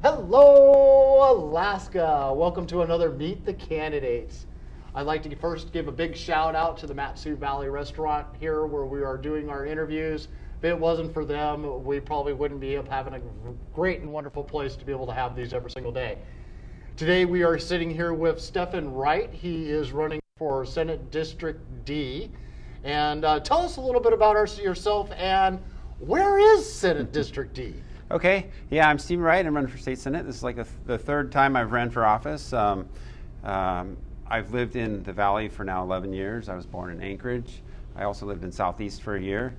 Hello, Alaska. Welcome to another Meet the Candidates. I'd like to first give a big shout out to the Matsu Family Restaurant here where we are doing our interviews. If it wasn't for them, we probably wouldn't be having a great and wonderful place to be able to have these every single day. Today we are sitting here with Stephen Wright. He is running for Senate District D. And tell us a little bit about yourself and where is Senate District D? Okay, yeah, I'm Stephen Wright. I'm running for state senate. This is like the third time I've ran for office. I've lived in the Valley for now 11 years. I was born in Anchorage. I also lived in Southeast for a year.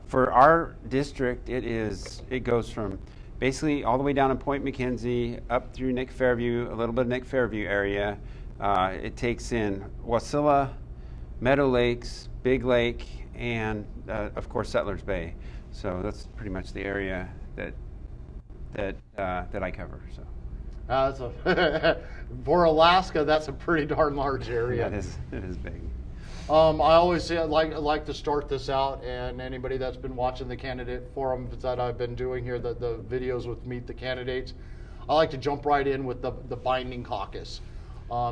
For our district, it goes from basically all the way down in Point McKenzie, up through Nick Fairview, a little bit of Nick Fairview area. It takes in Wasilla, Meadow Lakes, Big Lake, and of course Settlers Bay. So that's pretty much the area that I cover. So for Alaska, that's a pretty darn large area. It is big. I always say I'd like to start this out, and anybody that's been watching the candidate forums that I've been doing here, the videos with Meet the Candidates, I like to jump right in with the binding caucus.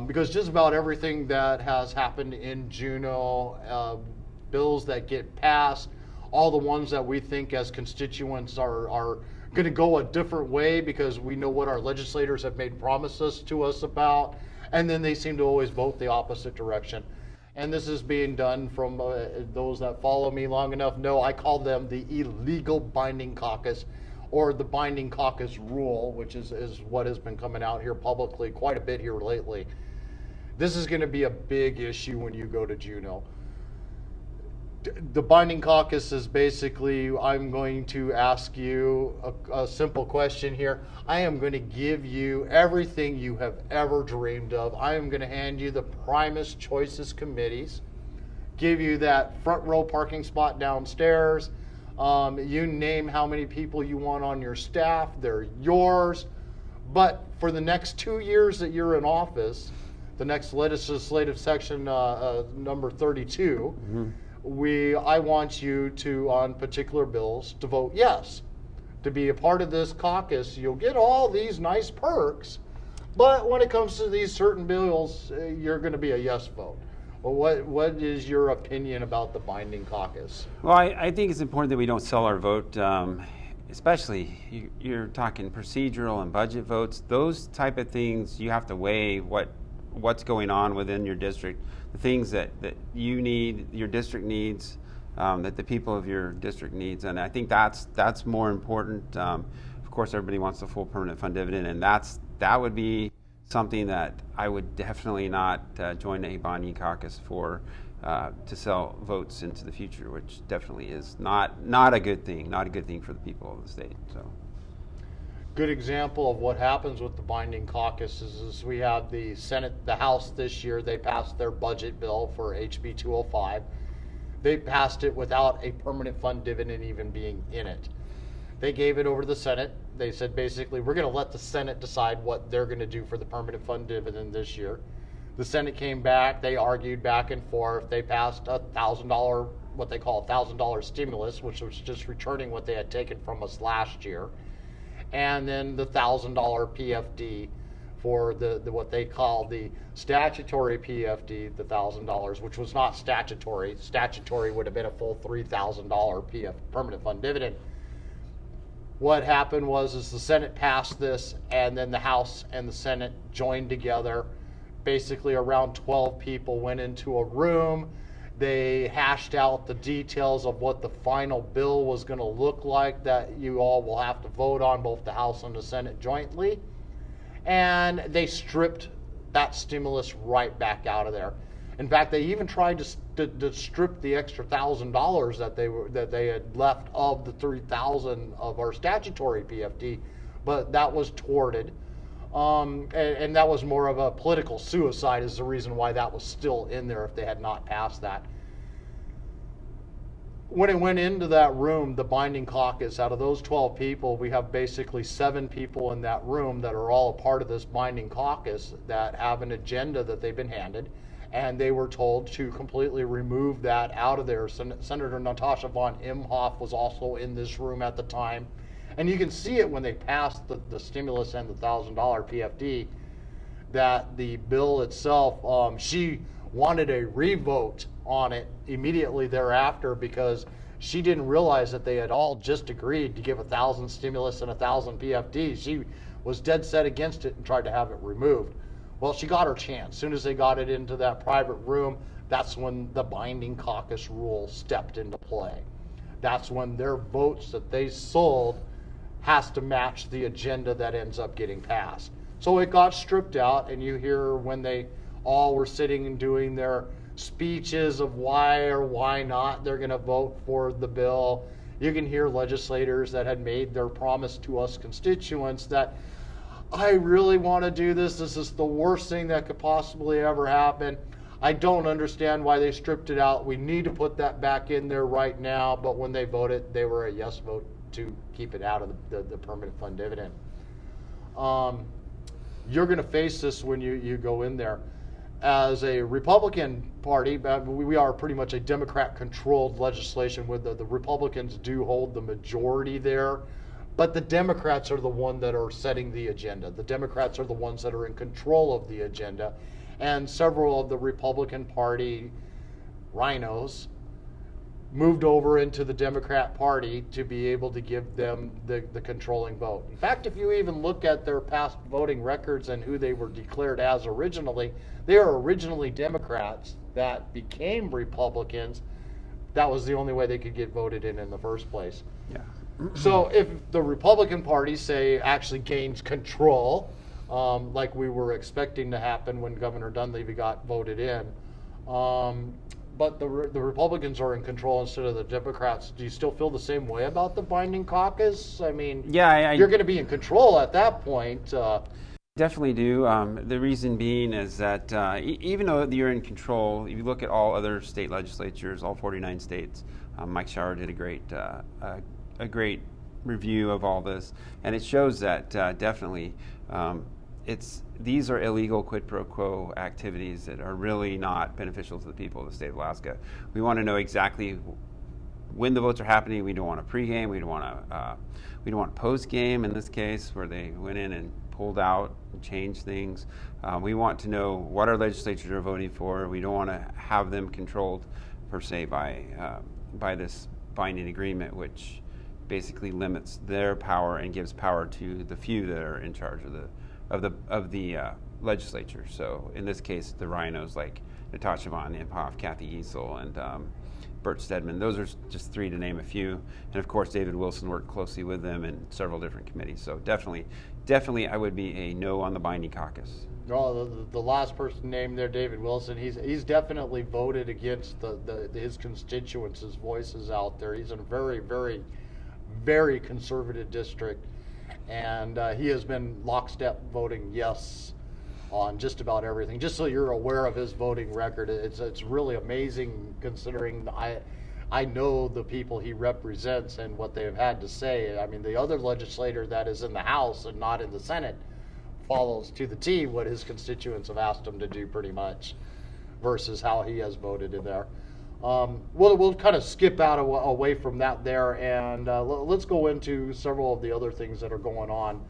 Because just about everything that has happened in Juneau, bills that get passed, all the ones that we think as constituents are going to go a different way because we know what our legislators have made promises to us about, and then they seem to always vote the opposite direction. And this is being done from those that follow me long enough know I call them the illegal binding caucus, or the binding caucus rule, which is what has been coming out here publicly quite a bit here lately. This is going to be a big issue when you go to Juneau. The binding caucus is basically, I'm going to ask you a simple question here. I am going to give you everything you have ever dreamed of. I am going to hand you the primest choices committees, give you that front row parking spot downstairs. You name how many people you want on your staff, they're yours. But for the next 2 years that you're in office, the next legislative section, number 32, I want you to, on particular bills, to vote yes. To be a part of this caucus, you'll get all these nice perks, but when it comes to these certain bills, you're going to be a yes vote. Well, what is your opinion about the binding caucus? Well, I think it's important that we don't sell our vote, especially you're talking procedural and budget votes. Those type of things, you have to weigh what's going on within your district, the things that you need, your district needs, that the people of your district needs, and I think that's more important. Of course, everybody wants the full permanent fund dividend, and that would be something that I would definitely not join a binding caucus for to sell votes into the future, which definitely is not a good thing, not a good thing for the people of the state. So. Good example of what happens with the binding caucus is we have the Senate, the House this year, they passed their budget bill for HB 205. They passed it without a permanent fund dividend even being in it. They gave it over to the Senate. They said basically, we're going to let the Senate decide what they're going to do for the permanent fund dividend this year. The Senate came back, they argued back and forth. They passed $1,000, what they call $1,000 stimulus, which was just returning what they had taken from us last year. And then the $1,000 PFD for the what they call the statutory PFD, the $1,000, which was not statutory. Statutory would have been a full $3,000 permanent fund dividend. What happened was the Senate passed this, and then the House and the Senate joined together. Basically, around 12 people went into a room. They hashed out the details of what the final bill was going to look like that you all will have to vote on, both the House and the Senate jointly. And they stripped that stimulus right back out of there. In fact, they even tried to strip the extra $1,000 that they had left of the $3,000 of our statutory PFD, but that was thwarted. And that was more of a political suicide is the reason why that was still in there if they had not passed that. When it went into that room, the binding caucus, out of those 12 people, we have basically 7 people in that room that are all a part of this binding caucus that have an agenda that they've been handed, and they were told to completely remove that out of there. Senator Natasha von Imhoff was also in this room at the time. And you can see it when they passed the stimulus and the $1,000 PFD, that the bill itself, she wanted a revote on it immediately thereafter because she didn't realize that they had all just agreed to give 1,000 stimulus and 1,000 PFD. She was dead set against it and tried to have it removed. Well, she got her chance. As soon as they got it into that private room, that's when the binding caucus rule stepped into play. That's when their votes that they sold has to match the agenda that ends up getting passed. So it got stripped out, and you hear when they all were sitting and doing their speeches of why or why not they're going to vote for the bill. You can hear legislators that had made their promise to us constituents that I really want to do this. This is the worst thing that could possibly ever happen. I don't understand why they stripped it out. We need to put that back in there right now. But when they voted, they were a yes vote to keep it out of the permanent fund dividend. You're going to face this when you go in there. As a Republican Party, we are pretty much a Democrat-controlled legislation where the Republicans do hold the majority there, but the Democrats are the ones that are setting the agenda. The Democrats are the ones that are in control of the agenda, and several of the Republican Party rhinos moved over into the Democrat Party to be able to give them the controlling vote. In fact, if you even look at their past voting records and who they were declared as originally, they are originally Democrats that became Republicans. That was the only way they could get voted in the first place. Yeah. So if the Republican Party, say, actually gains control, like we were expecting to happen when Governor Dunleavy got voted in, but the Republicans are in control instead of the Democrats, do you still feel the same way about the binding caucus? I mean, yeah, you're going to be in control at that point. Definitely do. The reason being is that even though you're in control, if you look at all other state legislatures, all 49 states, Mike Shower did a great review of all this, and it shows that definitely these are illegal quid pro quo activities that are really not beneficial to the people of the state of Alaska. We want to know exactly when the votes are happening. We don't want a pregame. We don't want post-game in this case where they went in and pulled out and changed things. We want to know what our legislatures are voting for. We don't want to have them controlled per se by this binding agreement, which basically limits their power and gives power to the few that are in charge of the legislature. So in this case, the rhinos like Natasha von Imhoff, Kathy Easel, and Bert Stedman. Those are just three to name a few. And of course, David Wilson worked closely with them in several different committees. So definitely I would be a no on the binding caucus. Well, the last person named there, David Wilson, he's definitely voted against his constituents' voices out there. He's in a very, very, very conservative district, and he has been lockstep voting yes on just about everything. Just so you're aware of his voting record, it's really amazing considering I know the people he represents and what they have had to say. I mean, the other legislator that is in the House and not in the Senate follows to the T what his constituents have asked him to do pretty much versus how he has voted in there. We'll kind of skip out away from that there, and let's go into several of the other things that are going on.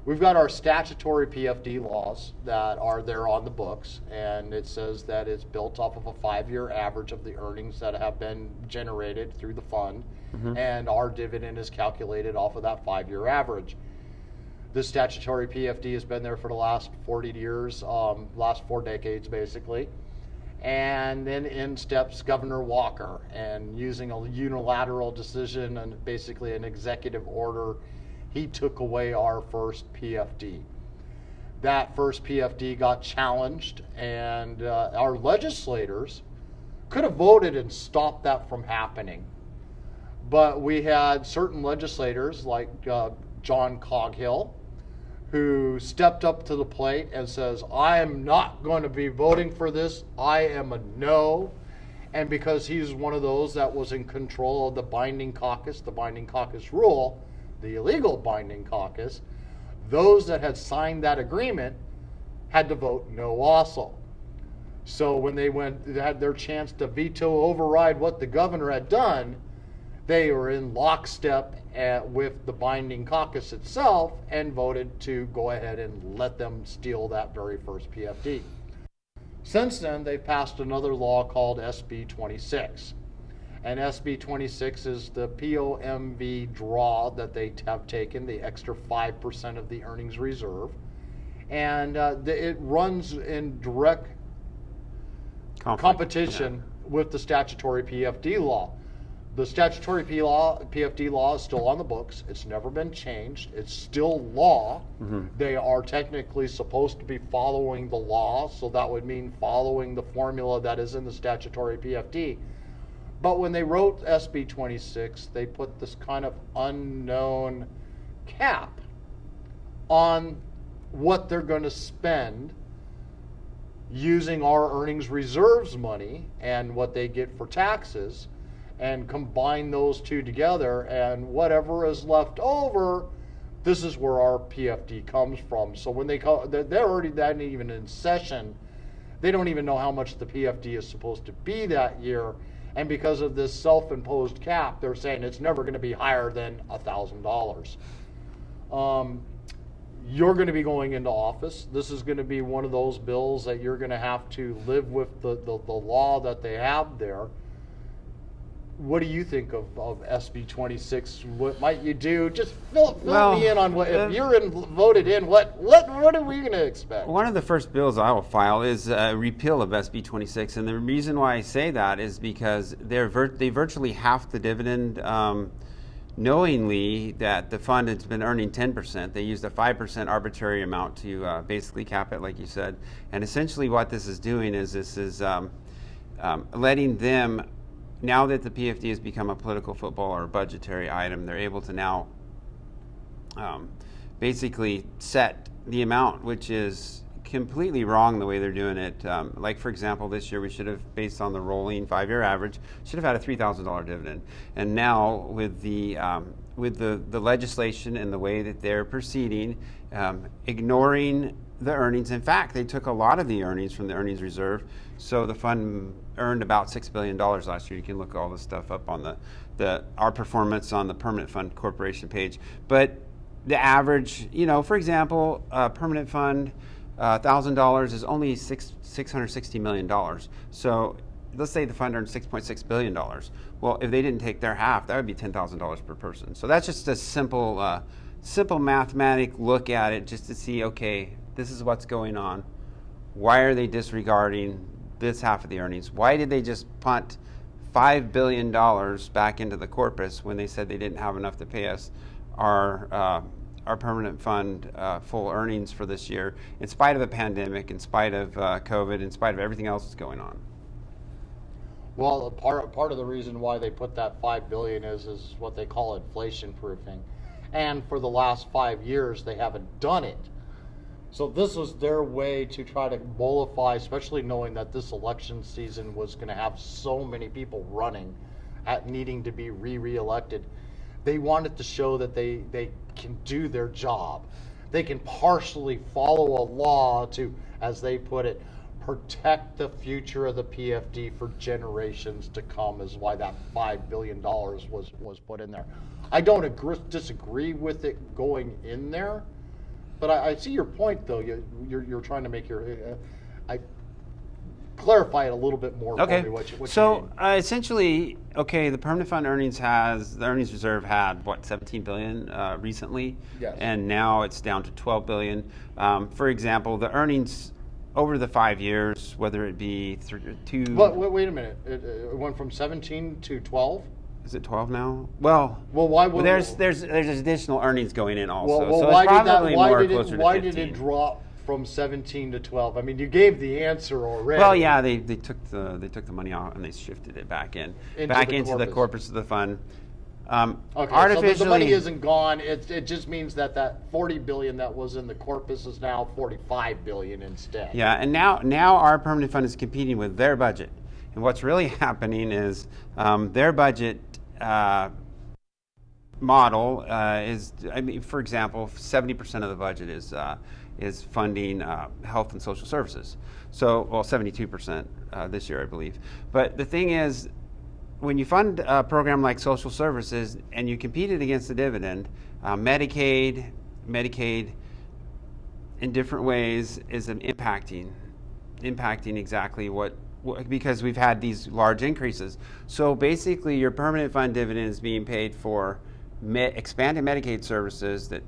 We've got our statutory PFD laws that are there on the books, and it says that it's built off of a 5-year average of the earnings that have been generated through the fund, and our dividend is calculated off of that 5-year average. The statutory PFD has been there for the last 40 years, last 4 decades basically. And then in steps Governor Walker, and using a unilateral decision and basically an executive order, he took away our first PFD. That first PFD got challenged, and our legislators could have voted and stopped that from happening. But we had certain legislators like John Coghill, who stepped up to the plate and says, I am not going to be voting for this. I am a no. And because he's one of those that was in control of the binding caucus rule, the illegal binding caucus, those that had signed that agreement had to vote no also. So when they had their chance to veto override what the governor had done, they were in lockstep with the binding caucus itself and voted to go ahead and let them steal that very first PFD. Since then, they've passed another law called SB 26. And SB 26 is the POMV draw that they have taken, the extra 5% of the earnings reserve. And it runs in direct competition with the statutory PFD law. The statutory PFD law is still on the books. It's never been changed. It's still law. They are technically supposed to be following the law, so that would mean following the formula that is in the statutory PFD. But when they wrote SB 26, they put this kind of unknown cap on what they're going to spend using our earnings reserves money and what they get for taxes, and combine those two together, and whatever is left over, this is where our PFD comes from. So when they're already not even in session, they don't even know how much the PFD is supposed to be that year, and because of this self-imposed cap, they're saying it's never going to be higher than $1,000. You're going to be going into office. This is going to be one of those bills that you're going to have to live with the law that they have there. What do you think of SB 26? What might you do? Just fill me in on what, if you're voted in, what are we going to expect? One of the first bills I will file is a repeal of SB 26, and the reason why I say that is because they virtually half the dividend, knowingly that the fund has been earning 10%. They used a 5% arbitrary amount to basically cap it, like you said. And essentially what this is doing is letting them, now that the PFD has become a political football or budgetary item, they're able to now basically set the amount, which is completely wrong the way they're doing it. Like, for example, this year we should have, based on the rolling 5-year average, should have had a $3,000 dividend. And now with the legislation and the way that they're proceeding, ignoring the earnings. In fact, they took a lot of the earnings from the earnings reserve, so the fund earned about $6 billion last year. You can look all this stuff up on our performance on the Permanent Fund Corporation page. But the average, for example, permanent fund, $1,000 is only $660 million. So let's say the fund earned $6.6 billion. Well, if they didn't take their half, that would be $10,000 per person. So that's just a simple mathematic look at it, just to see, okay, this is what's going on. Why are they disregarding this half of the earnings? Why did they just punt $5 billion back into the corpus when they said they didn't have enough to pay us our permanent fund full earnings for this year, in spite of the pandemic, in spite of COVID, in spite of everything else that's going on? Well, part of the reason why they put that $5 billion is what they call inflation proofing, and for the last 5 years they haven't done it. So this was their way to try to mollify, especially knowing that this election season was going to have so many people running at needing to be re-elected. They wanted to show that they can do their job. They can partially follow a law to, as they put it, protect the future of the PFD for generations to come, is why that $5 billion was put in there. I don't disagree with it going in there, but I see your point, though. You're trying to make I clarify it a little bit more for me. What you mean. Essentially, the permanent fund earnings the earnings reserve had $17 billion recently, yes, and now it's down to $12 billion. For example, the earnings over the 5 years, whether it be wait a minute, it went from 17 to 12. Is it 12 now? Well, there's additional earnings going in also. Well, so why it's probably more closer to 15. Why did it drop from 17 to 12? I mean, you gave the answer already. Well, yeah, they took the money out and they shifted it back into the corpus of the fund. Okay, so the money isn't gone. It just means that $40 billion that was in the corpus is now $45 billion instead. Yeah, and now our permanent fund is competing with their budget. And what's really happening is their budget model is, for example, 70% of the budget is funding health and social services. So, 72% this year, I believe. But the thing is, when you fund a program like social services and you compete it against the dividend, Medicaid in different ways is impacting exactly because we've had these large increases. So basically your permanent fund dividend is being paid for expanded Medicaid services that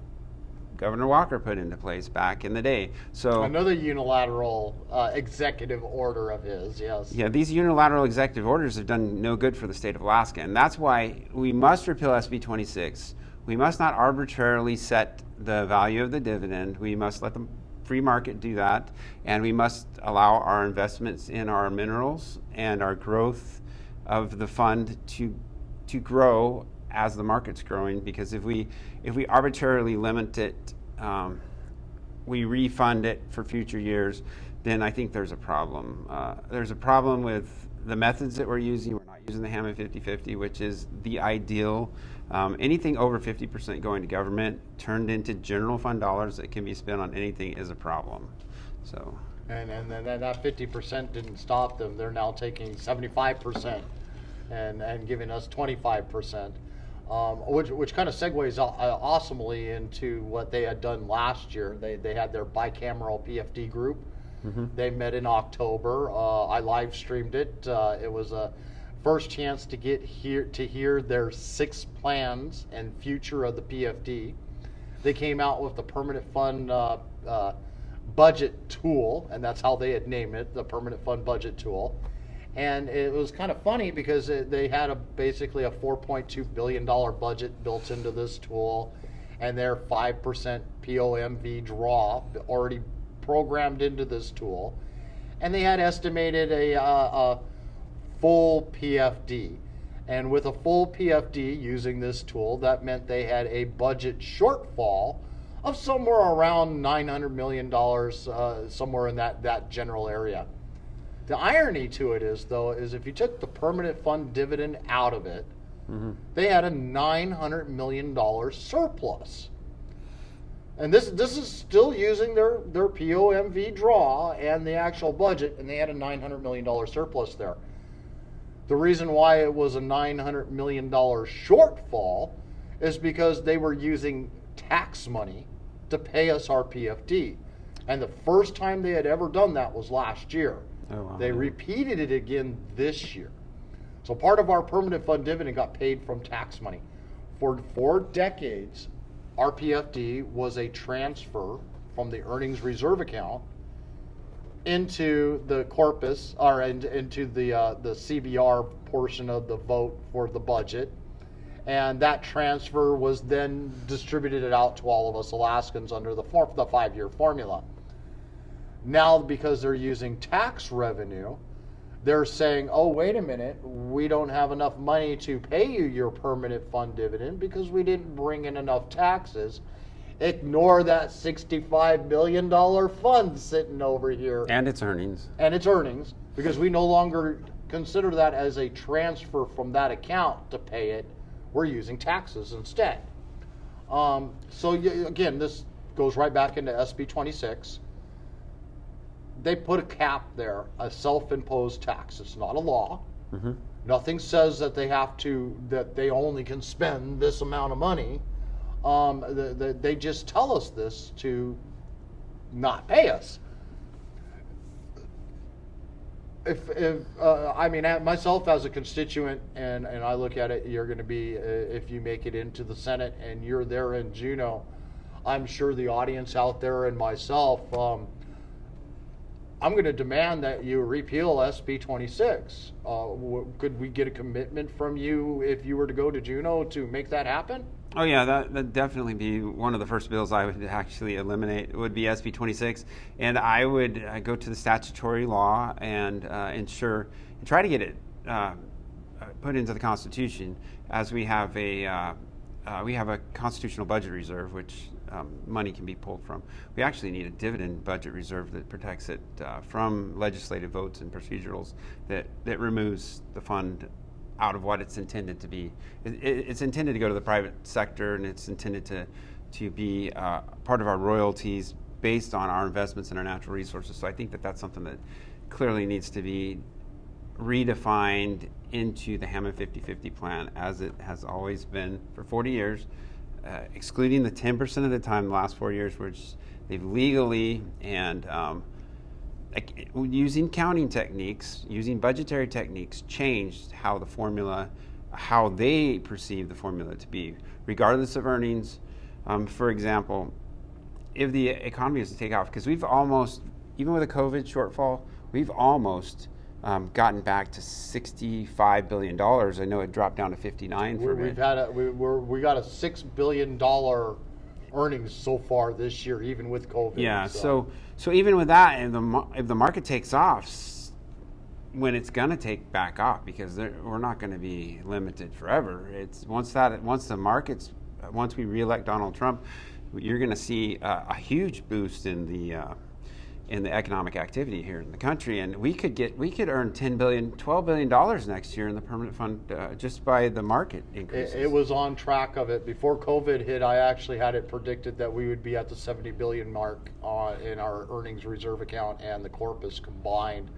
Governor Walker put into place back in the day. So another unilateral executive order of his, yes. Yeah, these unilateral executive orders have done no good for the state of Alaska, and that's why we must repeal SB 26. We must not arbitrarily set the value of the dividend. We must let the free market do that, and we must allow our investments in our minerals and our growth of the fund to grow as the market's growing, because if we arbitrarily limit it, we refund it for future years, then I think there's a problem. There's a problem with the methods that we're using. We're not using the Hammond 50/50, which is the ideal. Anything over 50% going to government turned into general fund dollars that can be spent on anything is a problem. So. And then that 50% didn't stop them. They're now taking 75% and giving us 25%. Which kind of segues awesomely into what they had done last year. They had their bicameral PFD group. Mm-hmm. They met in October. I live streamed it. It was a first chance to hear their 6 plans and future of the PFD. They came out with the permanent fund budget tool, and that's how they had named it, the permanent fund budget tool. And it was kind of funny because they had basically a $4.2 billion budget built into this tool, and their 5% POMV draw already programmed into this tool. And they had estimated a full PFD. And with a full PFD using this tool, that meant they had a budget shortfall of somewhere around $900 million, somewhere in that general area. The irony to it is if you took the permanent fund dividend out of it, mm-hmm. they had a $900 million surplus. And this is still using their POMV draw and the actual budget, and they had a $900 million surplus there. The reason why it was a $900 million shortfall is because they were using tax money to pay us our PFD. And the first time they had ever done that was last year. Oh, wow. They repeated it again this year. So part of our permanent fund dividend got paid from tax money. For 4 decades, our PFD was a transfer from the earnings reserve account into the corpus, or into the CBR portion of the vote for the budget. And that transfer was then distributed out to all of us Alaskans under the 5-year formula. Now, because they're using tax revenue, they're saying, oh, wait a minute, we don't have enough money to pay you your permanent fund dividend because we didn't bring in enough taxes. Ignore that $65 billion fund sitting over here. And its earnings. And its earnings, because we no longer consider that as a transfer from that account to pay it. We're using taxes instead. Again, this goes right back into SB 26. They put a cap there, a self-imposed tax. It's not a law. Mm-hmm. Nothing says that they only can spend this amount of money. They just tell us this to not pay us. Myself as a constituent, and I look at it, you're going to be, if you make it into the Senate and you're there in Juneau, I'm sure the audience out there and myself, I'm going to demand that you repeal SB 26. Could we get a commitment from you if you were to go to Juneau to make that happen? Oh yeah, that'd definitely be one of the first bills I would actually eliminate. It would be SB 26, and I would go to the statutory law and try to get it put into the Constitution, as we have a constitutional budget reserve, which money can be pulled from. We actually need a dividend budget reserve that protects it from legislative votes and procedurals that removes the fund out of what it's intended to be. It's intended to go to the private sector, and it's intended to be part of our royalties based on our investments in our natural resources. So I think that's something that clearly needs to be redefined into the Hammond 50/50 plan, as it has always been for 40 years, excluding the 10% of the time the last 4 years, which they've legally and using counting techniques, using budgetary techniques, changed how the formula, how they perceive the formula to be, regardless of earnings. For example, if the economy is to take off, because we've almost, even with a COVID shortfall, we've almost gotten back to $65 billion. I know it dropped down to 59 for we got a $6 billion earnings so far this year, even with COVID. Yeah, so even with that, if the market takes off, when it's going to take back off, because we're not going to be limited forever. It's once we reelect Donald Trump, you're going to see a huge boost in the economic activity here in the country, and we could earn $10 billion, $12 billion next year in the permanent fund just by the market increases. It was on track of it before COVID hit. I actually had it predicted that we would be at the 70 billion mark in our earnings reserve account and the corpus combined.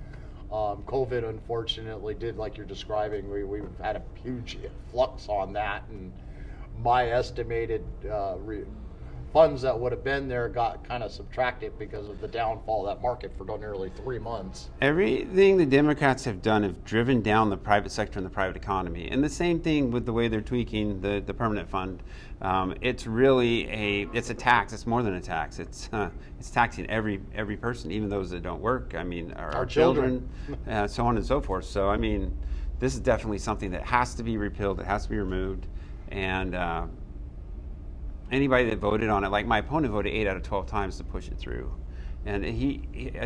COVID unfortunately did, like you're describing, we've had a huge flux on that, and my estimated funds that would have been there got kind of subtracted because of the downfall of that market for nearly 3 months. Everything the Democrats have done have driven down the private sector and the private economy. And the same thing with the way they're tweaking the permanent fund. It's really it's a tax. It's more than a tax. It's taxing every person, even those that don't work. I mean, our children, so on and so forth. So, I mean, this is definitely something that has to be repealed. It has to be removed. And anybody that voted on it, like my opponent voted 8 out of 12 times to push it through, and he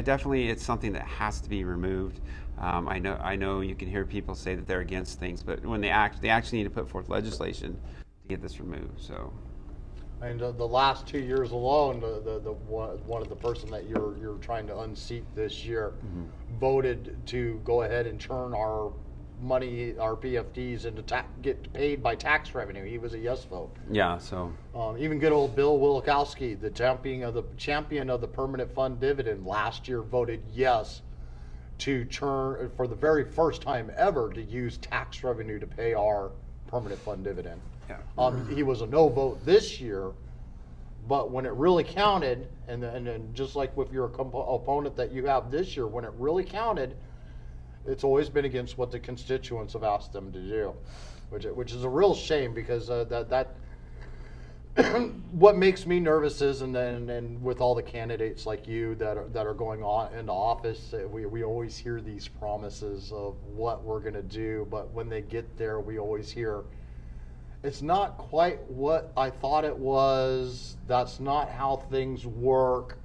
definitely, it's something that has to be removed. I know you can hear people say that they're against things, but when they actually need to put forth legislation to get this removed. So, and the last 2 years alone, one of the person that you're trying to unseat this year voted to go ahead and turn our money, our PFDs, into get paid by tax revenue. He was a yes vote. Yeah. So even good old Bill Wielkowski, the champion of the permanent fund dividend, last year voted yes to turn, for the very first time ever, to use tax revenue to pay our permanent fund dividend. Yeah. He was a no vote this year, but when it really counted, and then just like with your opponent that you have this year, when it really counted, it's always been against what the constituents have asked them to do, which is a real shame, because that what makes me nervous is, and with all the candidates like you that are going on into office, we always hear these promises of what we're going to do, but when they get there, we always hear, it's not quite what I thought it was. That's not how things work.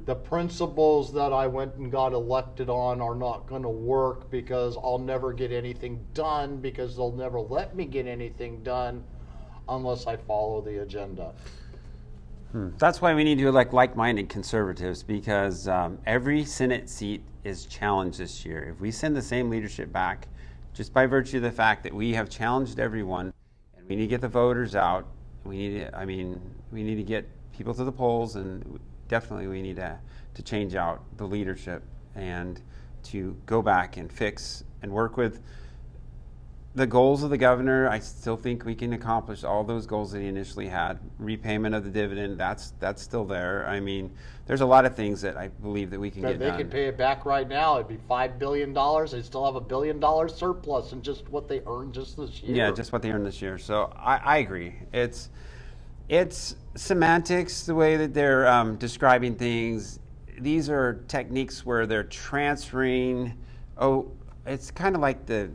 The principles that I went and got elected on are not going to work, because I'll never get anything done, because they'll never let me get anything done unless I follow the agenda. That's why we need to elect like-minded conservatives, because every Senate seat is challenged this year. If we send the same leadership back, just by virtue of the fact that we have challenged everyone, and we need to get the voters out, we need to get people to the polls, and definitely we need to change out the leadership and to go back and fix and work with the goals of the governor. I still think we can accomplish all those goals that he initially had. Repayment of the dividend, that's still there. I mean, there's a lot of things that I believe that we can get done. They could pay it back right now. It'd be $5 billion. They still have $1 billion surplus in just what they earned just this year. Yeah, just what they earned this year. So I agree. It's semantics, the way that they're describing things. These are techniques where they're transferring. It's kind of like the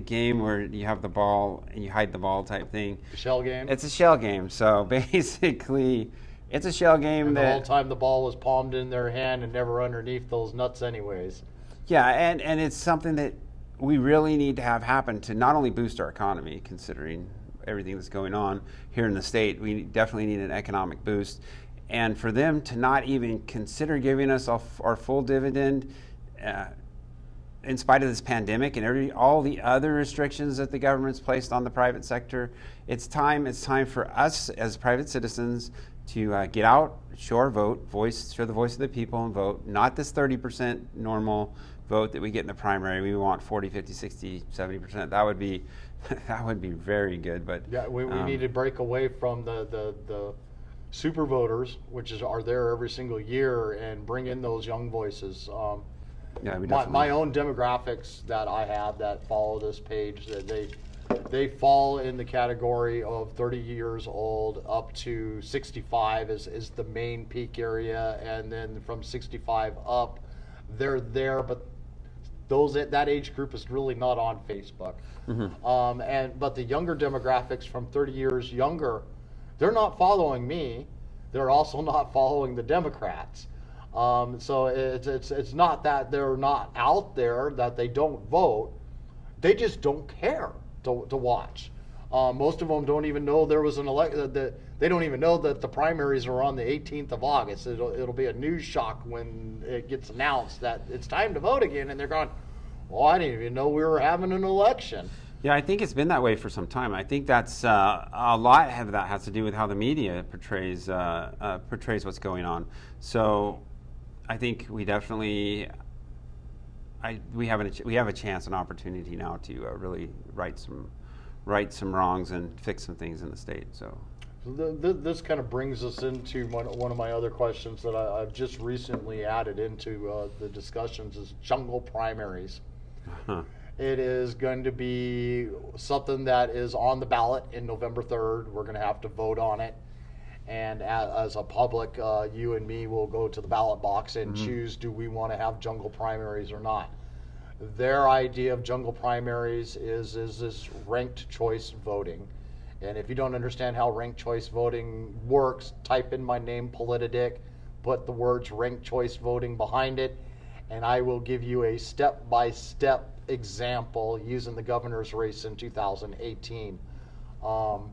game where you have the ball and you hide the ball type thing. The shell game? It's a shell game. So basically, it's a shell game. And the whole time the ball was palmed in their hand and never underneath those nuts anyways. Yeah, and it's something that we really need to have happen to not only boost our economy, considering everything that's going on here in the state. We definitely need an economic boost. And for them to not even consider giving us our full dividend, in spite of this pandemic and all the other restrictions that the government's placed on the private sector, it's time for us as private citizens get out, show our vote, show the voice of the people and vote, not this 30% normal vote that we get in the primary. We want 40, 50, 60, 70%. That would be that would be very good. But yeah, we need to break away from the super voters, which are there every single year, and bring in those young voices. Yeah, my own demographics that I have that follow this page, that they fall in the category of 30 years old up to 65 is the main peak area, and then from 65 up, they're there, but that age group is really not on Facebook. Mm-hmm. But the younger demographics from 30 years younger, they're not following me. They're also not following the Democrats. So it's not that they're not out there, that they don't vote. They just don't care to watch. Most of them don't even know there was an election. They don't even know that the primaries are on the 18th of August. It'll be a news shock when it gets announced that it's time to vote again, and they're going, well, I didn't even know we were having an election. Yeah, I think it's been that way for some time. I think that's a lot of that has to do with how the media portrays what's going on. So I think we definitely we have a chance, an opportunity now to really right some wrongs and fix some things in the state. So this kind of brings us into one of my other questions that I've just recently added into the discussions is jungle primaries. Uh-huh. It is going to be something that is on the ballot in November 3rd. We're going to have to vote on it. And as a public, you and me will go to the ballot box and mm-hmm. choose, do we want to have jungle primaries or not? Their idea of jungle primaries is this ranked choice voting. And if you don't understand how ranked choice voting works, type in my name, Politadick, put the words ranked choice voting behind it, and I will give you a step-by-step example using the governor's race in 2018. On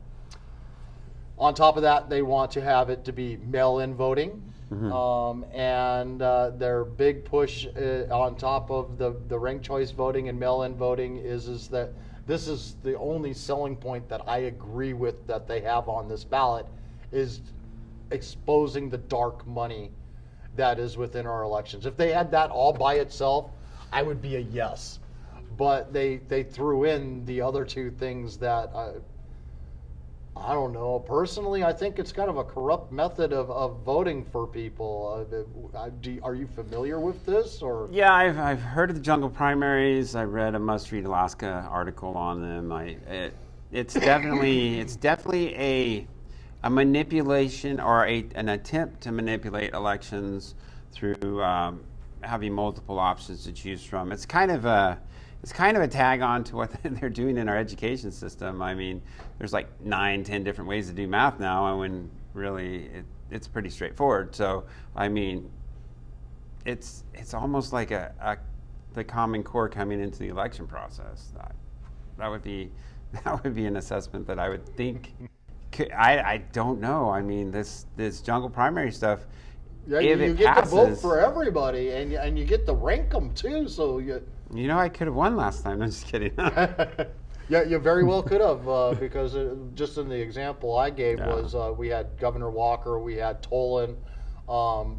top of that, they want to have it to be mail-in voting. Mm-hmm. And their big push on top of the ranked choice voting and mail-in voting is that this is the only selling point that I agree with that they have on this ballot, is exposing the dark money that is within our elections. If they had that all by itself, I would be a yes. But they threw in the other two things that I don't know. Personally, I think it's kind of a corrupt method of voting for people. Are you familiar with this? Or yeah, I've heard of the jungle primaries. I read a Must Read Alaska article on them. It's definitely a manipulation or an attempt to manipulate elections through having multiple options to choose from. It's kind of a tag on to what they're doing in our education system. I mean, there's like 9-10 different ways to do math now, and when really it's pretty straightforward. So I mean, it's almost like the Common Core coming into the election process. That would be an assessment that I would think. I don't know. I mean, this jungle primary stuff. Yeah, you get to vote for everybody, and you get to rank them too. So you know, I could have won last time. I'm just kidding. Yeah, you very well could have, because just in the example I gave was we had Governor Walker, we had Tolan,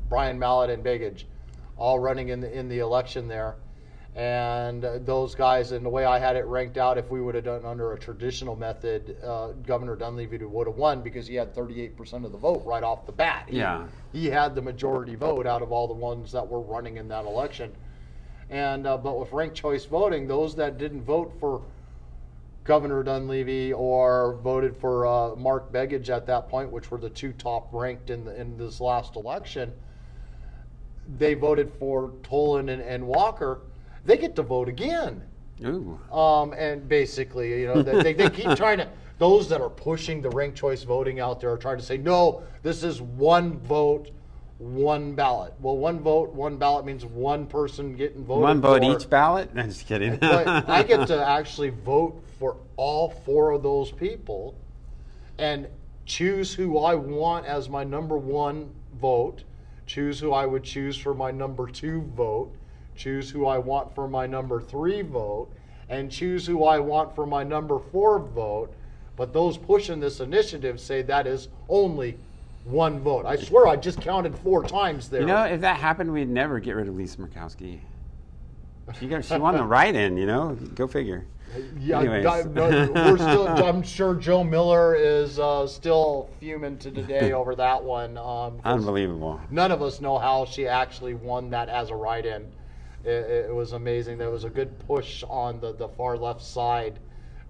Brian Mallett, and Begich all running in the election there. And those guys, and the way I had it ranked out, if we would have done under a traditional method, Governor Dunleavy would have won because he had 38% of the vote right off the bat. He had the majority vote out of all the ones that were running in that election. And but with ranked choice voting, those that didn't vote for Governor Dunleavy or voted for Mark Begich at that point, which were the two top ranked in this last election, they voted for Tolan and Walker. They get to vote again. Ooh. And basically, you know, they keep trying to, those that are pushing the ranked choice voting out there are trying to say, no, this is one vote, one ballot. Well, one vote, one ballot means one person getting voted for. One vote each ballot? I'm just kidding. But I get to actually vote for all four of those people and choose who I want as my number one vote, choose who I would choose for my number two vote, choose who I want for my number 3 vote, and choose who I want for my number 4 vote. But those pushing this initiative say that is only one vote. I swear I just counted 4 times there. You know, if that happened, we'd never get rid of Lisa Murkowski. She won the write-in, you know? Go figure. Yeah, Anyways. I'm sure Joe Miller is still fuming to today over that one. Unbelievable. None of us know how she actually won that as a write-in. It was amazing. There was a good push on the far left side,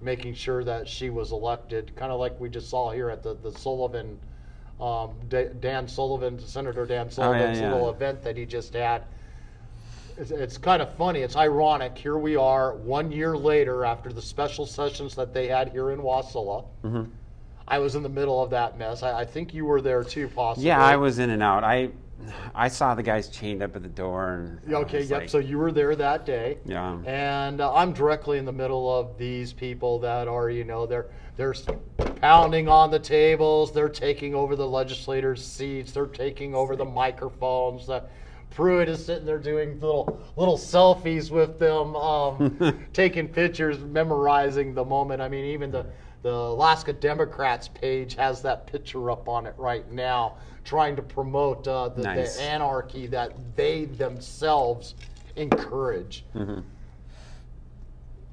making sure that she was elected, kind of like we just saw here at the Sullivan, Senator Dan Sullivan's little event that he just had. It's kind of funny. It's ironic. Here we are 1 year later after the special sessions that they had here in Wasilla. Mm-hmm. I was in the middle of that mess. I think you were there too, possibly. Yeah, I was in and out. I saw the guys chained up at the door. And okay, yep. Like, so you were there that day. Yeah. And I'm directly in the middle of these people that are, they're pounding on the tables. They're taking over the legislators' seats. They're taking over the microphones. Pruitt is sitting there doing little selfies with them, taking pictures, memorizing the moment. I mean, even the Alaska Democrats page has that picture up on it right now, trying to promote the anarchy that they themselves encourage. Mm-hmm.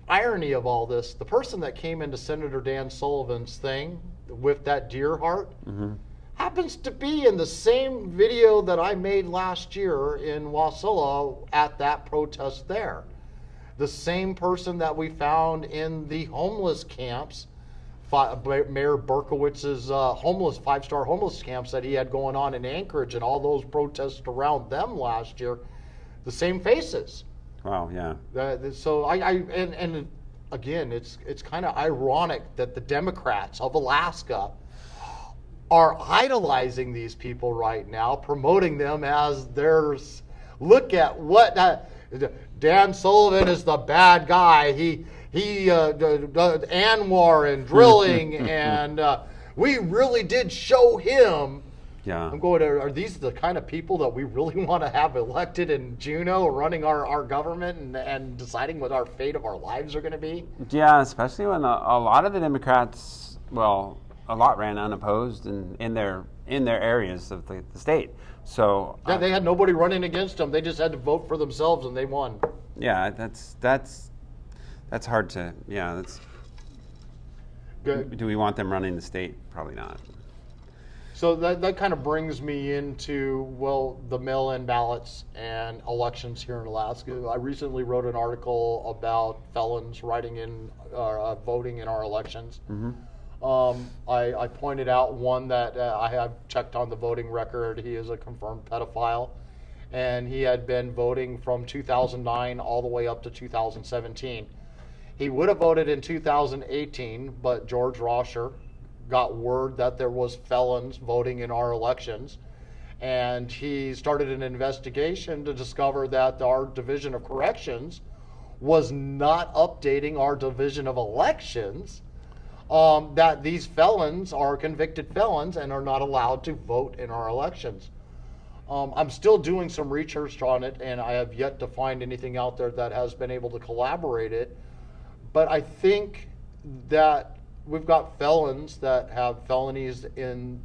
Irony of all this, the person that came into Senator Dan Sullivan's thing with that deer heart, mm-hmm. happens to be in the same video that I made last year in Wasilla at that protest there. The same person that we found in the homeless camps, Mayor Berkowitz's homeless 5-star homeless camps that he had going on in Anchorage and all those protests around them last year, the same faces. Wow, yeah. So and again, it's kind of ironic that the Democrats of Alaska are idolizing these people right now, promoting them as theirs. Look at what Dan Sullivan is, the bad guy. He Anwar and drilling, and we really did show him. Yeah. I'm going, are these the kind of people that we really want to have elected in Juneau, running our government and deciding what our fate of our lives are going to be? Yeah, especially when a lot of the Democrats, a lot ran unopposed in their areas of the state. So yeah, they had nobody running against them. They just had to vote for themselves, and they won. Yeah, that's hard to. Yeah, that's. Good. Do we want them running the state? Probably not. So that kind of brings me into the mail-in ballots and elections here in Alaska. I recently wrote an article about felons voting in our elections. Mm-hmm. I pointed out one that I have checked on the voting record. He is a confirmed pedophile, and he had been voting from 2009 all the way up to 2017. He would have voted in 2018, but George Rosher got word that there was felons voting in our elections, and he started an investigation to discover that our Division of Corrections was not updating our Division of Elections, that these felons are convicted felons and are not allowed to vote in our elections. I'm still doing some research on it, and I have yet to find anything out there that has been able to collaborate it. But I think that we've got felons that have felonies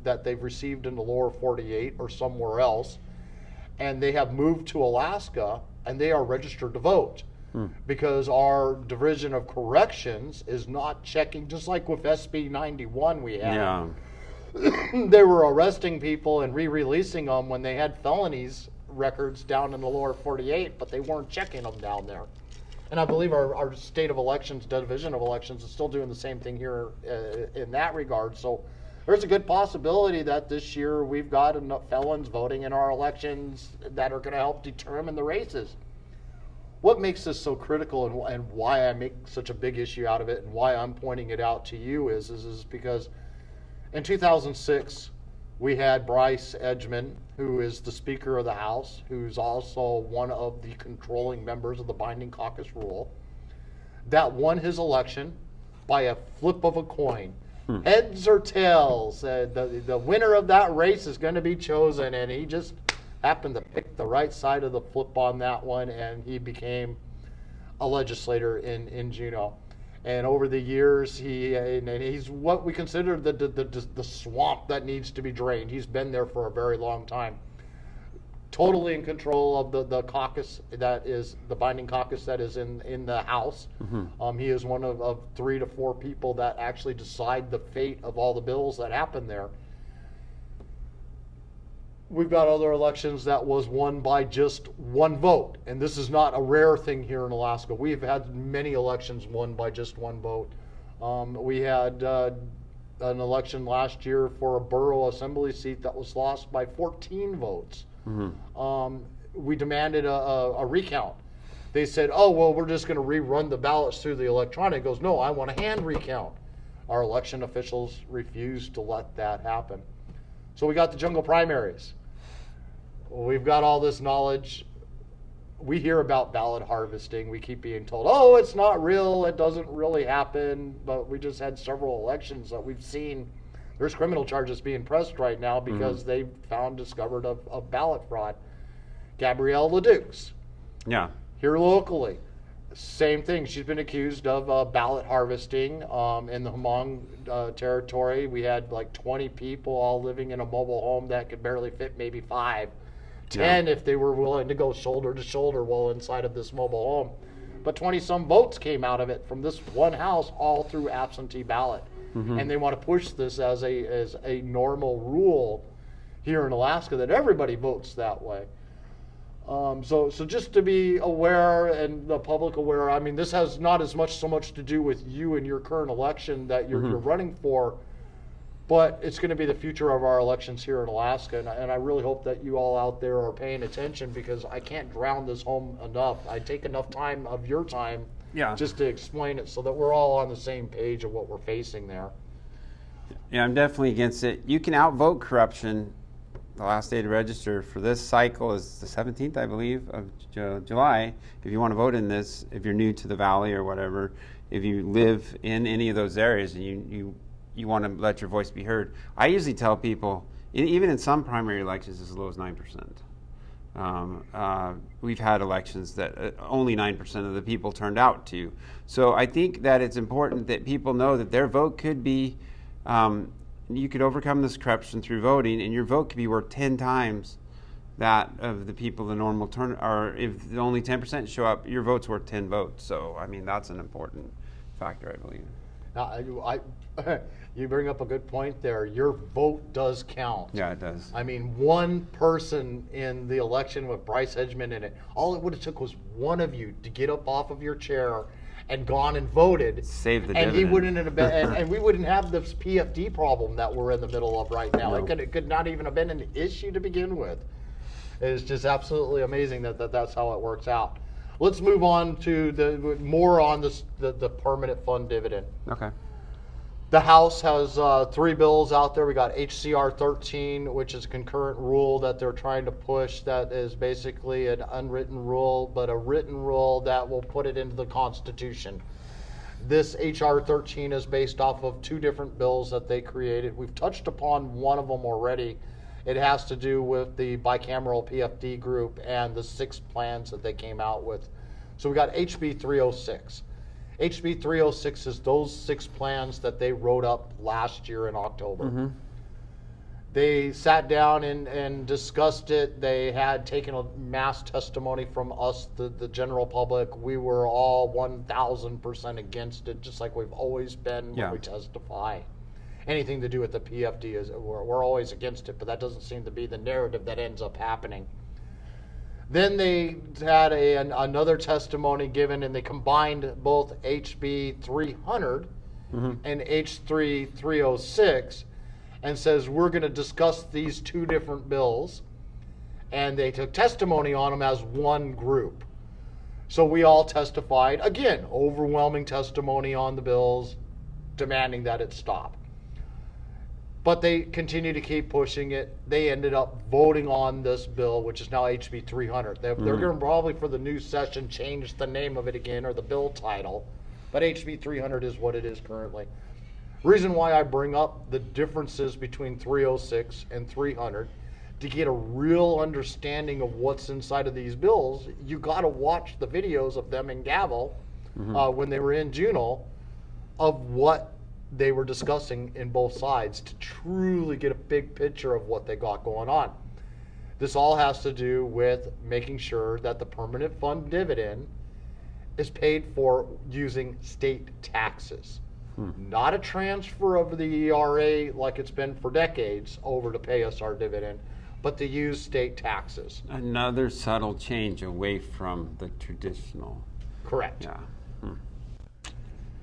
that they've received in the lower 48 or somewhere else, and they have moved to Alaska, and they are registered to vote. Because our Division of Corrections is not checking, just like with SB 91 we had. Yeah. They were arresting people and re-releasing them when they had felonies records down in the lower 48, but they weren't checking them down there. And I believe our state of elections, Division of Elections, is still doing the same thing here in that regard. So there's a good possibility that this year we've got enough felons voting in our elections that are going to help determine the races. What makes this so critical and why I make such a big issue out of it and why I'm pointing it out to you is because in 2006, we had Bryce Edgman, who is the Speaker of the House, who's also one of the controlling members of the Binding Caucus Rule, that won his election by a flip of a coin. Heads or tails, the winner of that race is going to be chosen, and he just happened to pick the right side of the flip on that one, and he became a legislator in Juneau. And over the years, he's what we consider the swamp that needs to be drained. He's been there for a very long time. Totally in control of the caucus that is the binding caucus that is in the House. He is one of 3 to 4 people that actually decide the fate of all the bills that happen there. We've got other elections that was won by just one vote, and this is not a rare thing here in Alaska. We've had many elections won by just one vote. We had an election last year for a borough assembly seat that was lost by 14 votes. We demanded a recount. They said, oh, well, we're just going to rerun the ballots through the electronic. It goes, no, I want a hand recount. Our election officials refused to let that happen. So we got the jungle primaries. We've got all this knowledge. We hear about ballot harvesting. We keep being told, oh, it's not real. It doesn't really happen. But we just had several elections that we've seen. There's criminal charges being pressed right now because they discovered a ballot fraud. Gabrielle LeDukes. Yeah. Here locally. Same thing. She's been accused of ballot harvesting in the Hmong territory. We had like 20 people all living in a mobile home that could barely fit maybe 5, 10 if they were willing to go shoulder to shoulder while inside of this mobile home. But 20-some votes came out of it from this one house all through absentee ballot. And they want to push this as a normal rule here in Alaska that everybody votes that way. So just to be aware and the public aware, I mean, this has not so much to do with you and your current election that you're running for, but it's going to be the future of our elections here in Alaska. And I really hope that you all out there are paying attention because I can't drown this home enough. I take enough time of your time just to explain it so that we're all on the same page of what we're facing there. Yeah, I'm definitely against it. You can outvote corruption. The last day to register for this cycle is the 17th, I believe, of July. If you want to vote in this, if you're new to the valley or whatever, if you live in any of those areas and you want to let your voice be heard. I usually tell people, even in some primary elections as low as 9%. We've had elections that only 9% of the people turned out to. So I think that it's important that people know that their vote could be you could overcome this corruption through voting, and your vote could be worth 10 times that of the people the normal turn. Or if only 10% show up, your vote's worth 10 votes. So I mean that's an important factor, I believe. Now, you bring up a good point there. Your vote does count. Yeah, it does. I mean, one person in the election with Bryce Hedgeman in it, all it would have took was one of you to get up off of your chair and gone and voted. Save the and dividend. He wouldn't have been, and we wouldn't have this PFD problem that we're in the middle of right now. Nope. It could not even have been an issue to begin with. It's just absolutely amazing that's how it works out. Let's move on to the permanent fund dividend. Okay. The House has 3 bills out there. We got HCR 13, which is a concurrent rule that they're trying to push. That is basically an unwritten rule, but a written rule that will put it into the Constitution. This HR 13 is based off of 2 different bills that they created. We've touched upon one of them already. It has to do with the bicameral PFD group and the 6 plans that they came out with. So we got HB 306. HB 306 is those 6 plans that they wrote up last year in October. They sat down and discussed it. They had taken a mass testimony from us, the general public. We were all 1,000% against it, just like we've always been when we testify. Anything to do with the PFD, we're always against it, but that doesn't seem to be the narrative that ends up happening. Then they had another testimony given, and they combined both HB 300 and H3 306 and says, we're going to discuss these 2 different bills. And they took testimony on them as one group. So we all testified, again, overwhelming testimony on the bills, demanding that it stop. But they continue to keep pushing it. They ended up voting on this bill, which is now HB 300. They're going to probably, for the new session, change the name of it again or the bill title. But HB 300 is what it is currently. Reason why I bring up the differences between 306 and 300, to get a real understanding of what's inside of these bills, you got to watch the videos of them in Gavel when they were in Juneau, of what they were discussing in both sides to truly get a big picture of what they got going on. This all has to do with making sure that the permanent fund dividend is paid for using state taxes. Not a transfer of the ERA like it's been for decades over to pay us our dividend, but to use state taxes. Another subtle change away from the traditional. Correct. Yeah.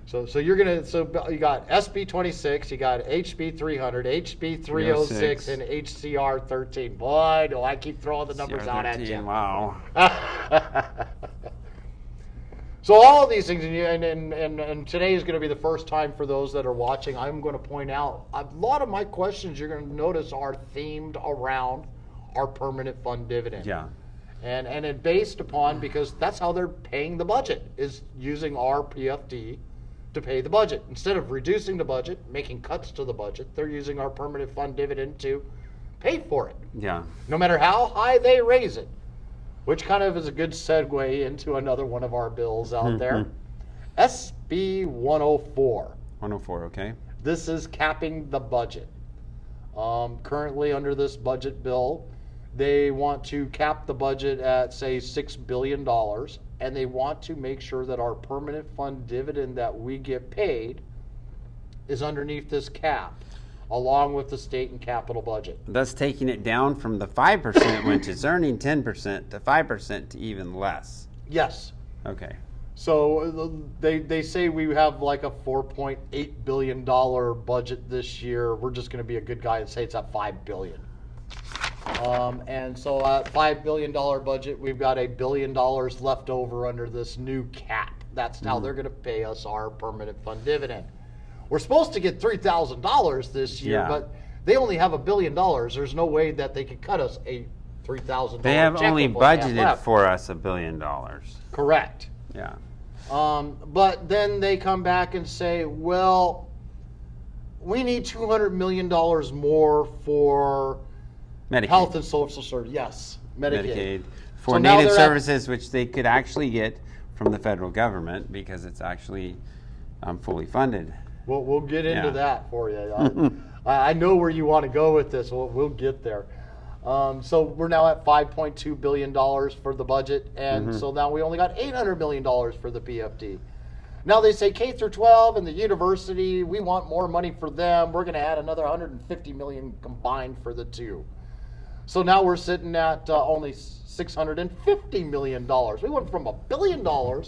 So you got SB 26, you got HB 300, HB 306, and HCR 13. Boy, do I keep throwing the numbers out at you. Wow. So all of these things, and today is going to be the first time for those that are watching, I'm going to point out a lot of my questions you're going to notice are themed around our permanent fund dividend. Yeah. And it based upon, because that's how they're paying the budget, is using our PFD to pay the budget. Instead of reducing the budget, making cuts to the budget, they're using our permanent fund dividend to pay for it. Yeah. No matter how high they raise it. Which kind of is a good segue into another one of our bills out there. SB 104. 104, okay. This is capping the budget. Currently under this budget bill, they want to cap the budget at, say, $6 billion, and they want to make sure that our permanent fund dividend that we get paid is underneath this cap, along with the state and capital budget. Thus taking it down from the 5%, which is earning 10%, to 5% to even less. Yes. Okay. So they say we have like a $4.8 billion budget this year. We're just going to be a good guy and say it's at $5 billion. And so at $5 billion budget, we've got $1 billion left over under this new cap. That's how they're going to pay us our permanent fund dividend. We're supposed to get $3,000 this year, but they only have $1 billion. There's no way that they could cut us a $3,000 check. They have only with what they have budgeted left. for us $1 billion. Correct. Yeah. But then they come back and say, well, we need $200 million more for Medicaid. health and social services. Yes, Medicaid. For So now needed they're services, which they could actually get from the federal government because it's actually fully funded. We'll get into Yeah. that for you. I know where you want to go with this. We'll get there. So we're now at $5.2 billion for the budget, and so now we only got $800 million for the PFD. Now they say K through 12 and the university, we want more money for them. We're going to add another $150 million combined for the two. So now we're sitting at only $650 million. We went from $1 billion to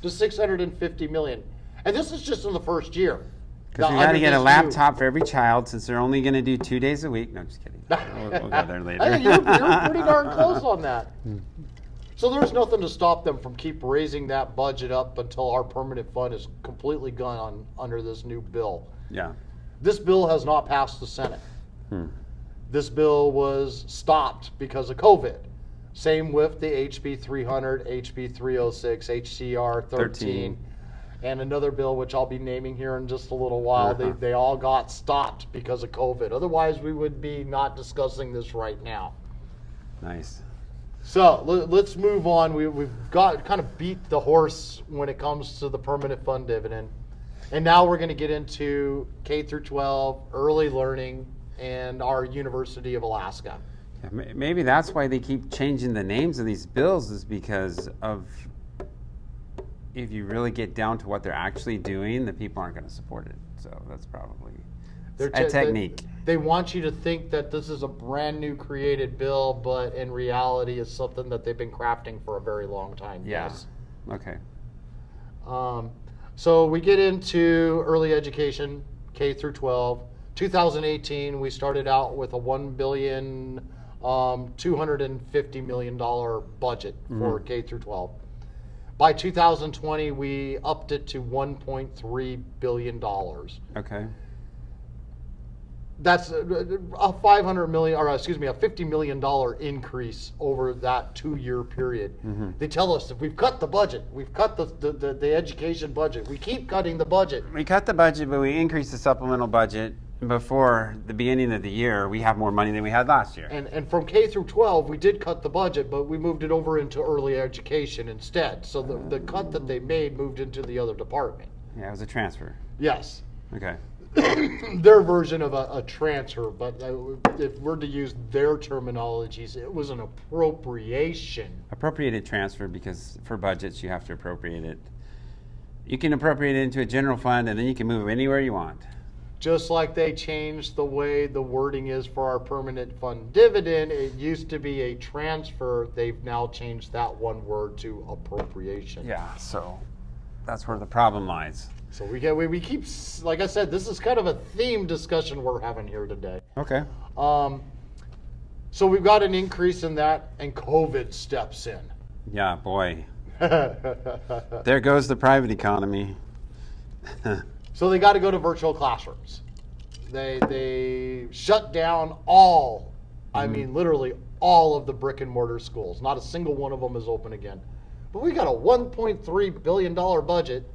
$650 million. And this is just in the first year. Because we got to get a laptop for every child since they're only going to do 2 days a week. No, I'm just kidding. We'll go there later. Hey, you're pretty darn close on that. So there's nothing to stop them from keep raising that budget up until our permanent fund is completely gone under this new bill. Yeah. This bill has not passed the Senate. This bill was stopped because of COVID. Same with the HB 300, HB 306, HCR 13. And another bill, which I'll be naming here in just a little while, they all got stopped because of COVID. Otherwise, we would be not discussing this right now. Nice. So let's move on. We've got kind of beat the horse when it comes to the permanent fund dividend. And now we're going to get into K through 12, early learning, and our University of Alaska. Yeah, maybe that's why they keep changing the names of these bills, is because of, if you really get down to what they're actually doing, the people aren't going to support it. So that's probably a technique. They want you to think that this is a brand new created bill, but in reality it's something that they've been crafting for a very long time. Yeah. Yes. Okay. So we get into early education, K through 12. 2018, we started out with a $1,250 million budget for K through 12. By 2020, we upped it to $1.3 billion. Okay. That's a $500 million, or excuse me, a $50 million increase over that 2-year period. They tell us if we've cut the budget, we've cut the education budget, we keep cutting the budget. We cut the budget, but we increased the supplemental budget before the beginning of the year. We have more money than we had last year. And from K through 12, we did cut the budget, but we moved it over into early education instead. So the cut that they made moved into the other department. Yeah, it was a transfer. Yes. Okay. Their version of a transfer, but if we're to use their terminologies, it was an appropriation. Appropriated transfer, because for budgets you have to appropriate it. You can appropriate it into a general fund, and then you can move it anywhere you want. Just like they changed the way the wording is for our permanent fund dividend, it used to be a transfer. They've now changed that one word to appropriation. Yeah, so that's where the problem lies. So we keep, like I said, this is kind of a theme discussion we're having here today. Okay. So we've got an increase in that, and COVID steps in. Yeah, boy. There goes the private economy. So they got to go to virtual classrooms. They shut down all, I mean literally all of the brick and mortar schools. Not a single one of them is open again. But we got a $1.3 billion budget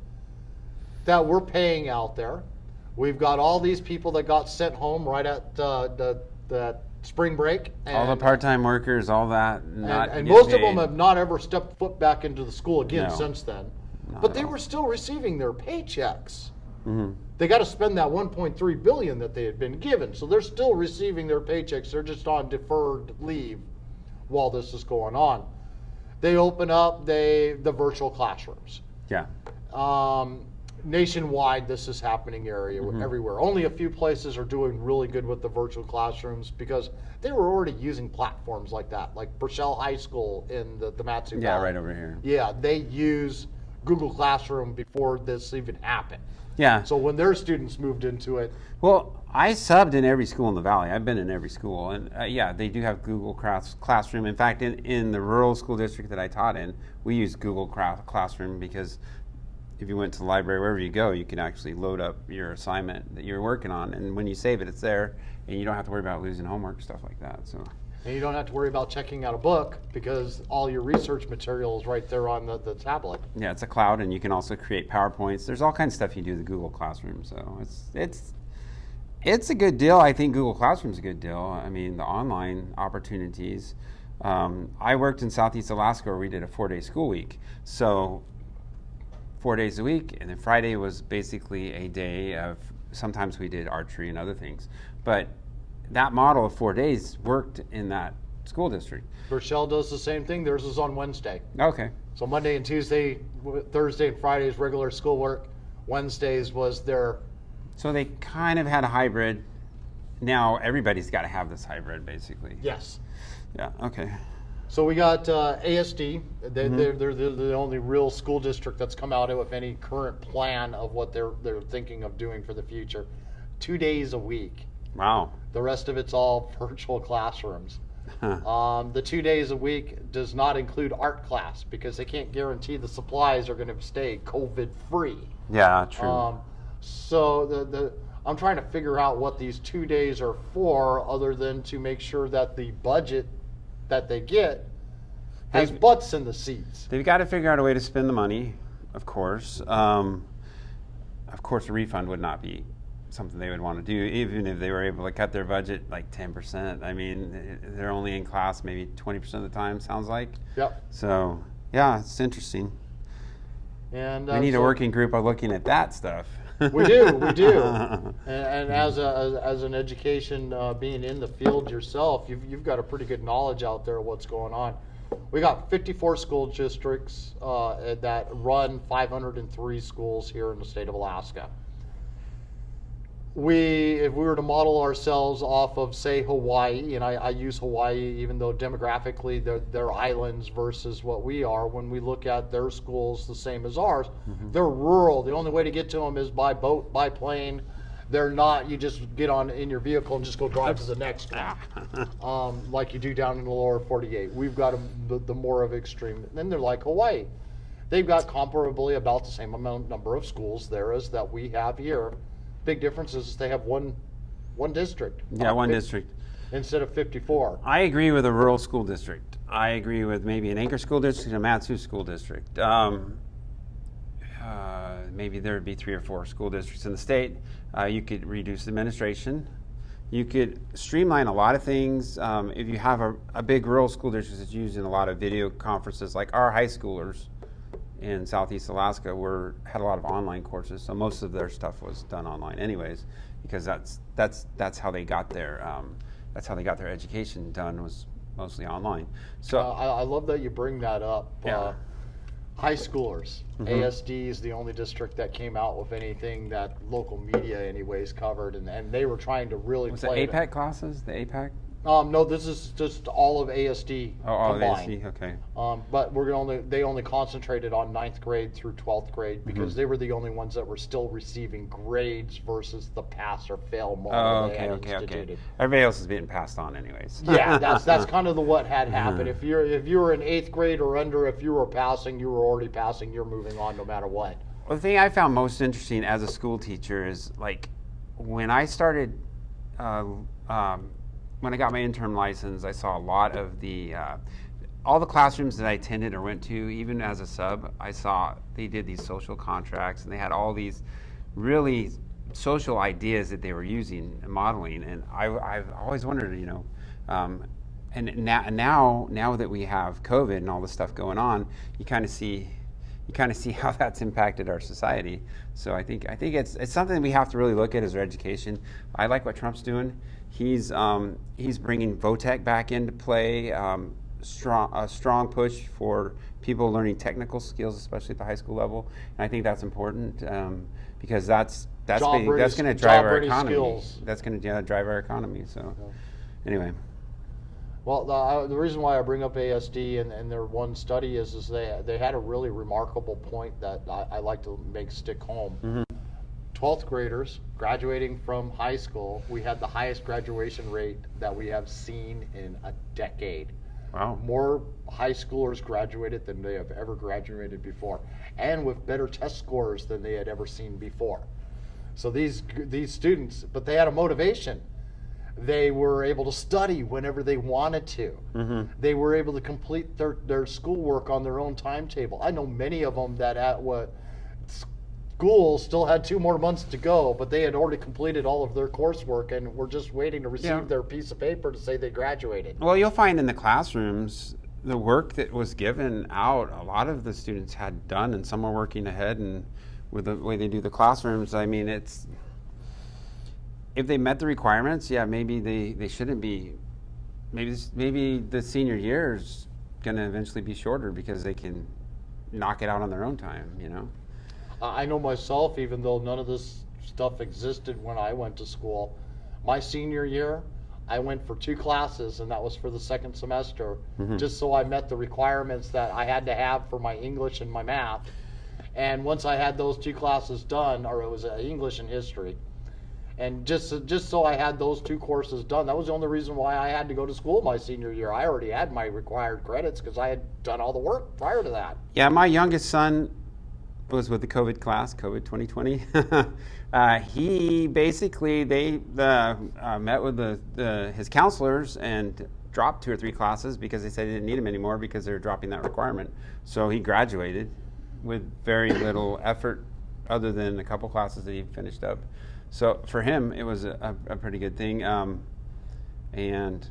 that we're paying out there. We've got all these people that got sent home right at the spring break. And, all the part-time workers, all that. And most of them have not ever stepped foot back into the school again since then. But they were still receiving their paychecks. Mm-hmm. They got to spend that $1.3 billion that they had been given. So they're still receiving their paychecks. They're just on deferred leave while this is going on. They open up the virtual classrooms. Yeah. Nationwide, this is happening everywhere. Only a few places are doing really good with the virtual classrooms because they were already using platforms like that, like Purcell High School in the Matsu Valley. Yeah, right over here. Yeah, they use Google Classroom before this even happened. Yeah. So when their students moved into it. Well, I subbed in every school in the Valley. I've been in every school. And yeah, they do have Google Classroom. In fact, in the rural school district that I taught in, we use Google Classroom because if you went to the library, wherever you go, you can actually load up your assignment that you're working on. And when you save it, it's there. And you don't have to worry about losing homework, stuff like that. So. And you don't have to worry about checking out a book because all your research material is right there on the tablet. Yeah, it's a cloud, and you can also create PowerPoints. There's all kinds of stuff you do with the Google Classroom. So it's a good deal. I think Google Classroom's a good deal. I mean, the online opportunities. I worked in Southeast Alaska where we did a 4-day school week. So 4 days a week, and then Friday was basically a day of, sometimes we did archery and other things. But that model of 4 days worked in that school district. Purcell does the same thing. Theirs is on Wednesday. Okay. So Monday and Tuesday, Thursday and Friday is regular schoolwork. Wednesdays was their... So they kind of had a hybrid. Now everybody's got to have this hybrid, basically. Yes. Yeah, okay. So we got ASD. They're the only real school district that's come out with any current plan of what they're thinking of doing for the future. 2 days a week. Wow. The rest of it's all virtual classrooms. The 2 days a week does not include art class because they can't guarantee the supplies are going to stay COVID free. Yeah, true. So I'm trying to figure out what these 2 days are for, other than to make sure that the budget that they get has butts in the seats. They've got to figure out a way to spend the money, of course. A refund would not be something they would want to do, even if they were able to cut their budget like 10%. I mean, they're only in class maybe 20% of the time, sounds like. Yep. So, yeah, it's interesting. And we need a working group of looking at that stuff. We do. And as an education, being in the field yourself, you've got a pretty good knowledge out there of what's going on. We got 54 school districts that run 503 schools here in the state of Alaska. If we were to model ourselves off of, say, Hawaii, and I use Hawaii even though demographically they're islands versus what we are, when we look at their schools the same as ours, they're rural. The only way to get to them is by boat, by plane. They're not, you just get on in your vehicle and just go drive to the next one, like you do down in the lower 48. We've got the more of extreme. And then they're like Hawaii. They've got comparably about the same number of schools there as that we have here. Big difference is they have one district. Yeah, one district. Instead of 54. I agree with a rural school district. I agree with maybe an Anchor school district and a Matsu school district. Maybe there would be 3 or 4 school districts in the state. You could reduce administration. You could streamline a lot of things. If you have a big rural school district that's used in a lot of video conferences, like our high schoolers, in Southeast Alaska had a lot of online courses, so most of their stuff was done online anyways, because that's how they got their education done, was mostly online. So I love that you bring that up. Yeah. High schoolers. Mm-hmm. ASD is the only district that came out with anything that local media anyways covered, and they were trying to really was play it APAC classes? The APAC? No, this is just all of ASD all of combined. ASD, okay. But they only concentrated on 9th grade through 12th grade because they were the only ones that were still receiving grades versus the pass or fail model they had instituted. Everybody else is being passed on anyways. Yeah, that's kind of what had happened. If you were in 8th grade or under, if you were passing, you were already passing. You're moving on no matter what. Well, the thing I found most interesting as a school teacher is, like, when I started. When I got my interim license, I saw a lot of all the classrooms that I attended or went to, even as a sub, I saw they did these social contracts, and they had all these really social ideas that they were using and modeling. And I've always wondered, and now that we have COVID and all this stuff going on, you kind of see how that's impacted our society. So I think it's something we have to really look at as our education. I like what Trump's doing. He's bringing VOTEC back into play. A strong push for people learning technical skills, especially at the high school level. And I think that's important because that's going to drive our economy. Skills. That's going to drive our economy. So anyway. Well, the reason why I bring up ASD and their one study is they had a really remarkable point that I like to make stick home. Mm-hmm. 12th graders graduating from high school, we had the highest graduation rate that we have seen in a decade. Wow. More high schoolers graduated than they have ever graduated before, and with better test scores than they had ever seen before. So these students, but they had a motivation. They were able to study whenever they wanted to. Mm-hmm. They were able to complete their schoolwork on their own timetable. I know many of them that school still had 2 more months to go, but they had already completed all of their coursework and were just waiting to receive their piece of paper to say they graduated. Well, you'll find in the classrooms, the work that was given out, a lot of the students had done, and some were working ahead. And with the way they do the classrooms, I mean, if they met the requirements, maybe they shouldn't be. Maybe the senior year is going to eventually be shorter because they can knock it out on their own time, I know myself, even though none of this stuff existed when I went to school, my senior year, I went for 2 classes, and that was for the second semester, just so I met the requirements that I had to have for my English and my math. And once I had those 2 classes done, or it was English and history, and just so I had those 2 courses done, that was the only reason why I had to go to school my senior year. I already had my required credits because I had done all the work prior to that. Yeah, my youngest son was with the COVID class, COVID 2020. He basically, met with his counselors and dropped 2 or 3 classes because they said they didn't need him anymore because they were dropping that requirement. So he graduated with very little effort other than a couple classes that he finished up. So for him, it was a pretty good thing. And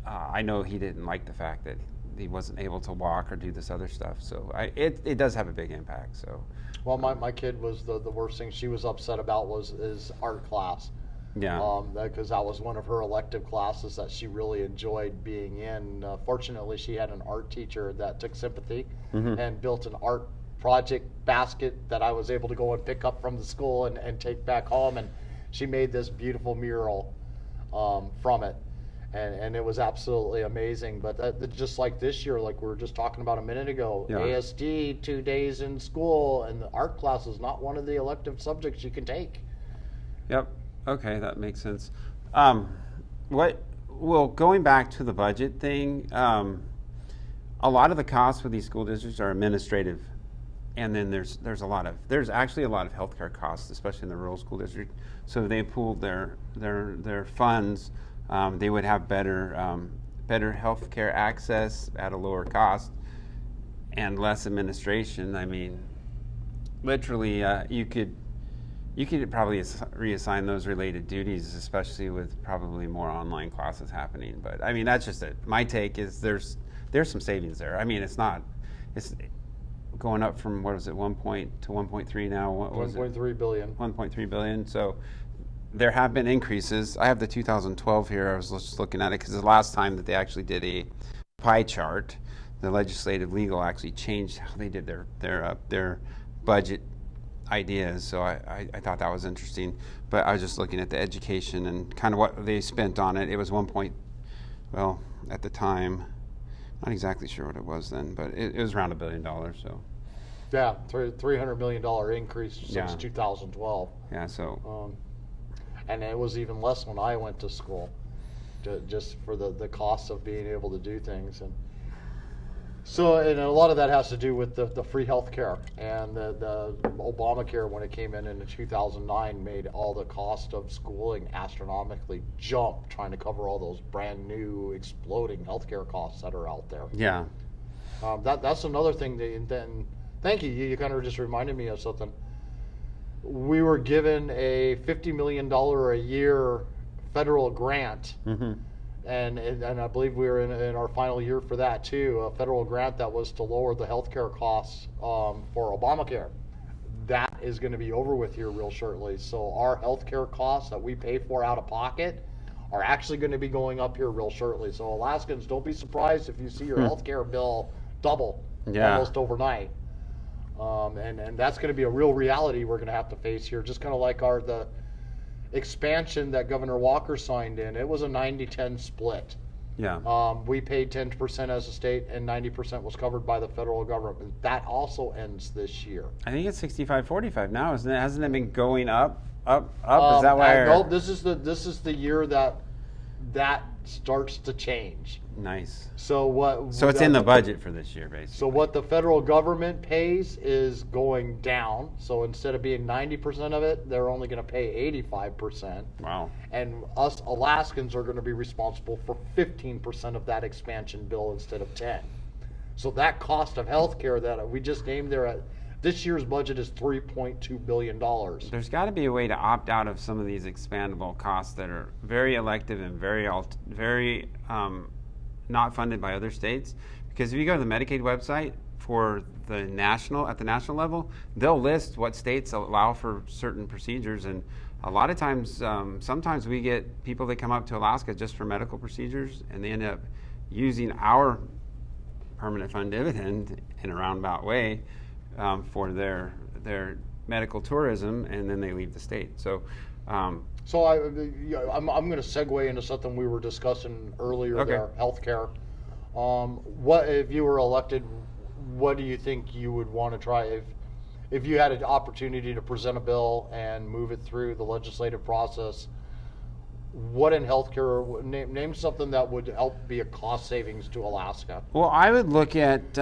I know he didn't like the fact that he wasn't able to walk or do this other stuff. So it does have a big impact. So, well, my kid was the worst thing she was upset about was his art class. Yeah. Because that was one of her elective classes that she really enjoyed being in. Fortunately, she had an art teacher that took sympathy and built an art project basket that I was able to go and pick up from the school and take back home. And she made this beautiful mural from it. And it was absolutely amazing. But just like this year, like we were just talking about a minute ago, ASD, 2 days in school, and the art class is not one of the elective subjects you can take. Yep. Okay, that makes sense. Going back to the budget thing, a lot of the costs for these school districts are administrative. And then there's actually a lot of healthcare costs, especially in the rural school district. So they pooled their funds. They would have better healthcare access at a lower cost and less administration. I mean, literally, you could probably reassign those related duties, especially with probably more online classes happening. But I mean, that's just it. My take is there's some savings there. I mean, going up from, what was it, 1 point to 1.3 now? What was 1.3 billion. 1.3 billion. So there have been increases. I have the 2012 here. I was just looking at it because the last time that they actually did a pie chart, the legislative legal actually changed how they did their budget ideas. So I thought that was interesting. But I was just looking at the education and kind of what they spent on it. It was well, at the time, not exactly sure what it was then, but it was around $1 billion. So yeah, $300 million increase since 2012. Yeah, so and it was even less when I went to school, just for the cost of being able to do things. And so, and a lot of that has to do with the free health care, and the Obamacare, when it came in 2009, made all the cost of schooling astronomically jump, trying to cover all those brand new exploding healthcare costs that are out there. Yeah. That's another thing. Then thank you. You kind of just reminded me of something. We were given a $50 million a year federal grant. Mm-hmm. And I believe we were in our final year for that too, a federal grant that was to lower the healthcare costs for Obamacare. That is going to be over with here real shortly. So our healthcare costs that we pay for out of pocket are actually going to be going up here real shortly. So Alaskans, don't be surprised if you see your healthcare bill double almost overnight. And that's going to be a real reality we're going to have to face here, just kind of like the expansion that Governor Walker signed in. It was a 90-10 split. Yeah. We paid 10% as a state, and 90% was covered by the federal government. That also ends this year. I think it's 65-45 now, isn't it? Hasn't it been going up? Is that why? No, this is the year that starts to change. Nice. So it's in the budget for this year, basically. So what the federal government pays is going down. So instead of being 90% of it, they're only going to pay 85%. Wow. And us Alaskans are going to be responsible for 15% of that expansion bill instead of 10. So that cost of health care that we just named there, this year's budget is $3.2 billion. There's got to be a way to opt out of some of these expandable costs that are very elective and very not funded by other states. Because if you go to the Medicaid website for at the national level, they'll list what states allow for certain procedures. And a lot of times, sometimes we get people that come up to Alaska just for medical procedures, and they end up using our permanent fund dividend in a roundabout way for their medical tourism, and then they leave the state. So I'm going to segue into something we were discussing earlier there, healthcare. What if you were elected, what do you think you would want to try if you had an opportunity to present a bill and move it through the legislative process? What in healthcare, name something that would help be a cost savings to Alaska? Well, I would look at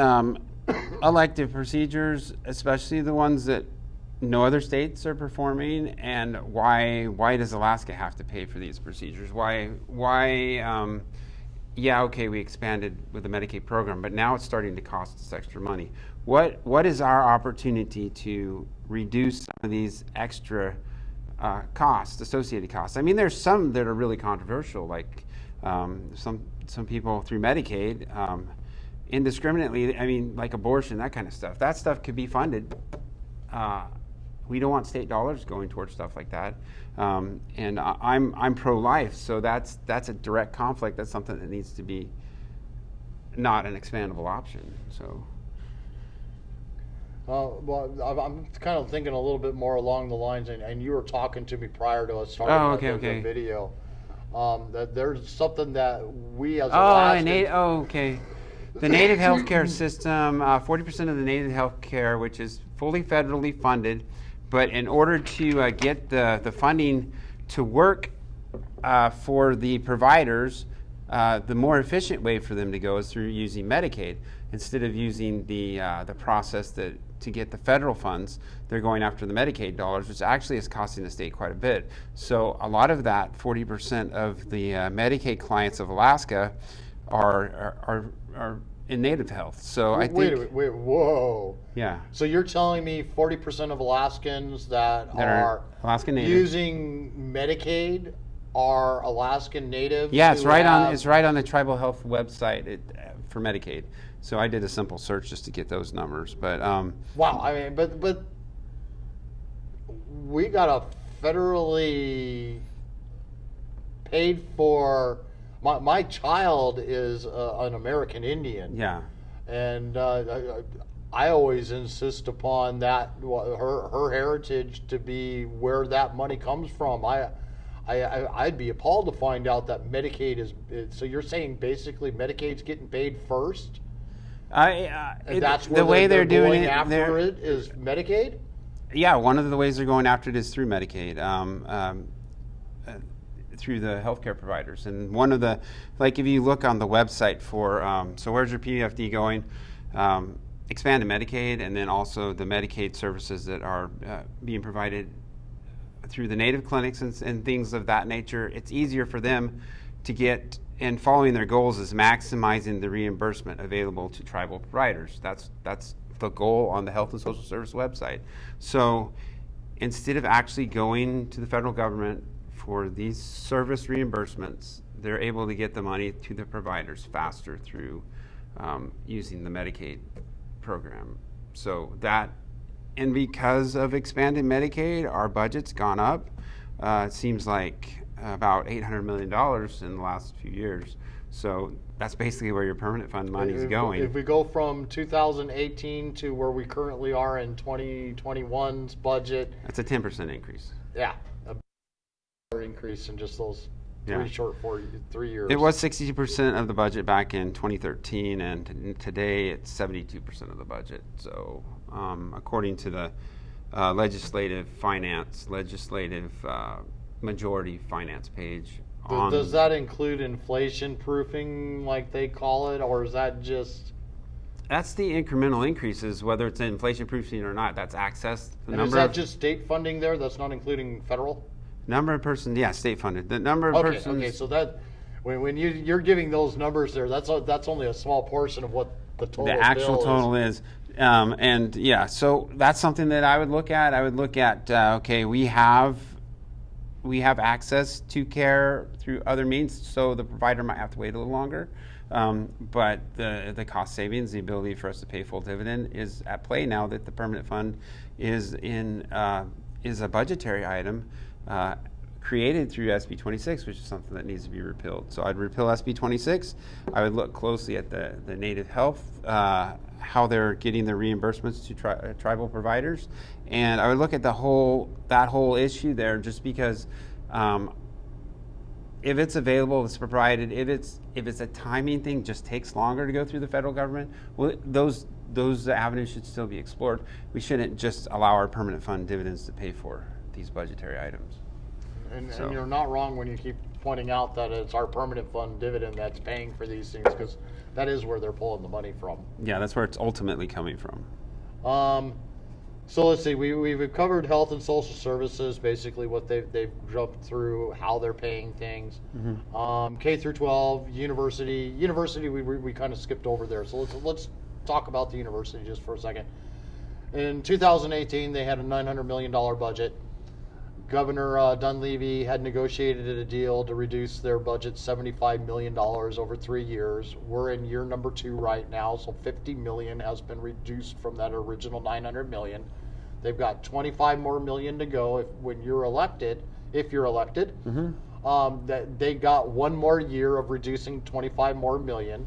elective procedures, especially the ones that no other states are performing, and why does Alaska have to pay for these procedures? We expanded with the Medicaid program, but now it's starting to cost us extra money. What is our opportunity to reduce some of these extra associated costs? I mean, there's some that are really controversial, like some people through Medicaid indiscriminately, I mean, like abortion, that kind of stuff. That stuff could be funded. We don't want state dollars going towards stuff like that. And I'm pro-life, so that's a direct conflict. That's something that needs to be not an expandable option. So. Well, I'm kind of thinking a little bit more along the lines, and you were talking to me prior to us starting the video. That there's something that we as Alaskans. The native healthcare system, 40% of the native healthcare, which is fully federally funded, but in order to get the funding to work for the providers, the more efficient way for them to go is through using Medicaid. Instead of using the process to get the federal funds, they're going after the Medicaid dollars, which actually is costing the state quite a bit. So a lot of that, 40% of the Medicaid clients of Alaska are in native health. So I think. Wait, whoa. Yeah. So you're telling me 40% of Alaskans that are Alaskan native using Medicaid are Alaskan native? Yeah, it's right on the tribal health website. for Medicaid. So I did a simple search just to get those numbers. But wow, I mean, but we got a federally paid for. My child is an American Indian. yeah. And I always insist upon that her heritage to be where that money comes from. I'd be appalled to find out that Medicaid is. So you're saying basically Medicaid's getting paid first? That's where the way they're doing going it after it is Medicaid. Yeah, one of the ways they're going after it is through Medicaid. Through the healthcare providers. And one of the, like if you look on the website for, so where's your PFD going? Expanded Medicaid, and then also the Medicaid services that are being provided through the native clinics and things of that nature. It's easier for them to get, and following their goals is maximizing the reimbursement available to tribal providers. That's the goal on the Health and Social Service website. So instead of actually going to the federal government for these service reimbursements, they're able to get the money to the providers faster through using the Medicaid program. So that, and because of expanded Medicaid, our budget's gone up. It seems like about $800 million in the last few years. So that's basically where your permanent fund money is going. If we go from 2018 to where we currently are in 2021's budget, that's a 10% increase. Yeah. Increase in just those three years. It was 60% of the budget back in 2013, and today it's 72% of the budget. So according to the legislative majority finance page. Does that include inflation proofing, like they call it, or is that just... That's the incremental increases, whether it's inflation proofing or not. That's access. And is that just state funding there? That's not including federal? Number of persons, yeah, state funded. The number of persons. Okay, so that when you're giving those numbers there, that's only a small portion of what the total. The actual total is, and yeah, so that's something that I would look at. I would look at okay, we have access to care through other means, so the provider might have to wait a little longer, but the cost savings, the ability for us to pay full dividend is at play now that the permanent fund is a budgetary item. Created through SB 26, which is something that needs to be repealed. So I'd repeal SB 26. I would look closely at the native health, how they're getting their reimbursements to tribal providers, and I would look at that whole issue there. Just because if it's available, it's provided. If it's a timing thing, just takes longer to go through the federal government. Well, those avenues should still be explored. We shouldn't just allow our permanent fund dividends to pay for these budgetary items. And you're not wrong when you keep pointing out that it's our permanent fund dividend that's paying for these things, because that is where they're pulling the money from. Yeah, that's where it's ultimately coming from. So let's see, we've covered health and social services, basically what they've jumped through, how they're paying things. Mm-hmm. K through 12, university we kind of skipped over there. So let's talk about the university just for a second. In 2018, they had a $900 million budget. Governor Dunleavy had negotiated a deal to reduce their budget $75 million over 3 years. We're in year number 2 right now, so $50 million has been reduced from that original $900 million. They've got $25 more million to go if you're elected. Mm-hmm. That they got 1 more year of reducing $25 more million.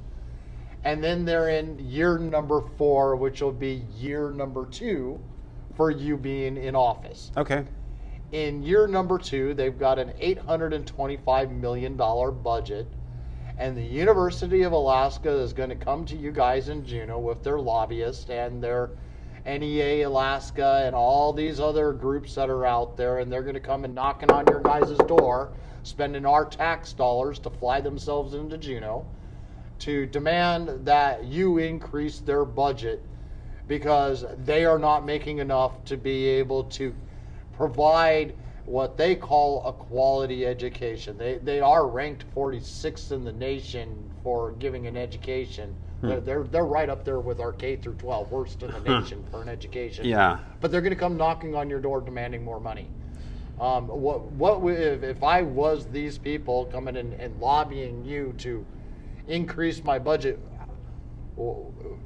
And then they're in year number 4, which will be year number 2 for you being in office. Okay. In year number 2, they've got an $825 million budget, and the University of Alaska is going to come to you guys in Juneau with their lobbyists and their NEA Alaska and all these other groups that are out there, and they're going to come and knocking on your guys' door, spending our tax dollars to fly themselves into Juneau to demand that you increase their budget because they are not making enough to be able to provide what they call a quality education. They are ranked 46th in the nation for giving an education. They're right up there with our K through 12, worst in the nation for an education. Yeah. But they're going to come knocking on your door demanding more money. If I was these people coming in and lobbying you to increase my budget,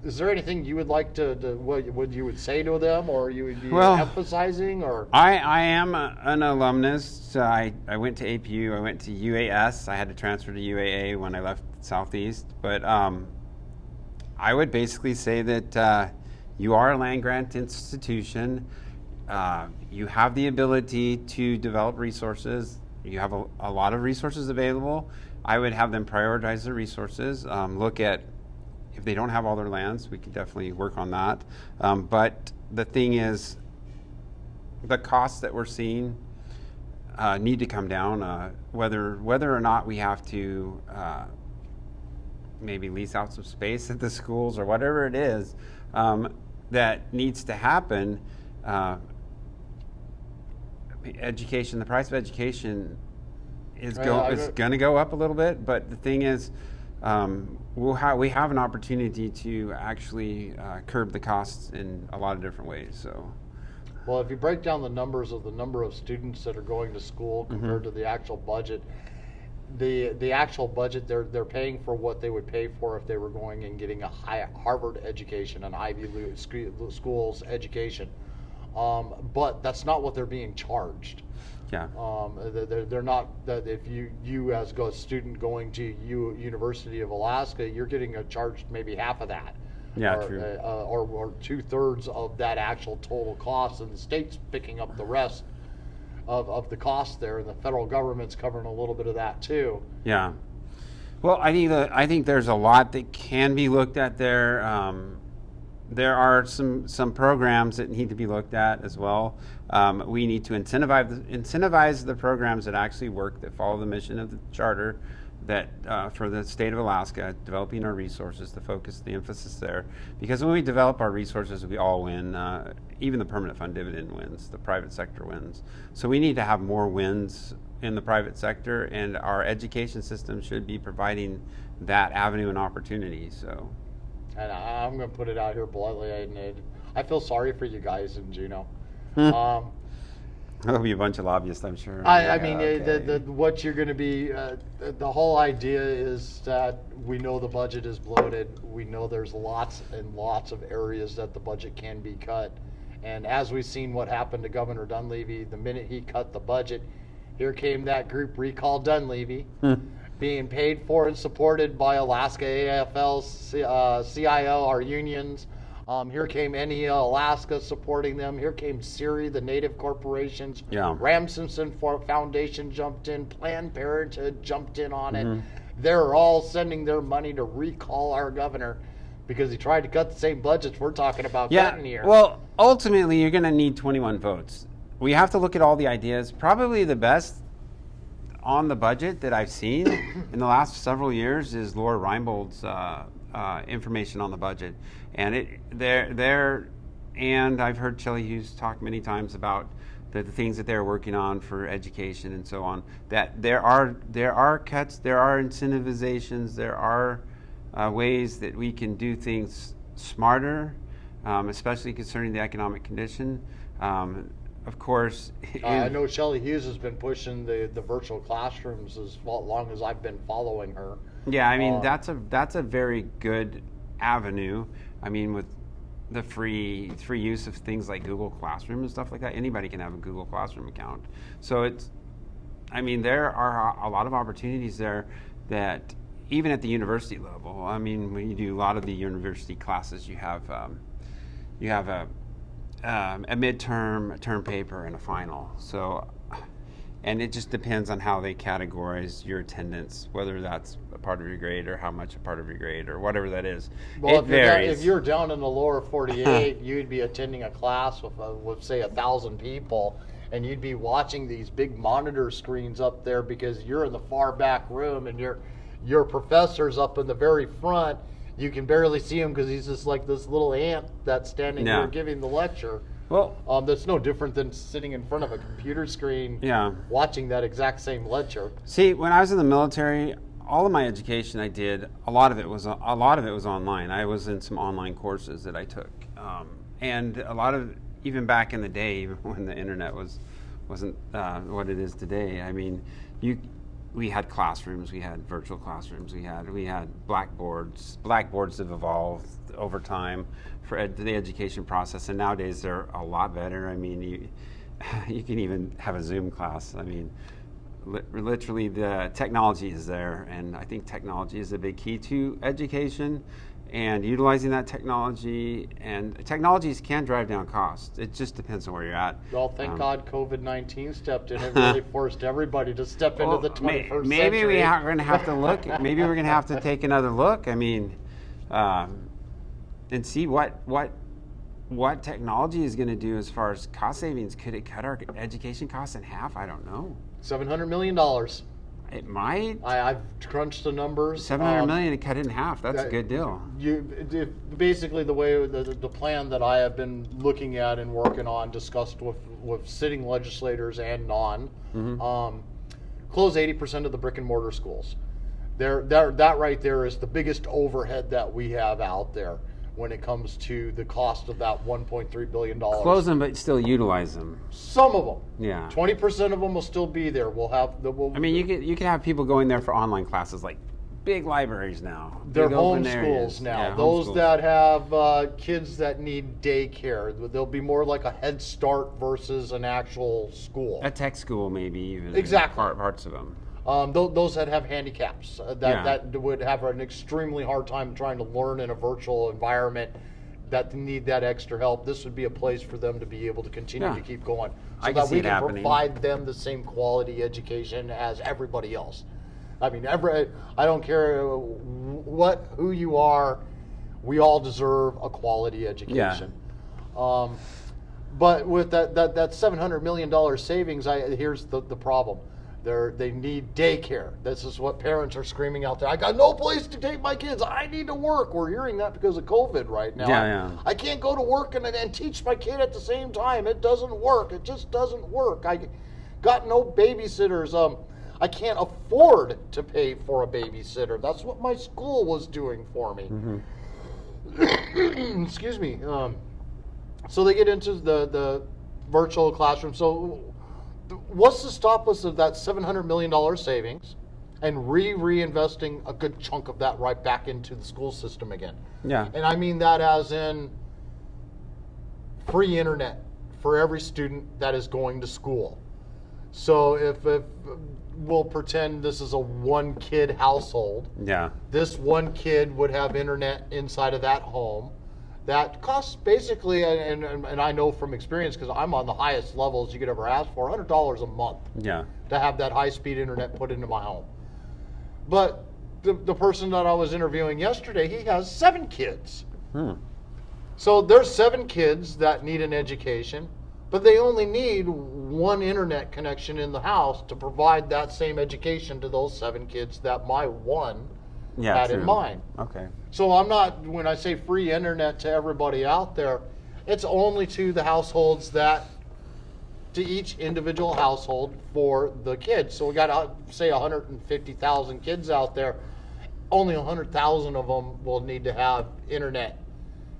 Is there anything you would like to what you would say to them, or you would be Well, emphasizing, or? I am an alumnus. So I went to APU, I went to UAS. I had to transfer to UAA when I left Southeast. But I would basically say that you are a land-grant institution. You have the ability to develop resources. You have a lot of resources available. I would have them prioritize their resources, look at if they don't have all their lands, we could definitely work on that. But the thing is, the costs that we're seeing need to come down. Whether or not we have to maybe lease out some space at the schools or whatever it is that needs to happen. Education, the price of education is going to go up a little bit, but the thing is, we have an opportunity to actually curb the costs in a lot of different ways. So, well, if you break down the numbers of the number of students that are going to school compared to the actual budget, the actual budget they're paying for what they would pay for if they were going and getting a high Harvard education, an Ivy League schools education, but that's not what they're being charged. Yeah. They're not that if you as a student going to University of Alaska, you're getting charged maybe half of that. Yeah, or, true. Or 2/3 of that actual total cost, and the state's picking up the rest of the cost there, and the federal government's covering a little bit of that too. Yeah. Well, I think there's a lot that can be looked at there. There are some programs that need to be looked at as well. We need to incentivize the programs that actually work, that follow the mission of the charter, that for the state of Alaska, developing our resources, the emphasis there. Because when we develop our resources, we all win. Even the permanent fund dividend wins. The private sector wins. So we need to have more wins in the private sector, and our education system should be providing that avenue and opportunity. So. And I'm going to put it out here bluntly, and I feel sorry for you guys in Juneau. There'll be a bunch of lobbyists, I'm sure. I mean, what you're going to be, the whole idea is that we know the budget is bloated. We know there's lots and lots of areas that the budget can be cut. And as we've seen what happened to Governor Dunleavy, the minute he cut the budget, here came that group, Recall Dunleavy, being paid for and supported by Alaska AFL, CIO, our unions. Here came NEL Alaska supporting them. Here came SERI, the native corporations. Yeah. Ramsonson Foundation jumped in. Planned Parenthood jumped in on it. They're all sending their money to recall our governor because he tried to cut the same budgets we're talking about cutting here. Well, ultimately, you're going to need 21 votes. We have to look at all the ideas. Probably the best on the budget that I've seen in the last several years is Laura Reinbold's information on the budget, and and I've heard Shelley Hughes talk many times about the things that they're working on for education and so on. That there are cuts, there are incentivizations, there are ways that we can do things smarter, especially concerning the economic condition. Of course, I know Shelley Hughes has been pushing the virtual classrooms as long as I've been following her. Yeah, I mean that's a very good avenue. I mean, with the free use of things like Google Classroom and stuff like that, anybody can have a Google Classroom account. So there are a lot of opportunities there that even at the university level. I mean, when you do a lot of the university classes, you have a midterm, a term paper, and a final. So, and it just depends on how they categorize your attendance, whether that's a part of your grade or how much a part of your grade or whatever that is. Well, it varies. If you're down in the lower 48, you'd be attending a class with say 1,000 people, and you'd be watching these big monitor screens up there because you're in the far back room and your professor's up in the very front. You can barely see him because he's just like this little ant that's standing there giving the lecture. Well, that's no different than sitting in front of a computer screen watching that exact same lecture. See, when I was in the military, all of my education I did, a lot of it was online. I was in some online courses that I took, and a lot of, even back in the day, even when the internet wasn't what it is today. I mean, we had classrooms, we had virtual classrooms, we had blackboards. Blackboards have evolved over time for the education process, and nowadays they're a lot better. I mean, you can even have a Zoom class. I mean, literally the technology is there, and I think technology is a big key to education. And utilizing that technology, and technologies can drive down costs. It just depends on where you're at. Well, thank God COVID-19 stepped in. It really forced everybody to step into the 21st century. Maybe we are going to have to look. Maybe we're going to have to take another look. I mean, and see what technology is going to do as far as cost savings. Could it cut our education costs in half? I don't know. $700 million. It might. I've crunched the numbers. $700 million to cut it in half. That's a good deal. Basically, the way the plan that I have been looking at and working on, discussed with sitting legislators and non, close 80% of the brick and mortar schools. That right there is the biggest overhead that we have out there when it comes to the cost of that $1.3 billion. Close them, but still utilize them. Some of them. Yeah. 20% of them will still be there. I mean, you can have people going there for online classes, like big libraries now. They're home schools now. Yeah, those that have kids that need daycare, they'll be more like a Head Start versus an actual school. A tech school, maybe even. Exactly. Parts of them. Those that have handicaps that would have an extremely hard time trying to learn in a virtual environment, that need that extra help. This would be a place for them to be able to continue to keep going, so that we can provide them the same quality education as everybody else. I mean, I don't care who you are, we all deserve a quality education. Yeah. But with that $700 million savings, here's the problem. They need daycare. This is what parents are screaming out there. I got no place to take my kids. I need to work. We're hearing that because of COVID right now. Yeah. I can't go to work and teach my kid at the same time. It doesn't work. It just doesn't work. I got no babysitters. I can't afford to pay for a babysitter. That's what my school was doing for me. Mm-hmm. Excuse me. So they get into the virtual classroom. So what's to stop us of that $700 million savings and reinvesting a good chunk of that right back into the school system again? Yeah. And I mean that as in free internet for every student that is going to school. So if we'll pretend this is a one-kid household, this one kid would have internet inside of that home. That costs basically, and I know from experience because I'm on the highest levels you could ever ask for, $100 a month to have that high-speed internet put into my home. But the person that I was interviewing yesterday, he has 7 kids. So there's 7 kids that need an education, but they only need one internet connection in the house to provide that same education to those 7 kids that my one had in mind. Okay. So I'm not, when I say free internet to everybody out there, it's only to the households to each individual household for the kids. So we got, say, 150,000 kids out there. Only 100,000 of them will need to have internet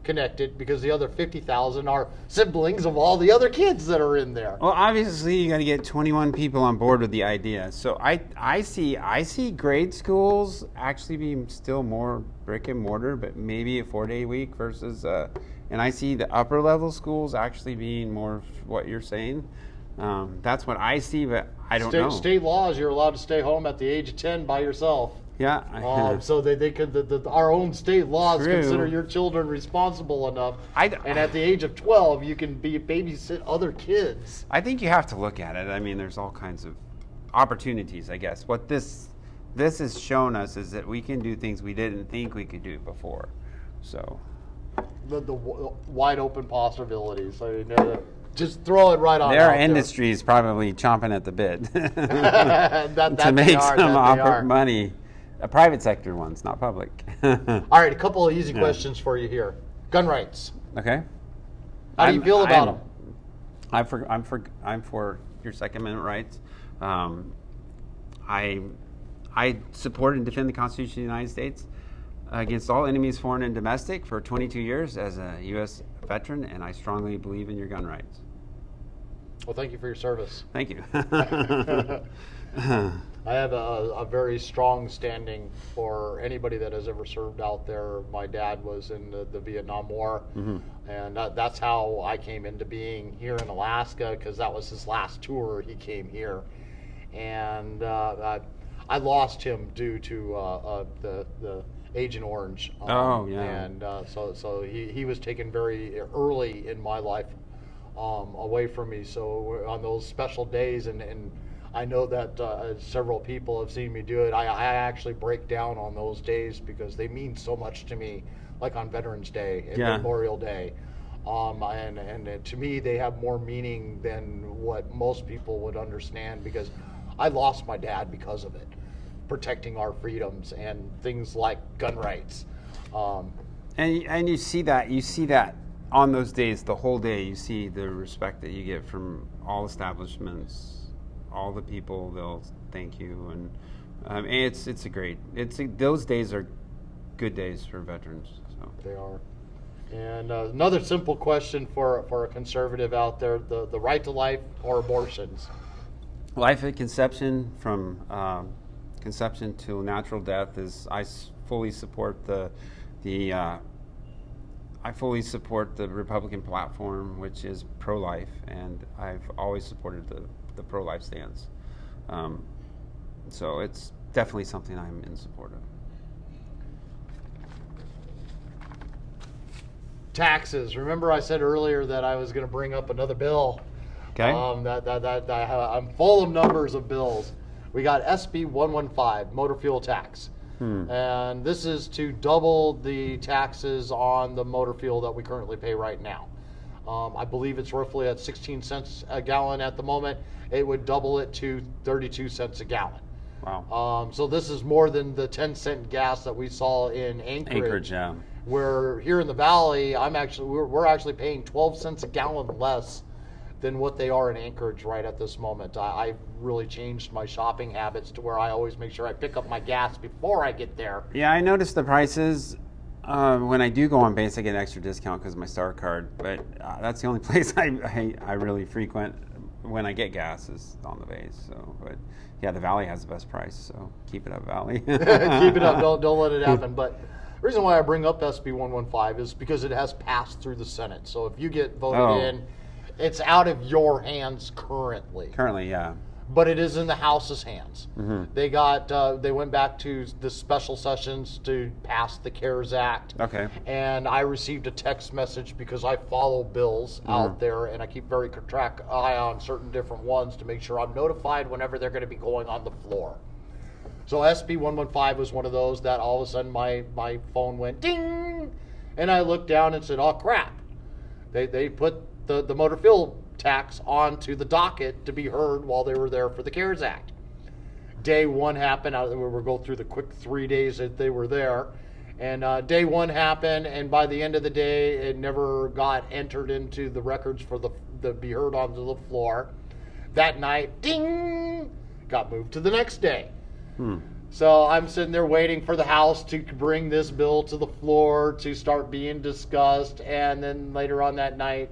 connected because the other 50,000 are siblings of all the other kids that are in there. Well, obviously you got to get 21 people on board with the idea. So I see grade schools actually being still more brick and mortar, but maybe a 4-day week versus and I see the upper level schools actually being more what you're saying. That's what I see, but I don't know. State laws, you're allowed to stay home at the age of 10 by yourself. Yeah. So they could, our own state laws consider your children responsible enough. And at the age of 12, you can babysit other kids. I think you have to look at it. I mean, there's all kinds of opportunities, I guess. What this has shown us is that we can do things we didn't think we could do before. So the wide open possibilities. I mean, just throw it right on. Their industry is probably chomping at the bit to make some money. Private sector ones, not public. All right, a couple of easy questions for you here. Gun rights. Okay. How do you feel about them? I'm for your Second Amendment rights. I support and defend the Constitution of the United States against all enemies, foreign and domestic, for 22 years as a U.S. veteran, and I strongly believe in your gun rights. Well, thank you for your service. Thank you. I have a very strong standing for anybody that has ever served out there. My dad was in the Vietnam War, and that's how I came into being here in Alaska, because that was his last tour. He came here, and I lost him due to the Agent Orange. And so he was taken very early in my life away from me. So on those special days, and I know that several people have seen me do it, I actually break down on those days because they mean so much to me, like on Veterans Day and Memorial Day. And to me, they have more meaning than what most people would understand, because I lost my dad because of it, protecting our freedoms and things like gun rights. And you see that on those days, the whole day. You see the respect that you get from all establishments, all the people. They'll thank you, and those days are good days for veterans. So they are. And another simple question for a conservative out there: the right to life or abortions? Life at conception, from conception to natural death, I fully support the Republican platform, which is pro-life, and I've always supported the pro-life stance. So it's definitely something I'm in support of. Taxes. Remember, I said earlier that I was going to bring up another bill. Okay. I'm full of numbers of bills. We got SB 115, motor fuel tax. And this is to double the taxes on the motor fuel that we currently pay right now. I believe it's roughly at 16 cents a gallon at the moment. It would double it to 32 cents a gallon. Wow. So this is more than the 10-cent gas that we saw in Anchorage. Yeah. Where here in the Valley, we're actually paying 12 cents a gallon less than what they are in Anchorage right at this moment. I've really changed my shopping habits to where I always make sure I pick up my gas before I get there. Yeah, I noticed the prices. When I do go on base, I get an extra discount because of my Star card, but that's the only place I really frequent when I get gas is on the base. So, but yeah, the Valley has the best price, so keep it up, Valley. Keep it up. Don't let it happen. But the reason why I bring up SB 115 is because it has passed through the Senate. So if you get voted in, it's out of your hands currently. Currently, yeah. But it is in the House's hands. They went back to the special sessions to pass the CARES Act. Okay. And I received a text message because I follow bills out there, and I keep very eye on certain different ones to make sure I'm notified whenever they're going to be going on the floor. So SB 115 was one of those that all of a sudden my phone went ding, and I looked down and said, "Oh crap!" They put the motor fuel tax onto the docket to be heard while they were there for the CARES Act. Day one happened. We'll go through the quick 3 days that they were there. And day one happened, and by the end of the day, it never got entered into the records for the be heard onto the floor. That night, ding, got moved to the next day. So I'm sitting there waiting for the House to bring this bill to the floor to start being discussed, and then later on that night,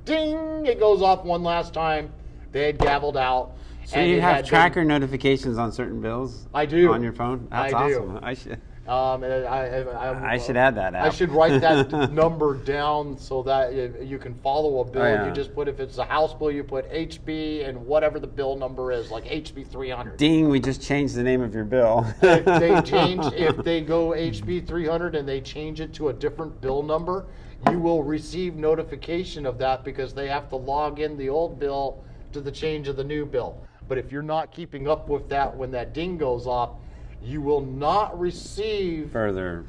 ding, it goes off one last time. They had gavelled out. So you have tracker notifications on certain bills? I do. On your phone? That's awesome. I should. I should add that app. I should write that number down so that you can follow a bill. You just put, if it's a House bill, you put HB and whatever the bill number is, like HB 300. Ding, we just changed the name of your bill. If they go HB 300 and they change it to a different bill number, you will receive notification of that because they have to log in the old bill to the change of the new bill. But if you're not keeping up with that when that ding goes off, you will not receive further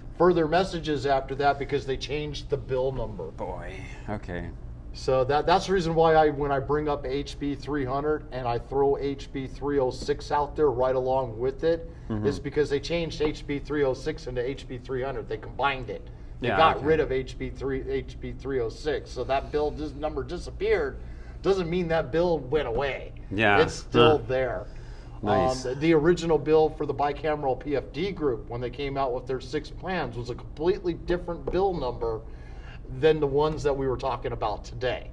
messages after that because they changed the bill number. Boy, okay. So that's the reason why when I bring up HB 300 and I throw HB 306 out there right along with it, is because they changed HB 306 into HB 300. They combined it. They got rid of HB 306. So that bill number disappeared. Doesn't mean that bill went away. Yeah. It's still there. Nice. The original bill for the bicameral PFD group, when they came out with their 6 plans, was a completely different bill number than the ones that we were talking about today.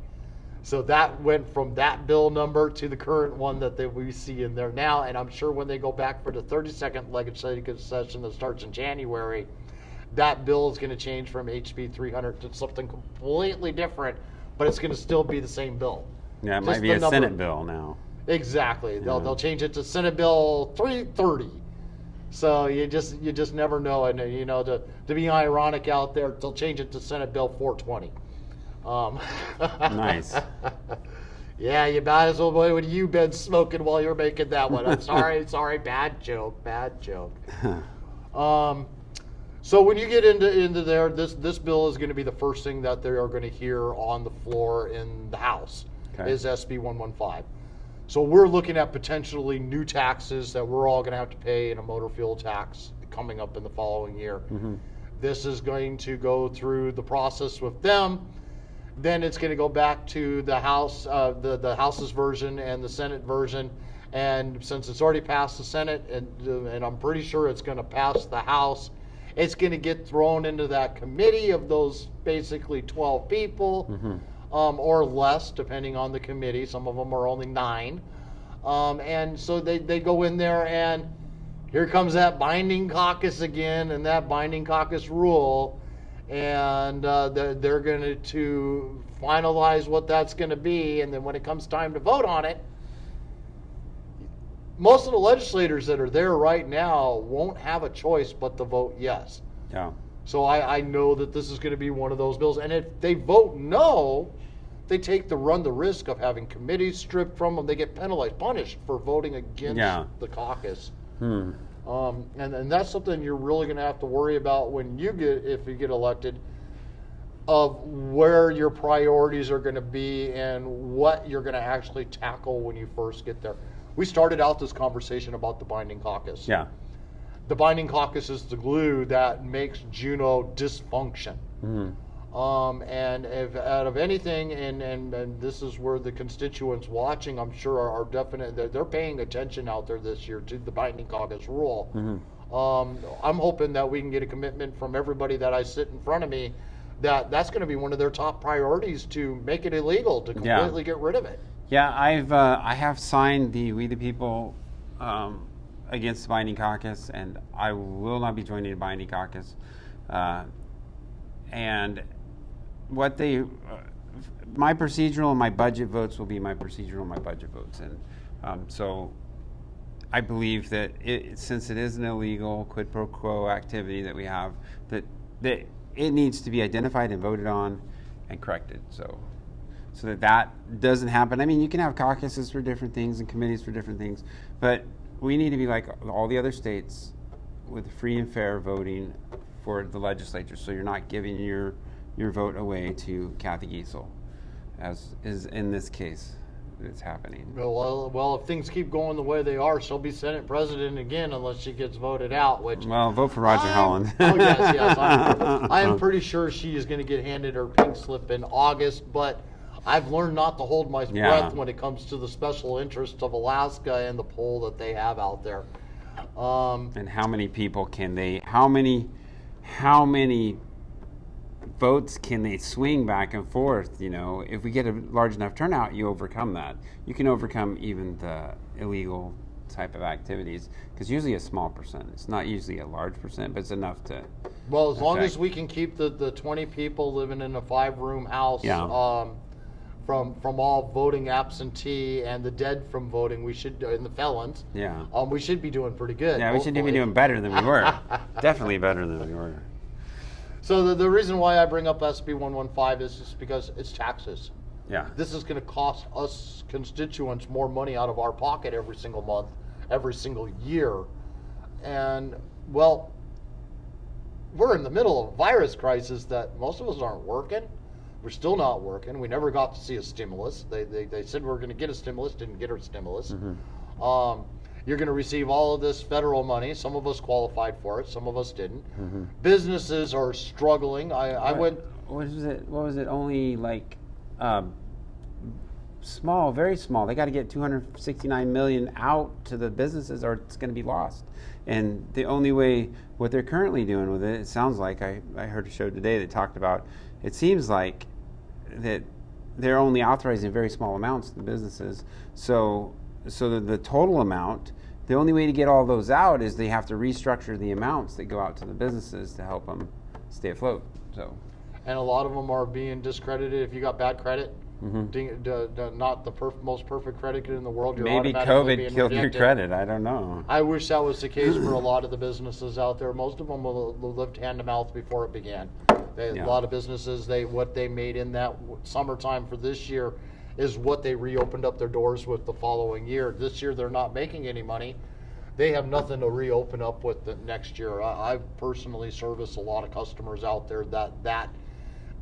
So that went from that bill number to the current one that we see in there now. And I'm sure when they go back for the 32nd legislative session that starts in January, that bill is going to change from HB 300 to something completely different, but it's going to still be the same bill. Yeah, it might be a Senate bill now. Exactly. They'll change it to Senate Bill 330. So you just never know. And to be ironic out there, they'll change it to Senate Bill 420. Nice. Yeah, you might as well. What would you been smoking while you're making that one? I'm sorry, bad joke. So when you get into there, this bill is going to be the first thing that they are going to hear on the floor in the House. Okay. Is SB 115. So we're looking at potentially new taxes that we're all going to have to pay in a motor fuel tax coming up in the following year. Mm-hmm. This is going to go through the process with them. Then it's going to go back to the House, the House's version and the Senate version. And since it's already passed the Senate, and I'm pretty sure it's going to pass the House, it's going to get thrown into that committee of those basically 12 people, mm-hmm. Or less, depending on the committee. Some of them are only 9. And so they go in there, and here comes that binding caucus again, and that binding caucus rule. And they're going to finalize what that's going to be. And then when it comes time to vote on it, most of the legislators that are there right now won't have a choice but to vote yes. Yeah. So I know that this is going to be one of those bills. And if they vote no, they run the risk of having committees stripped from them. They get punished for voting against the caucus. And that's something you're really going to have to worry about if you get elected, of where your priorities are going to be and what you're going to actually tackle when you first get there. We started out this conversation about the binding caucus. Yeah. The binding caucus is the glue that makes Juneau dysfunction. Mm-hmm. And if out of anything, and this is where the constituents watching, I'm sure, are definite. They're paying attention out there this year to the binding caucus rule. Mm-hmm. I'm hoping that we can get a commitment from everybody that I sit in front of me that's going to be one of their top priorities, to make it illegal, to completely get rid of it. Yeah, I have signed the We the People against the binding caucus, and I will not be joining the binding caucus. And what my procedural and my budget votes will be my procedural and my budget votes. And so I believe that since it is an illegal quid pro quo activity that we have, that it needs to be identified and voted on and corrected. So that doesn't happen. I mean, you can have caucuses for different things and committees for different things, but we need to be like all the other states with free and fair voting for the legislature. So you're not giving your vote away to Kathy Giesel, as is in this case. It's happening. Well, if things keep going the way they are, she'll be Senate President again unless she gets voted out. Vote for Roger Holland. Oh yes. I am pretty sure she is going to get handed her pink slip in August. But I've learned not to hold my breath when it comes to the special interests of Alaska and the poll that they have out there. And how many people can they? How many votes can they swing back and forth? If we get a large enough turnout, you overcome that. You can overcome even the illegal type of activities, because usually a small percent. It's not usually a large percent, but it's enough to. Well, as long as we can keep the 20 people living in a 5-room house, from all voting absentee and the dead from voting, we should, and the felons. Yeah. We should be doing pretty good. Yeah, we should be doing better than we were. Definitely better than we were. So the reason why I bring up SB 115 is just because it's taxes. Yeah. This is going to cost us constituents more money out of our pocket every single month, every single year. And, well, we're in the middle of a virus crisis that most of us aren't working. We're still not working. We never got to see a stimulus. They said we were going to get a stimulus, didn't get our stimulus. Mm-hmm. You're going to receive all of this federal money. Some of us qualified for it. Some of us didn't. Mm-hmm. Businesses are struggling. I went. What was it? Only like small, very small. They got to get $269 million out to the businesses, or it's going to be lost. And the only way, what they're currently doing with it sounds like I heard a show today that talked about. It seems like that they're only authorizing very small amounts to the businesses. So the total amount, the only way to get all those out is they have to restructure the amounts that go out to the businesses to help them stay afloat. So, and a lot of them are being discredited. If you got bad credit, not the most perfect credit in the world, you're maybe automatically COVID being killed rejected. your credit. I don't know. I wish that was the case for a lot of the businesses out there. Most of them lived hand to mouth before it began. A lot of businesses, what they made in that summertime for this year is what they reopened up their doors with the following year. This year they're not making any money. They have nothing to reopen up with the next year. I personally service a lot of customers out there that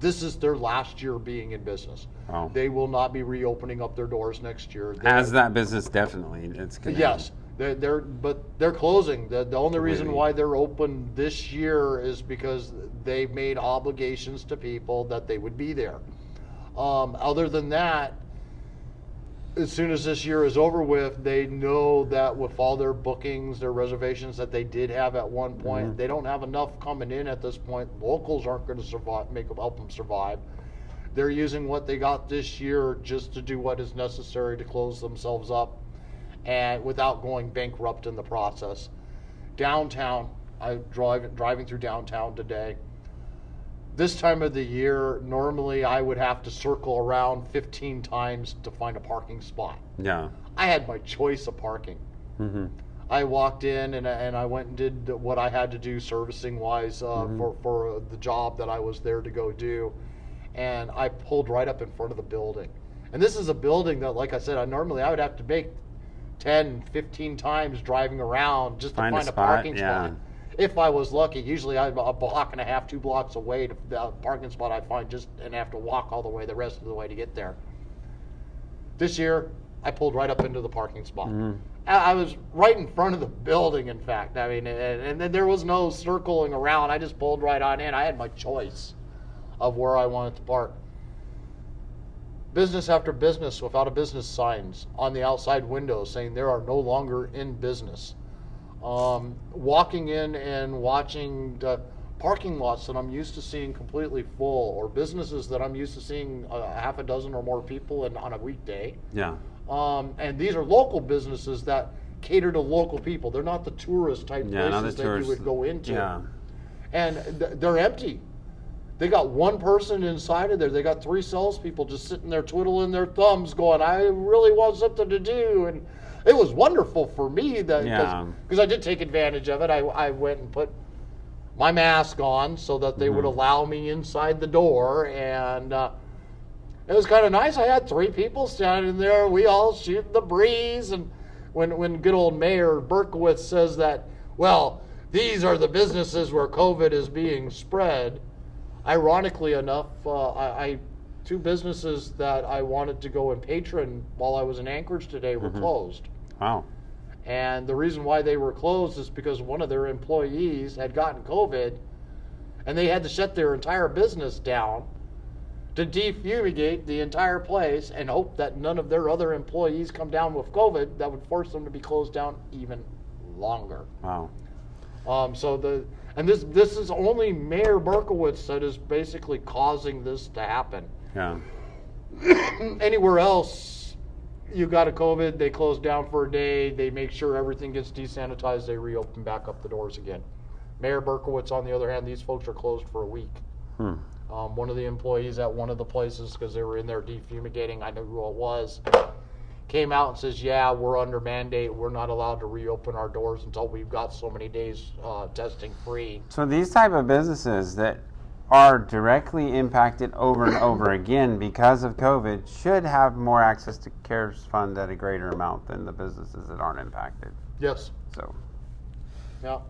this is their last year being in business. Oh. They will not be reopening up their doors next year. As that business, definitely, it's gonna. Yes, they're closing. The only reason why they're open this year is because they've made obligations to people that they would be there. Other than that, as soon as this year is over with, they know that with all their bookings, their reservations that they did have at one point, they don't have enough coming in at this point. Locals aren't going to survive, help them survive. They're using what they got this year just to do what is necessary to close themselves up, and without going bankrupt in the process. Downtown, I'm driving through downtown today. This time of the year, normally I would have to circle around 15 times to find a parking spot. Yeah. I had my choice of parking. I walked in and I went and did what I had to do servicing wise for the job that I was there to go do. And I pulled right up in front of the building. And this is a building that, like I said, I would have to make 10, 15 times driving around just to find a parking spot. If I was lucky. Usually I'm a block and a half, 2 blocks away to the parking spot I find and have to walk all the way the rest of the way to get there. This year, I pulled right up into the parking spot. I was right in front of the building, in fact. I mean, and then there was no circling around. I just pulled right on in. I had my choice of where I wanted to park. Business after business without a business signs on the outside windows saying they are no longer in business. Walking in and watching the parking lots that I'm used to seeing completely full, or businesses that I'm used to seeing half a dozen or more people in on a weekday. Yeah. And these are local businesses that cater to local people. They're not the tourist type places that you would go into. Yeah. And they're empty. They got one person inside of there. They got 3 salespeople just sitting there twiddling their thumbs going, I really want something to do. And it was wonderful for me because I did take advantage of it. I went and put my mask on so that they would allow me inside the door, and it was kind of nice. I had 3 people standing there. We all shooting the breeze, and when good old Mayor Berkowitz says that, well, these are the businesses where COVID is being spread, ironically enough, 2 businesses that I wanted to go and patron while I was in Anchorage today were closed. Wow. And the reason why they were closed is because one of their employees had gotten COVID, and they had to shut their entire business down to defumigate the entire place and hope that none of their other employees come down with COVID that would force them to be closed down even longer. Wow. This is only Mayor Berkowitz that is basically causing this to happen. Yeah. Anywhere else, you got a COVID, they close down for a day, they make sure everything gets desanitized, they reopen back up the doors again. Mayor Berkowitz, on the other hand, these folks are closed for a week. One of the employees at one of the places, because they were in there defumigating, I know who it was, came out and says, yeah, we're under mandate, we're not allowed to reopen our doors until we've got so many days testing free. So these type of businesses that are directly impacted over and over again because of COVID should have more access to CARES fund at a greater amount than the businesses that aren't impacted. Yes. So. Yeah.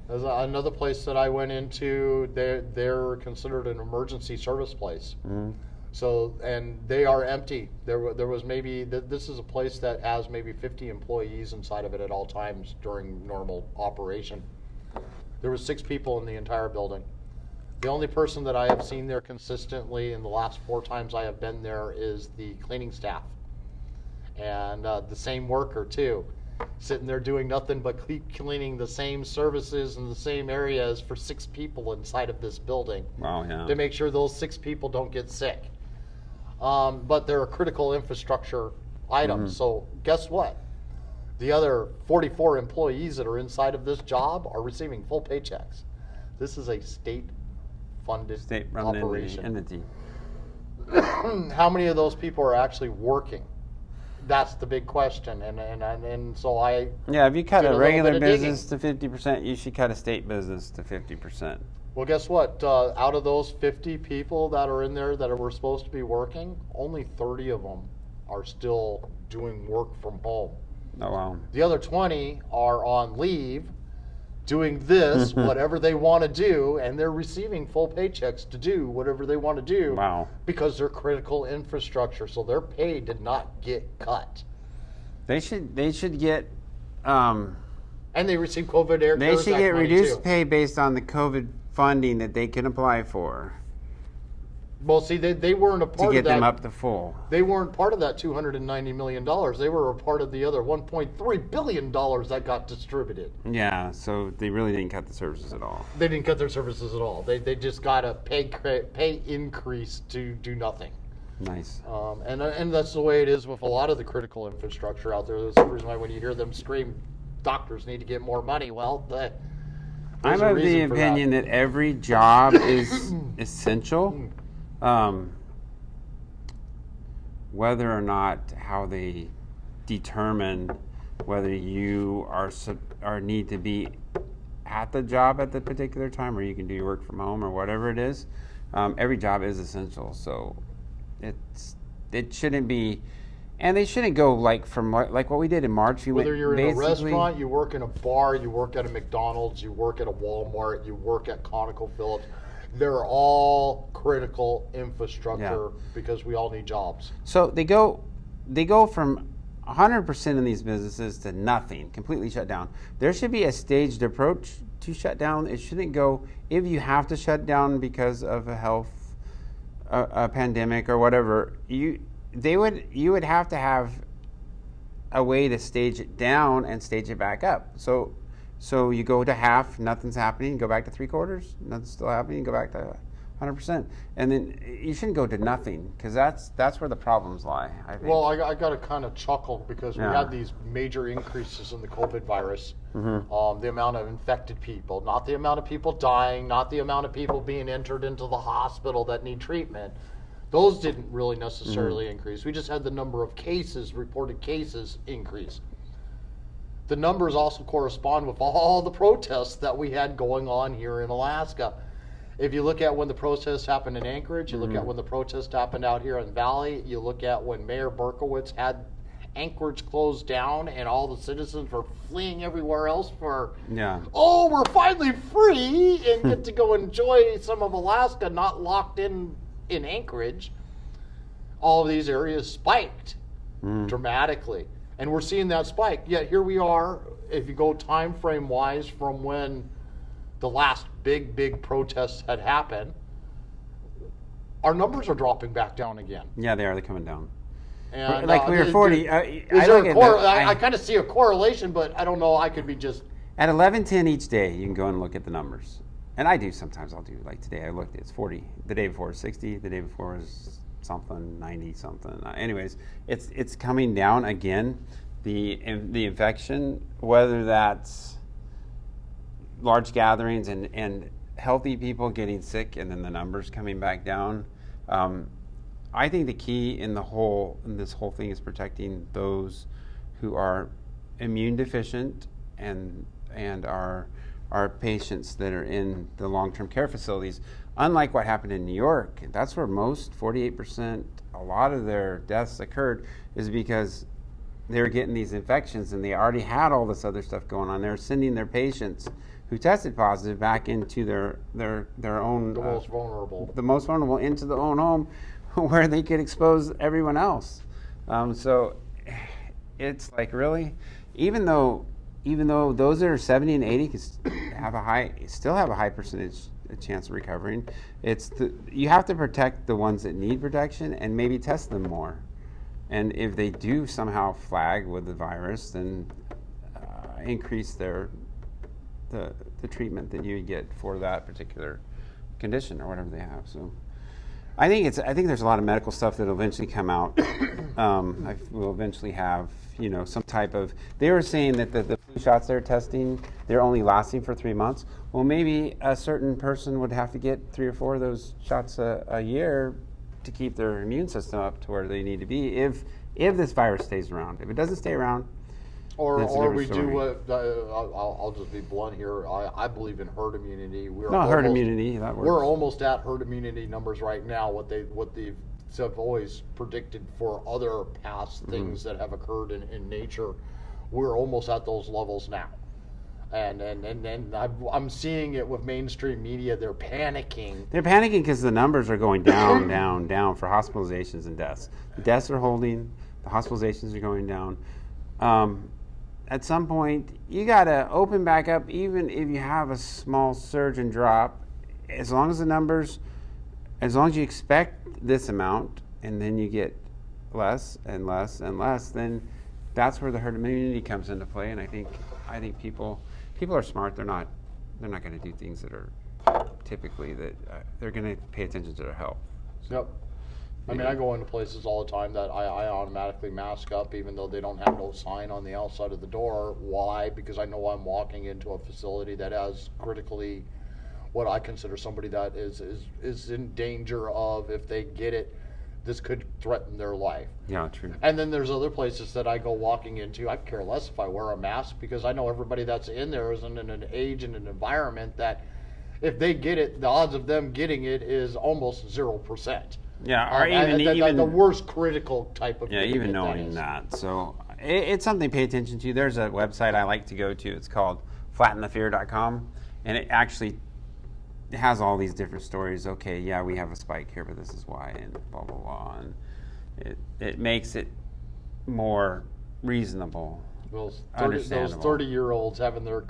There's another place that I went into, they're considered an emergency service place. So, and they are empty. There was maybe, this is a place that has maybe 50 employees inside of it at all times during normal operation. There was 6 people in the entire building. The only person that I have seen there consistently in the last 4 times I have been there is the cleaning staff. And the same worker too, sitting there doing nothing but keep cleaning the same services in the same areas for 6 people inside of this building. Wow, yeah. To make sure those 6 people don't get sick. but they're a critical infrastructure item. So guess what? The other 44 employees that are inside of this job are receiving full paychecks. This is a state-funded operation. Entity. How many of those people are actually working? That's the big question. And so I... Yeah, if you cut did a little regular bit of digging. business to 50%, you should cut a state business to 50%. Well, guess what? Out of those 50 people that are in there that were supposed to be working, only 30 of them are still doing work from home. Oh, wow. The other 20 are on leave, doing this, whatever they want to do, and they're receiving full paychecks to do whatever they want to do. Wow. Because they're critical infrastructure, so their pay did not get cut. They should get... And they receive COVID Air They CARES should Act get money, reduced too. pay based on the COVID funding that they can apply for Well, see, they weren't a to part get of that. them up to full. They weren't part of that $290 million. They were a part of the other $1.3 billion that got distributed. Yeah, so they really didn't cut the services at all. They didn't cut their services at all. They just got a pay increase to do nothing. Nice. And that's the way it is with a lot of the critical infrastructure out there. That's the reason why when you hear them scream, doctors need to get more money. Well, I'm of the opinion that every job is essential. Whether or not how they determine whether you are need to be at the job at the particular time, or you can do your work from home, or whatever it is, every job is essential. So it shouldn't be, and they shouldn't go like what we did in March. Whether you're in a restaurant, you work in a bar, you work at a McDonald's, you work at a Walmart, you work at ConocoPhillips. They're all critical infrastructure because we all need jobs. So they go from 100% in these businesses to nothing, completely shut down. There should be a staged approach to shut down. It shouldn't go, if you have to shut down because of a pandemic or whatever, you would have to have a way to stage it down and stage it back up. So you go to half, nothing's happening, go back to 3/4, nothing's still happening, go back to 100%. And then you shouldn't go to nothing, because that's where the problems lie, I think. Well, I got to kind of chuckle because we had these major increases in the COVID virus. The amount of infected people, not the amount of people dying, not the amount of people being entered into the hospital that need treatment. Those didn't really necessarily increase. We just had the number of cases, reported cases, increase. The numbers also correspond with all the protests that we had going on here in Alaska. If you look at when the protests happened in Anchorage, you look at when the protests happened out here in the Valley, you look at when Mayor Berkowitz had Anchorage closed down and all the citizens were fleeing everywhere else for, we're finally free and get to go enjoy some of Alaska, not locked in Anchorage. All of these areas spiked dramatically. And we're seeing that spike. Yet here we are, if you go time frame wise from when the last big protests had happened, our numbers are dropping back down again. Yeah, they are. They're coming down. And, like we were 40. I kind of see a correlation, but I don't know. I could be just... At 11:10 each day, you can go and look at the numbers. And I do sometimes. I'll do, like today, I looked, it's 40. The day before was 60. The day before was something, 90 something. Anyways, it's coming down again. The infection, whether that's large gatherings and healthy people getting sick, and then the numbers coming back down. I think the key in this whole thing is protecting those who are immune deficient and are patients that are in the long-term care facilities. Unlike what happened in New York, that's where 48%, a lot of their deaths occurred, is because they were getting these infections and they already had all this other stuff going on. They were sending their patients who tested positive back into their own... The most vulnerable. The most vulnerable, into their own home where they could expose everyone else. So it's like, really? Even though those that are 70 and 80 can still have a high percentage chance of recovering, you have to protect the ones that need protection and maybe test them more. And if they do somehow flag with the virus, then increase the treatment that you get for that particular condition or whatever they have. So I think there's a lot of medical stuff that'll eventually come out. We'll eventually have, some type of. They were saying that the flu shots they're testing, they're only lasting for 3 months. Well, maybe a certain person would have to get 3 or 4 of those shots a year to keep their immune system up to where they need to be. If this virus stays around, if it doesn't stay around, or we do what I'll just be blunt here. I believe in herd immunity. Herd immunity, that works. We're almost at herd immunity numbers right now. What they've always predicted for other past things that have occurred in nature, we're almost at those levels now. And I'm seeing it with mainstream media. They're panicking. They're panicking because the numbers are going down, down, down for hospitalizations and deaths. The deaths are holding. The hospitalizations are going down. At some point, you got to open back up, even if you have a small surge and drop. As long as you expect this amount, and then you get less and less and less, then that's where the herd immunity comes into play. And I think people are smart. They're not going to do things that are typically they're going to pay attention to their health. So, yep. I mean, I go into places all the time that I automatically mask up, even though they don't have no sign on the outside of the door. Why? Because I know I'm walking into a facility that has critically what I consider somebody that is in danger of, if they get it, this could threaten their life. Yeah, true. And then there's other places that I go walking into. I care less if I wear a mask, because I know everybody that's in there is in an age and an environment that if they get it, the odds of them getting it is almost 0%. Yeah, or even the worst critical type of. Yeah, even knowing that. So it's something to pay attention to. There's a website I like to go to. It's called flattenthefear.com, and it actually has all these different stories. Okay, yeah, we have a spike here, but this is why, and blah blah blah, and it makes it more reasonable. Those 30-year-olds having their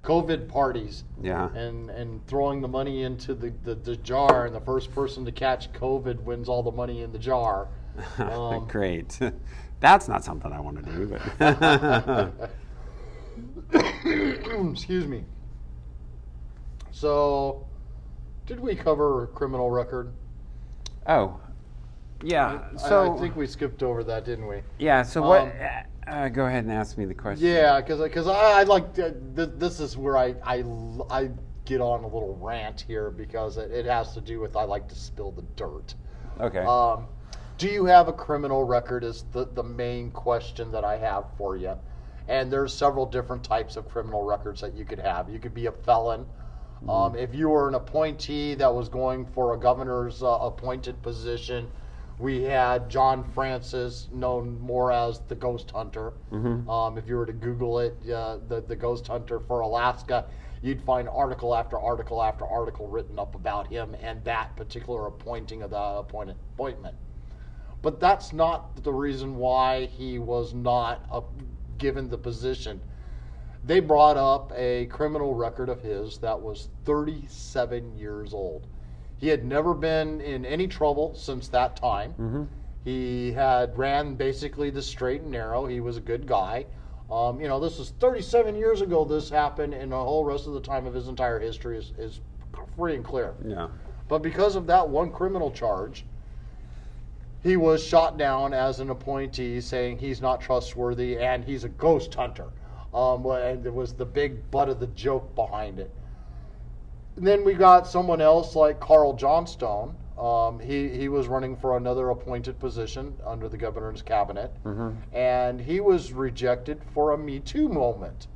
COVID parties, yeah, and throwing the money into the jar, and the first person to catch COVID wins all the money in the jar. Great. That's not something I want to do, but excuse me. So, did we cover criminal record? Oh, yeah. So I think we skipped over that, didn't we? Yeah. So what? Go ahead and ask me the question. Yeah, because I like this is where I get on a little rant here, because it has to do with, I like to spill the dirt. Okay. Do you have a criminal record is the main question that I have for you. And there's several different types of criminal records that you could have. You could be a felon. If you were an appointee that was going for a governor's appointed position, we had John Francis, known more as the Ghost Hunter. If you were to Google it, the Ghost Hunter for Alaska, you'd find article after article after article written up about him and that particular appointing of the appointment. But that's not the reason why he was not given the position. They brought up a criminal record of his that was 37 years old. He had never been in any trouble since that time. He had ran basically the straight and narrow. He was a good guy. This was 37 years ago this happened, and the whole rest of the time of his entire history is free and clear. Yeah. But because of that one criminal charge, he was shot down as an appointee, saying he's not trustworthy and he's a ghost hunter. And it was the big butt of the joke behind it. And then we got someone else like Carl Johnstone. He was running for another appointed position under the governor's cabinet, and he was rejected for a Me Too moment.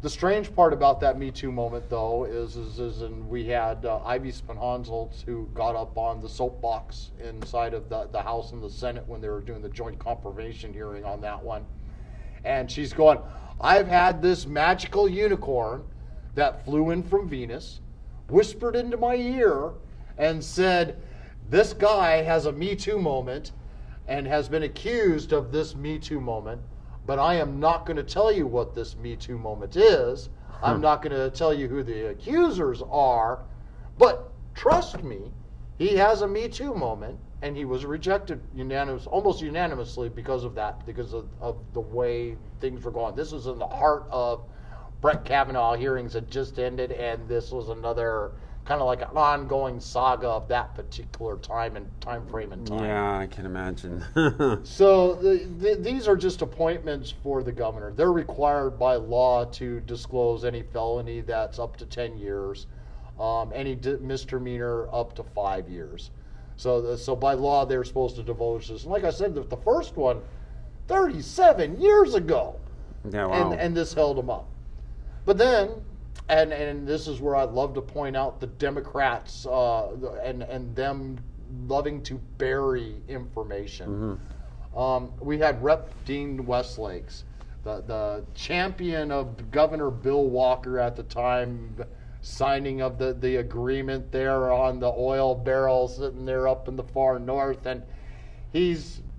The strange part about that Me Too moment, though, is and we had Ivy Spanholz, who got up on the soapbox inside of the House and the Senate when they were doing the joint confirmation hearing on that one. And she's going, I've had this magical unicorn that flew in from Venus, whispered into my ear, and said, this guy has a Me Too moment and has been accused of this Me Too moment, but I am not going to tell you what this Me Too moment is. I'm not going to tell you who the accusers are, but trust me, he has a Me Too moment, and he was rejected almost unanimously because of that, because of the way things were going. This was in the heart of Brett Kavanaugh hearings had just ended, and this was another kind of like an ongoing saga of that particular time frame in time. Yeah, I can imagine. So these are just appointments for the governor. They're required by law to disclose any felony that's up to 10 years, any misdemeanor up to 5 years. So by law, they're supposed to divulge this. And like I said, the first one, 37 years ago. Yeah, wow. And this held them up. But then, and this is where I'd love to point out the Democrats and them loving to bury information. We had Rep. Dean Westlakes, the champion of Governor Bill Walker at the time, signing of the agreement there on the oil barrel sitting there up in the far north, and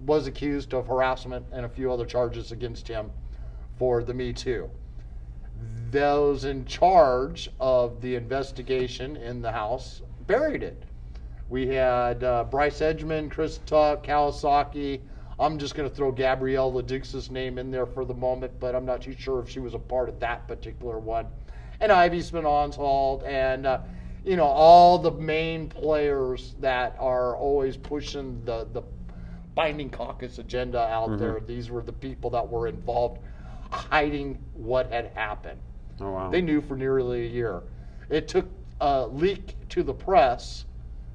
was accused of harassment and a few other charges against him for the Me Too. Those in charge of the investigation in the House buried it. We had Bryce Edgman, Chris Tuck, Kawasaki. I'm just going to throw Gabrielle Leduc's name in there for the moment, but I'm not too sure if she was a part of that particular one. And Ivy Spin-Onshold, and all the main players that are always pushing the binding caucus agenda out there. These were the people that were involved, hiding what had happened. Oh, wow. They knew for nearly a year. It took a leak to the press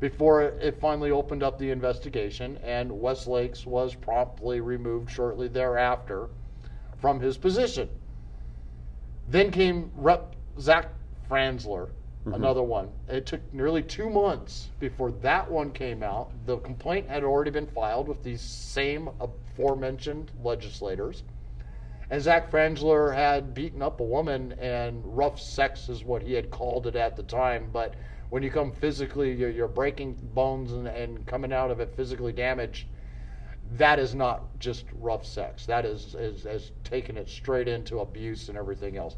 before it finally opened up the investigation, and Westlakes was promptly removed shortly thereafter from his position. Then came Rep. Zach Franzler, another one. It took nearly 2 months before that one came out. The complaint had already been filed with these same aforementioned legislators. And Zach Franzler had beaten up a woman, and rough sex is what he had called it at the time. But when you come physically, you're breaking bones and coming out of it physically damaged, that is not just rough sex. That is taking it straight into abuse and everything else.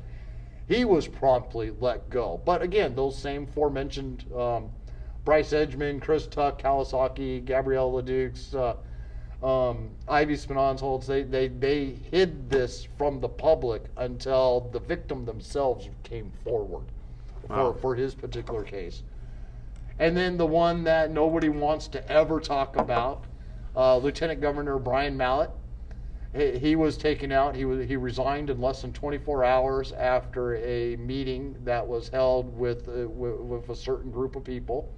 He was promptly let go. But again, those same aforementioned Bryce Edgman, Chris Tuck, Kawasaki, Gabrielle Leduc's, Ivy Spin-Onshold, they hid this from the public until the victim themselves came forward for his particular case. And then the one that nobody wants to ever talk about, Lieutenant Governor Brian Mallett. He was taken out. He resigned in less than 24 hours after a meeting that was held with a certain group of people,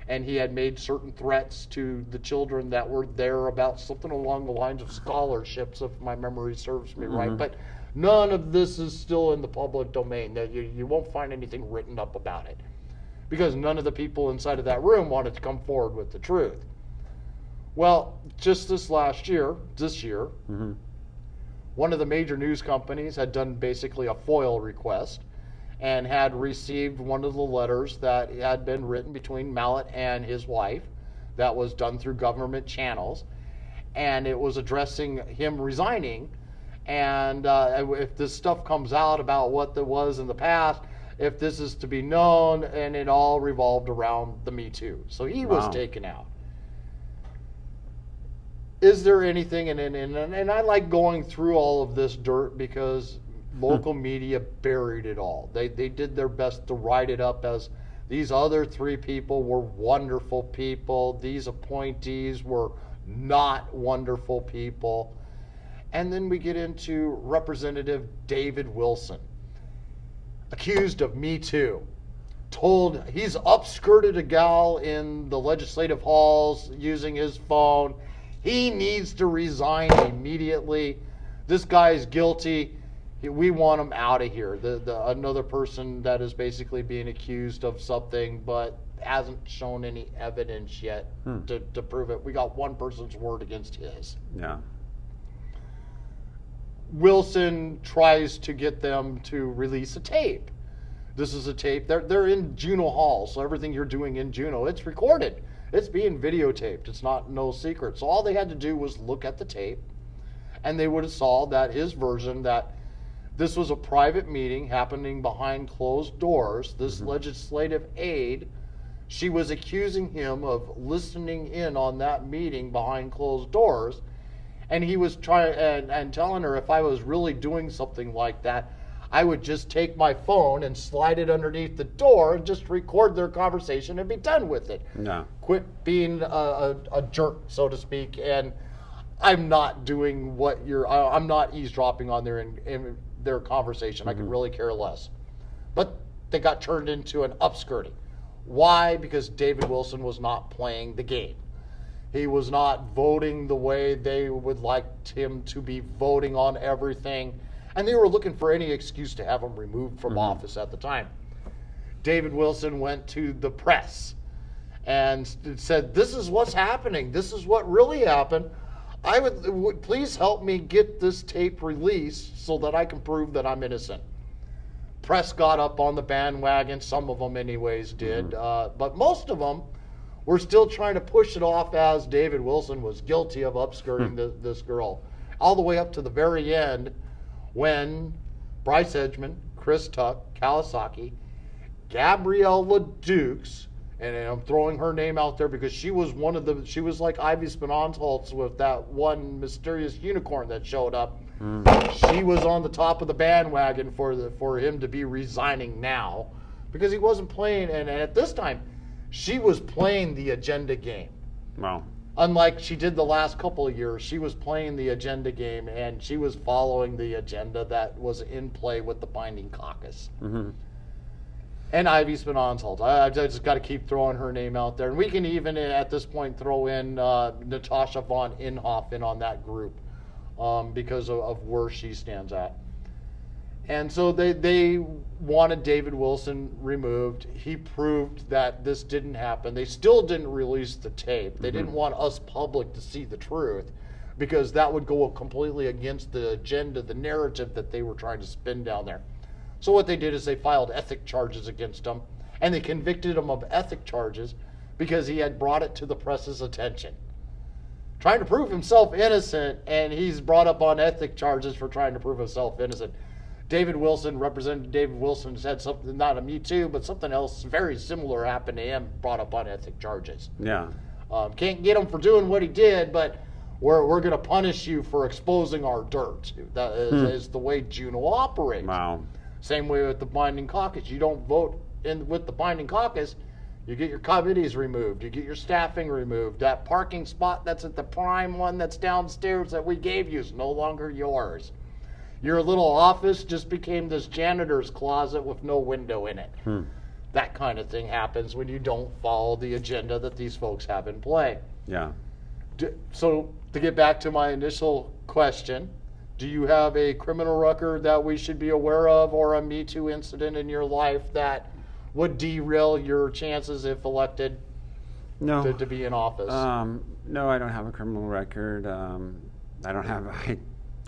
and he had made certain threats to the children that were there about something along the lines of scholarships, if my memory serves me right. But none of this is still in the public domain. You won't find anything written up about it, because none of the people inside of that room wanted to come forward with the truth. Well, just this year, one of the major news companies had done basically a FOIL request and had received one of the letters that had been written between Mallett and his wife that was done through government channels, and it was addressing him resigning, and if this stuff comes out about what there was in the past, if this is to be known, and it all revolved around the Me Too. So he was taken out. Is there anything, and I like going through all of this dirt because local media buried it all. They did their best to write it up as these other 3 people were wonderful people. These appointees were not wonderful people. And then we get into Representative David Wilson, accused of Me Too. Told he's upskirted a gal in the legislative halls using his phone. He needs to resign immediately. This guy is guilty. We want him out of here. Another person that is basically being accused of something but hasn't shown any evidence yet to prove it. We got one person's word against his. Yeah. Wilson tries to get them to release a tape. This is a tape. They're in Juneau Hall, so everything you're doing in Juneau, it's recorded. It's being videotaped. It's no secret. So all they had to do was look at the tape, and they would have saw that his version, that this was a private meeting happening behind closed doors. This legislative aide, she was accusing him of listening in on that meeting behind closed doors, and he was trying and telling her, if I was really doing something like that, I would just take my phone and slide it underneath the door and just record their conversation and be done with it. No. Quit being a jerk, so to speak. And I'm not doing I'm not eavesdropping on in their conversation. I could really care less. But they got turned into an upskirting. Why? Because David Wilson was not playing the game. He was not voting the way they would like him to be voting on everything. And they were looking for any excuse to have him removed from office at the time. David Wilson went to the press and said, this is what's happening. This is what really happened. I would please help me get this tape released so that I can prove that I'm innocent. Press got up on the bandwagon. Some of them anyways did. But most of them were still trying to push it off as David Wilson was guilty of upskirting this girl. All the way up to the very end when Bryce Edgman, Chris Tuck, Kawasaki, Gabrielle LeDukes, and I'm throwing her name out there because she was she was like Ivy Spinantholz with that one mysterious unicorn that showed up. She was on the top of the bandwagon for him to be resigning now because he wasn't playing, and at this time, she was playing the agenda game. Wow. Unlike she did the last couple of years, she was playing the agenda game, and she was following the agenda that was in play with the binding caucus. And Ivy Spinantholz. I just got to keep throwing her name out there. And we can even, at this point, throw in Natasha von Inhofe on that group because of where she stands at. And so they wanted David Wilson removed. He proved that this didn't happen. They still didn't release the tape. They didn't want us public to see the truth because that would go completely against the agenda, the narrative that they were trying to spin down there. So what they did is they filed ethic charges against him, and they convicted him of ethic charges because he had brought it to the press's attention. Trying to prove himself innocent, and he's brought up on ethic charges for trying to prove himself innocent. Representative David Wilson, has had something, not a Me Too, but something else very similar happened to him, brought up on ethic charges. Yeah. Can't get him for doing what he did, but we're going to punish you for exposing our dirt. That is the way Juneau operates. Wow. Same way with the binding caucus. You don't vote with the binding caucus, you get your committees removed, you get your staffing removed. That parking spot that's at the prime one that's downstairs that we gave you is no longer yours. Your little office just became this janitor's closet with no window in it. That kind of thing happens when you don't follow the agenda that these folks have in play. Yeah. So to get back to my initial question, do you have a criminal record that we should be aware of or a Me Too incident in your life that would derail your chances if elected to be in office? No, I don't have a criminal record.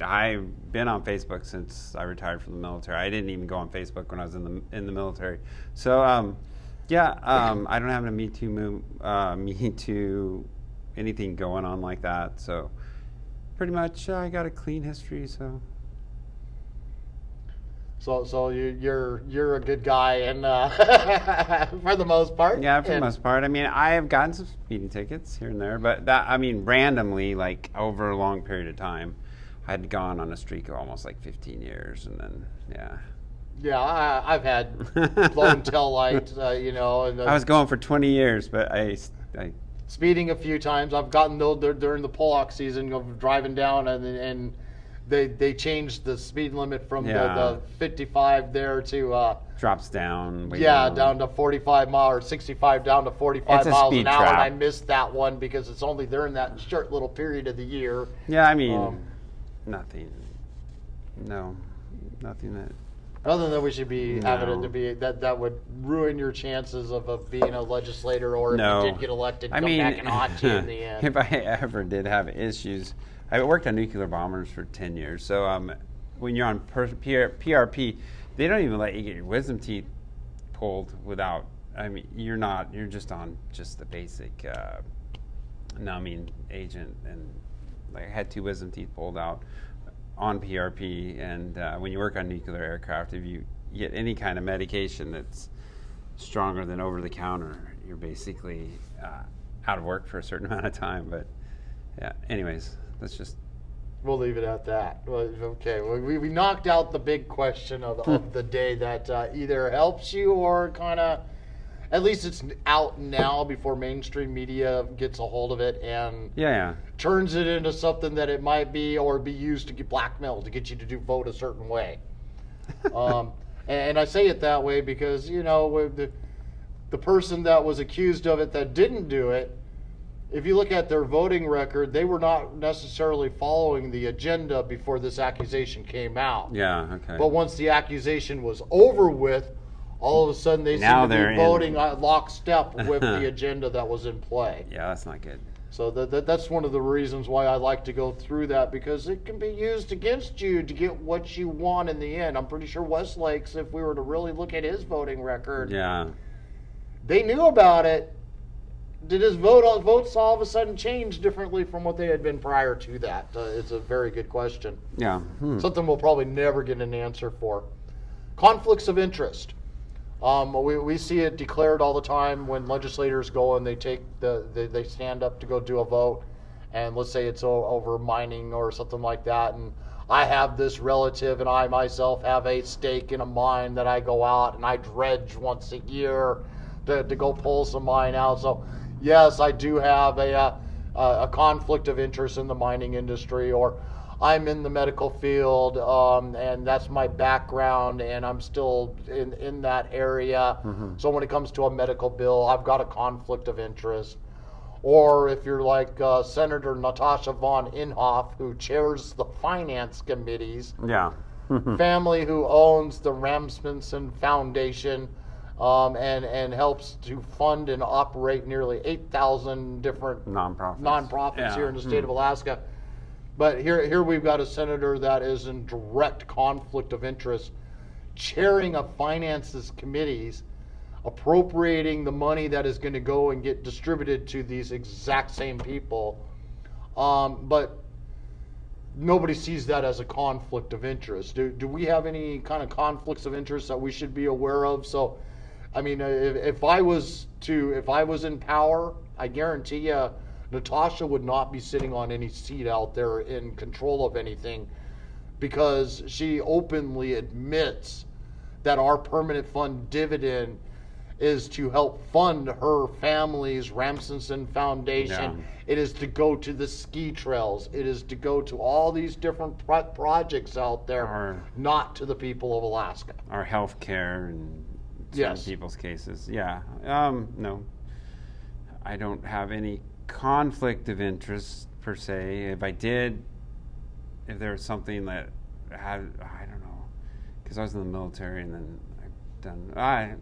I've been on Facebook since I retired from the military. I didn't even go on Facebook when I was in the military. So I don't have a Me Too anything going on like that. So pretty much I got a clean history. So you're a good guy, and for the most part. Yeah, for the most part. I mean, I have gotten some speeding tickets here and there, but randomly, like over a long period of time. I'd gone on a streak of almost like 15 years, and then, yeah. Yeah, I've had blown tail light, And, I was going for 20 years, but I speeding a few times. I've gotten during the Pollock season of driving down, and they changed the speed limit from the 55 there to drops down. Down to 45 miles or 65 down to 45 miles an hour. Trap. And I missed that one because it's only during that short little period of the year. Yeah, I mean. Nothing that. Other than we should be having it to be that would ruin your chances of being a legislator, or if you did get elected, back and haunt you in the end. If I ever did have issues, I worked on nuclear bombers for 10 years. So when you're on PRP, they don't even let you get your wisdom teeth pulled without. You're just on the basic numbing agent, and I had 2 wisdom teeth pulled out on PRP, and when you work on nuclear aircraft, if you get any kind of medication that's stronger than over the counter, you're basically out of work for a certain amount of time. But yeah, anyways, that's just We'll leave it at that. Well, okay, well, we knocked out the big question of the day that either helps you or kind of, at least it's out now before mainstream media gets a hold of it and turns it into something that it might be, or be used to get blackmailed to get you to vote a certain way. And I say it that way because, you know, the person that was accused of it that didn't do it, if you look at their voting record, they were not necessarily following the agenda before this accusation came out. Yeah, okay. But once the accusation was over with, all of a sudden they seem to be voting lockstep with the agenda that was in play. Yeah, that's not good. So that's one of the reasons why I like to go through that, because it can be used against you to get what you want in the end. I'm pretty sure Westlake's, if we were to really look at his voting record, they knew about it. Did his votes all of a sudden change differently from what they had been prior to that? It's a very good question. Yeah. Something we'll probably never get an answer for. Conflicts of interest. We see it declared all the time when legislators go and they stand up to go do a vote, and let's say it's over mining or something like that, and I have this relative and I myself have a stake in a mine that I go out and I dredge once a year to go pull some mine out. So yes, I do have a conflict of interest in the mining industry, or I'm in the medical field, and that's my background, and I'm still in that area. So when it comes to a medical bill, I've got a conflict of interest. Or if you're like Senator Natasha von Inhofe, who chairs the finance committees, family who owns the Rasmussen Foundation, and helps to fund and operate nearly 8,000 different nonprofits here in the state of Alaska. But here we've got a senator that is in direct conflict of interest, chairing of finances committees, appropriating the money that is going to go and get distributed to these exact same people. But nobody sees that as a conflict of interest. Do we have any kind of conflicts of interest that we should be aware of? So, I mean, if I was in power, I guarantee you, Natasha would not be sitting on any seat out there in control of anything, because she openly admits that our permanent fund dividend is to help fund her family's Rasmussen Foundation. It is to go to the ski trails. It is to go to all these different projects out there, not to the people of Alaska. Our health care and some people's cases. No, I don't have any conflict of interest per se. If I did, if there was something that had, I don't know, because I was in the military and then I've done, I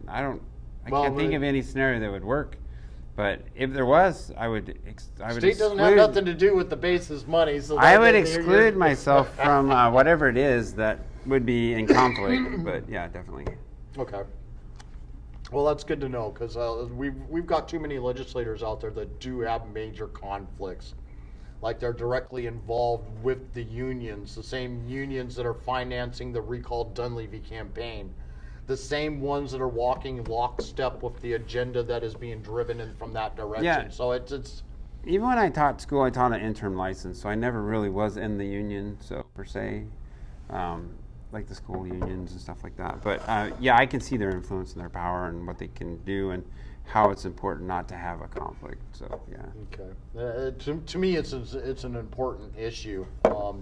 can't think of any scenario that would work. But if there was, I would state doesn't have nothing to do with the base's money, so I would exclude myself from whatever it is that would be in conflict. But yeah, definitely. Okay. Well, that's good to know, because we've got too many legislators out there that do have major conflicts. Like they're directly involved with the unions, the same unions that are financing the recall Dunleavy campaign, the same ones that are walking lockstep with the agenda that is being driven in from that direction. Yeah. So it's even when I taught school, I taught an interim license, so I never really was in the union, so per se. Like the school unions and stuff like that. But I can see their influence and their power and what they can do and how it's important not to have a conflict. So Okay. To me, it's an important issue,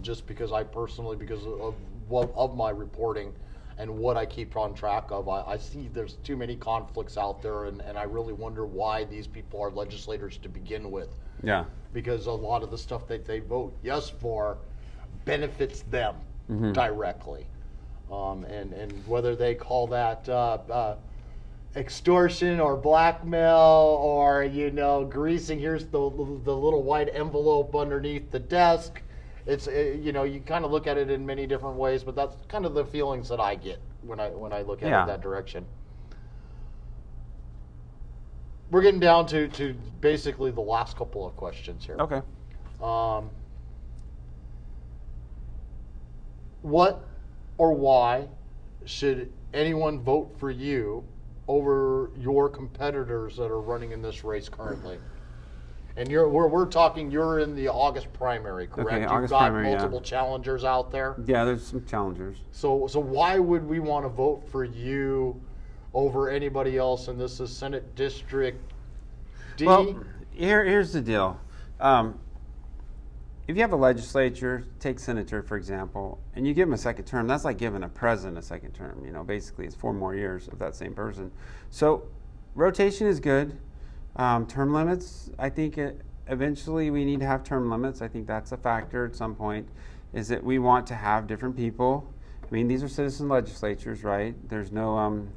just because I personally, because of my reporting and what I keep on track of, I see there's too many conflicts out there, and I really wonder why these people are legislators to begin with. Yeah. Because a lot of the stuff that they vote yes for benefits them directly. And whether they call that extortion or blackmail or, greasing, here's the little white envelope underneath the desk. You kind of look at it in many different ways, but that's kind of the feelings that I get when I look at it that direction. We're getting down to basically the last couple of questions here. Okay. What or why should anyone vote for you over your competitors that are running in this race currently? And we're talking, you're in the August primary, correct? Okay, You've August got primary, yeah. multiple challengers out there. Yeah, there's some challengers. So why would we want to vote for you over anybody else? And this is Senate District D. Well, here's the deal. If you have a legislature, take senator for example, and you give them a second term, that's like giving a president a second term. Basically it's 4 more years of that same person. So rotation is good. Term limits, I think eventually we need to have term limits. I think that's a factor at some point, is that we want to have different people. I mean, these are citizen legislatures, right? There's no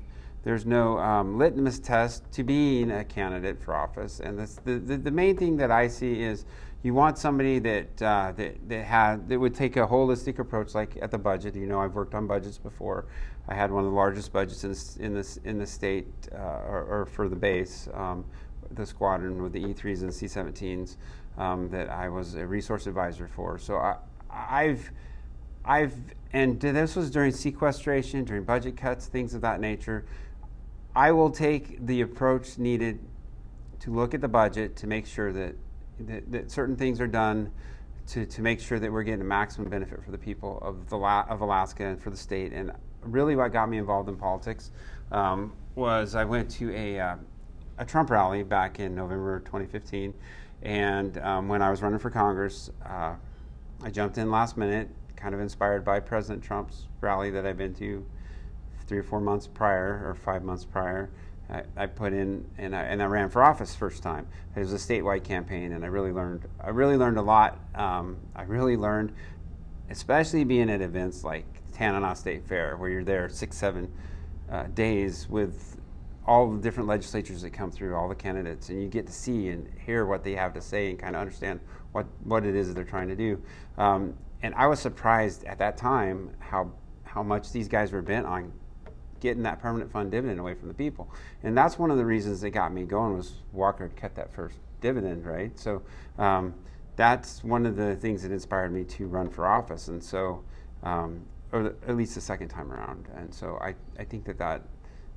litmus test to being a candidate for office. And the main thing that I see is you want somebody that would take a holistic approach, like at the budget. I've worked on budgets before. I had one of the largest budgets in the state, or for the base. The squadron with the E3s and C-17s that I was a resource advisor for. So and this was during sequestration, during budget cuts, things of that nature. I will take the approach needed to look at the budget to make sure that certain things are done to make sure that we're getting a maximum benefit for the people of Alaska and for the state. And really what got me involved in politics was I went to a Trump rally back in November 2015, and when I was running for Congress, I jumped in last minute, kind of inspired by President Trump's rally that I've been to 3 or 4 months prior, or 5 months prior. I put in and I ran for office first time. It was a statewide campaign, and I really learned a lot. I really learned, especially being at events like Tanana State Fair, where you're there 6-7 days with all the different legislatures that come through, all the candidates, and you get to see and hear what they have to say and kind of understand what it is that they're trying to do. And I was surprised at that time how much these guys were bent on getting that permanent fund dividend away from the people. And that's one of the reasons that got me going, was Walker had cut that first dividend, right? So that's one of the things that inspired me to run for office, and so, or at least the second time around. And so I think that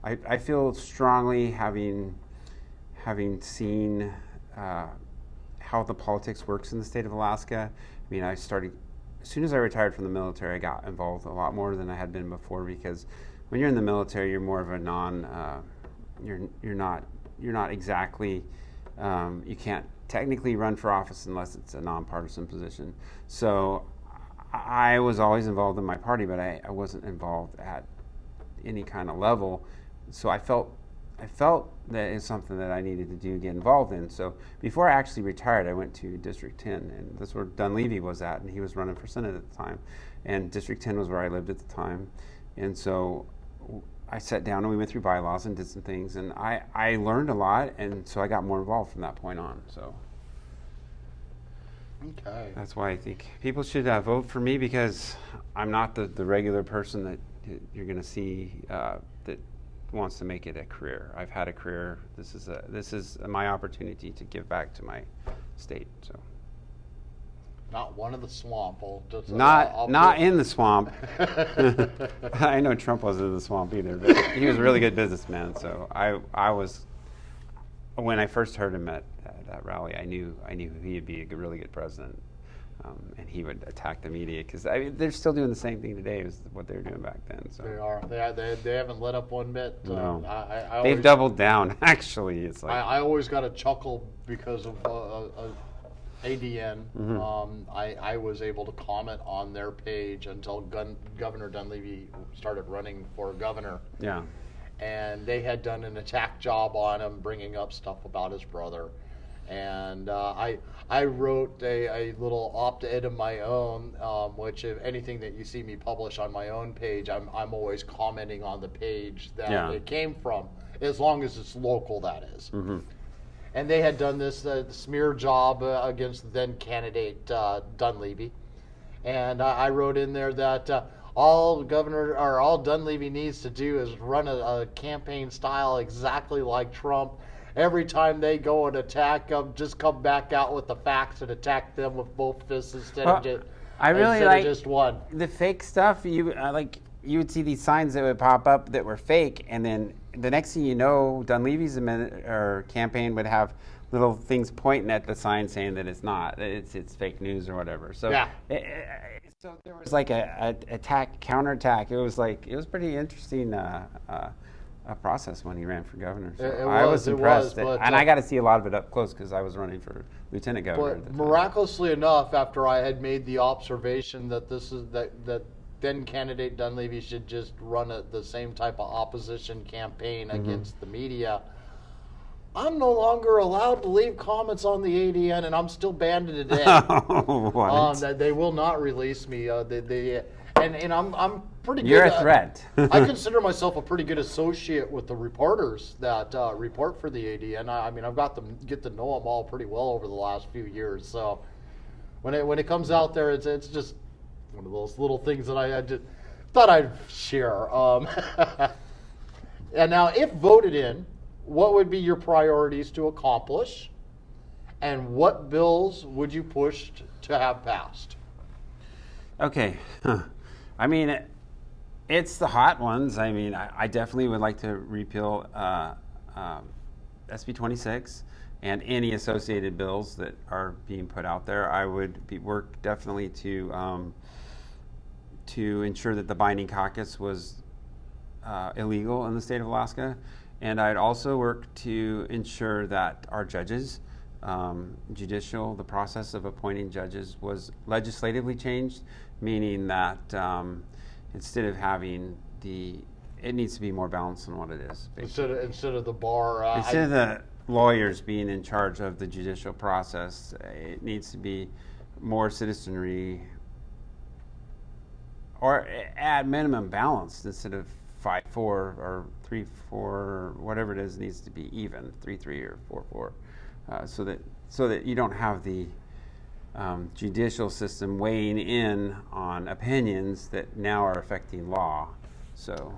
I feel strongly, having seen how the politics works in the state of Alaska. I mean, as soon as I retired from the military, I got involved a lot more than I had been before, because when you're in the military, you're more of a you're not exactly, you can't technically run for office unless it's a nonpartisan position. So I was always involved in my party, but I wasn't involved at any kind of level. So I felt that it's something that I needed to get involved in. So before I actually retired, I went to District 10, and that's where Dunleavy was at, and he was running for Senate at the time. And District 10 was where I lived at the time. And so I sat down and we went through bylaws and did some things, and I learned a lot, and so I got more involved from that point on. So okay, that's why I think people should vote for me, because I'm not the regular person that you're going to see that wants to make it a career. I've had a career. This is my opportunity to give back to my state. So not one of the swamp. Not in the swamp. I know Trump wasn't in the swamp either, but he was a really good businessman. So I was, when I first heard him at that rally, I knew he'd be a really good president, and he would attack the media, because they're still doing the same thing today as what they were doing back then. So they are. They haven't let up one bit. No, I they've doubled down. Actually, it's like I always got a chuckle because of ADN. Mm-hmm. I was able to comment on their page until Governor Dunleavy started running for governor. Yeah. And they had done an attack job on him, bringing up stuff about his brother. And I wrote a little op-ed of my own, which if anything that you see me publish on my own page, I'm always commenting on the page that it came from, as long as it's local, that is. Mm-hmm. And they had done this smear job against the then candidate Dunleavy, and I wrote in there that all Dunleavy needs to do is run a campaign style exactly like Trump. Every time they go and attack them, just come back out with the facts and attack them with both fists instead of just one. The fake stuff. You would see these signs that would pop up that were fake, and then the next thing you know, Dunleavy's campaign would have little things pointing at the sign saying that it's not, it's fake news or whatever. So Yeah. So there was like a counterattack. It was pretty interesting a process when he ran for governor. So I was impressed, and I got to see a lot of it up close because I was running for lieutenant governor. But miraculously enough, after I had made the observation that that then candidate Dunleavy should just run the same type of opposition campaign against the media, I'm no longer allowed to leave comments on the ADN, and I'm still banned today. What? They will not release me. And I'm pretty good. You're a threat. I consider myself a pretty good associate with the reporters that report for the ADN. I mean, I've get to know them all pretty well over the last few years. So when it comes out there, it's just one of those little things that I just thought I'd share. And now, if voted in, what would be your priorities to accomplish, and what bills would you push to have passed? Okay. I mean, it's the hot ones. I mean, I definitely would like to repeal SB 26 and any associated bills that are being put out there. I would work definitely to ensure that the binding caucus was illegal in the state of Alaska. And I'd also work to ensure that our judges, the process of appointing judges was legislatively changed, meaning that instead of having it needs to be more balanced than what it is. Instead of the bar. Instead of the lawyers being in charge of the judicial process, it needs to be more citizenry, or at minimum balanced instead of 5-4 or 3-4, whatever it is, needs to be even 3-3 or 4-4, so that you don't have the judicial system weighing in on opinions that now are affecting law. So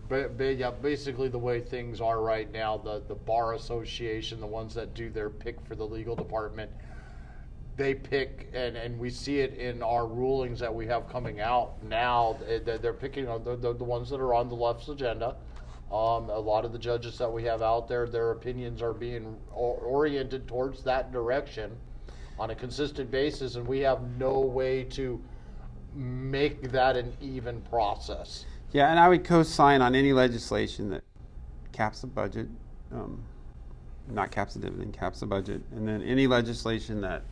basically the way things are right now, the bar association, the ones that do their pick for the legal department, they pick, and we see it in our rulings that we have coming out now. They're picking the ones that are on the left's agenda. A lot of the judges that we have out there, their opinions are being oriented towards that direction on a consistent basis, and we have no way to make that an even process. Yeah, and I would co-sign on any legislation that caps the budget, not caps the dividend, caps the budget, and then any legislation that,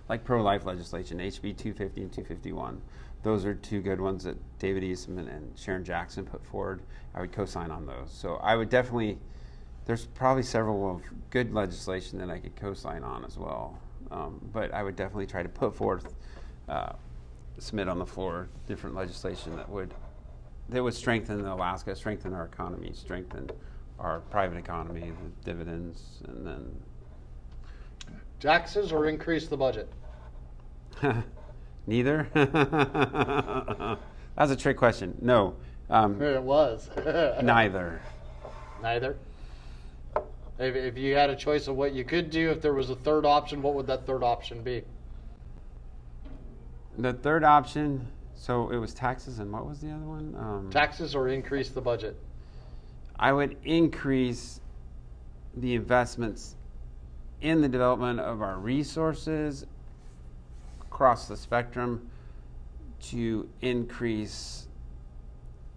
like pro-life legislation, HB 250 and 251. Those are two good ones that David Eastman and Sharon Jackson put forward. I would co-sign on those. So I would definitely, there's probably several of good legislation that I could co-sign on as well. But I would definitely try to put forth, submit on the floor different legislation that would strengthen Alaska, strengthen our economy, strengthen our private economy, the dividends, and then taxes or increase the budget? Neither. That was a trick question. No. It was. Neither. Neither? If you had a choice of what you could do, if there was a third option, what would that third option be? The third option, so it was taxes, and what was the other one? Taxes or increase the budget? I would increase the investments in the development of our resources across the spectrum to increase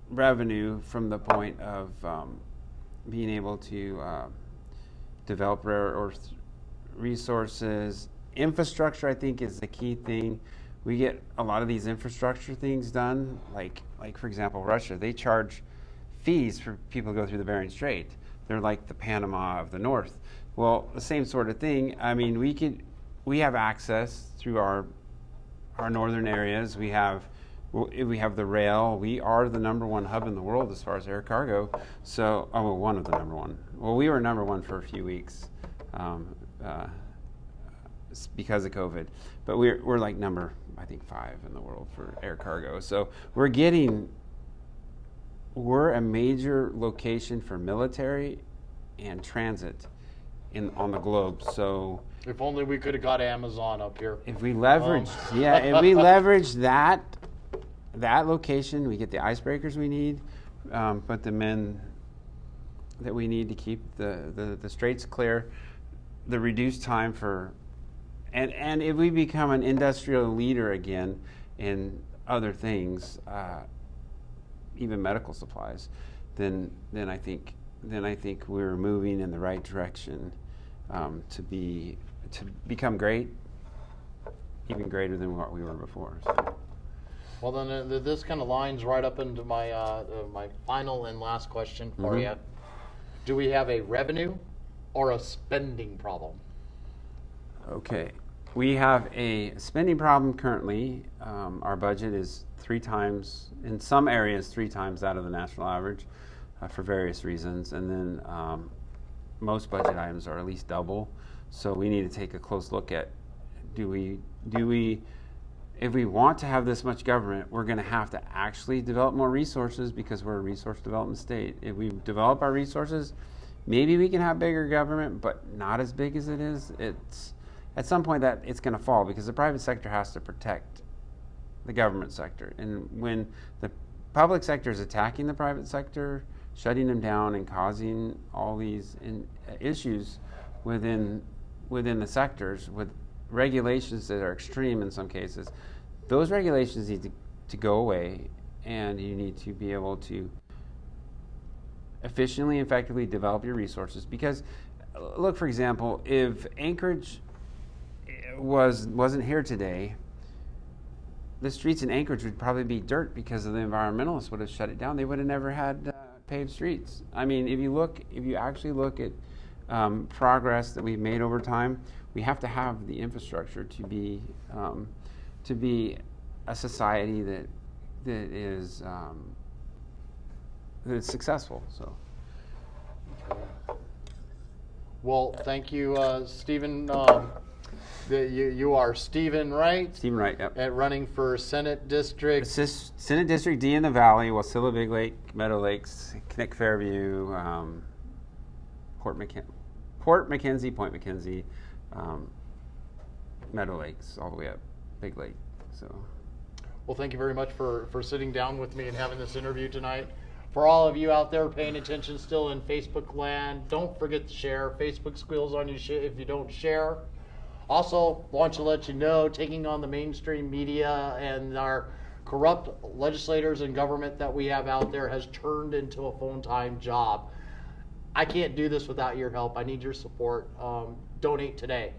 revenue from the point of being able to develop rare earth resources. Infrastructure, I think, is the key thing. We get a lot of these infrastructure things done, like for example, Russia. They charge fees for people to go through the Bering Strait. They're like the Panama of the North. Well, the same sort of thing. I mean, we have access through our northern areas. We have the rail. We are the #1 hub in the world as far as air cargo. So, one of the #1. Well, we were #1 for a few weeks because of COVID, but we're like I think 5 in the world for air cargo. So we're a major location for military and transit on the globe. So if only we could have got Amazon up here. If we leverage, if we leverage that location, we get the icebreakers we need, put them in that we need to keep the straits clear, the reduced time for, and if we become an industrial leader again in other things, even medical supplies, then I think we're moving in the right direction to become great, even greater than what we were before. So. Well, then this kind of lines right up into my my final and last question for you. Do we have a revenue or a spending problem? Okay, we have a spending problem currently. Our budget is 3 times, in some areas, 3 times that of the national average for various reasons, and then most budget items are at least double. So we need to take a close look at do we if we want to have this much government, we're going to have to actually develop more resources because we're a resource development state. If we develop our resources, maybe we can have bigger government, but not as big as it is. It's at some point that it's going to fall because the private sector has to protect the government sector. And when the public sector is attacking the private sector, shutting them down and causing all these issues within the sectors with regulations that are extreme in some cases, those regulations need to go away, and you need to be able to efficiently and effectively develop your resources. Because, look, for example, if Anchorage wasn't here today, the streets in Anchorage would probably be dirt because the environmentalists would have shut it down. They would have never had paved streets. I mean, if you actually look at progress that we've made over time, we have to have the infrastructure to be a society that is successful. So. Well, thank you, Stephen. You are Stephen Wright. Stephen Wright, yep. At running for Senate District. Senate District D in the Valley, Wasilla, Big Lake, Meadow Lakes, Connect Fairview, Point McKenzie, Meadow Lakes, all the way up Big Lake. So. Well, thank you very much for sitting down with me and having this interview tonight. For all of you out there paying attention still in Facebook land, don't forget to share. Facebook squeals on you if you don't share. Also, want to let you know, taking on the mainstream media and our corrupt legislators and government that we have out there has turned into a full-time job. I can't do this without your help. I need your support. Donate today.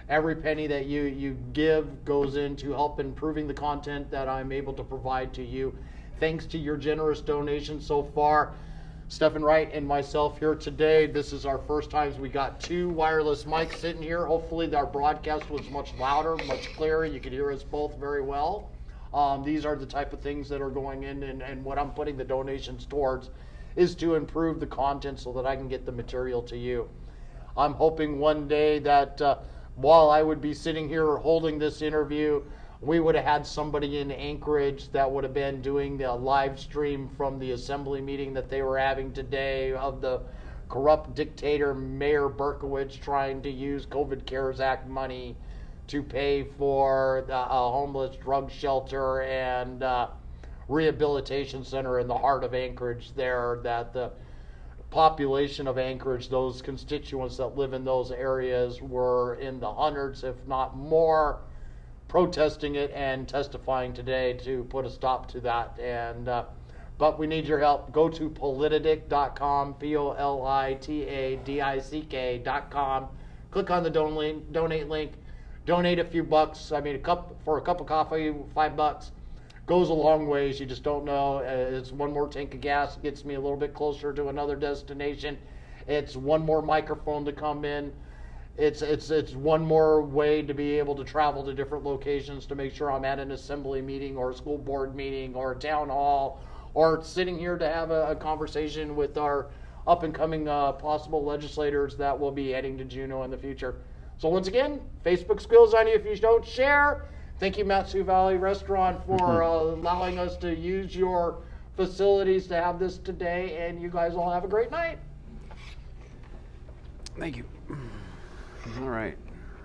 Every penny that you give goes into help improving the content that I'm able to provide to you. Thanks to your generous donations so far. Stephen Wright and myself here today. This is our first time. We got 2 wireless mics sitting here. Hopefully our broadcast was much louder, much clearer. You could hear us both very well. These are the type of things that are going in, and what I'm putting the donations towards is to improve the content so that I can get the material to you. I'm hoping one day that while I would be sitting here holding this interview, we would have had somebody in Anchorage that would have been doing the live stream from the assembly meeting that they were having today of the corrupt dictator Mayor Berkowitz trying to use COVID CARES Act money to pay for a homeless drug shelter and rehabilitation center in the heart of Anchorage there, that the population of Anchorage, those constituents that live in those areas, were in the hundreds, if not more, protesting it and testifying today to put a stop to that. And but we need your help. Go to Politadick.com, Politadick.com. Click on the donate link. Donate a few bucks. I mean, a cup of coffee, $5 goes a long ways. You just don't know. It's one more tank of gas. It gets me a little bit closer to another destination. It's one more microphone to come in. It's one more way to be able to travel to different locations to make sure I'm at an assembly meeting or a school board meeting or a town hall, or sitting here to have a conversation with our up-and-coming possible legislators that will be heading to Juneau in the future. So once again, Facebook squeals on you if you don't share. Thank you, Matsu Family Restaurant, for allowing us to use your facilities to have this today, and you guys all have a great night. Thank you. All right.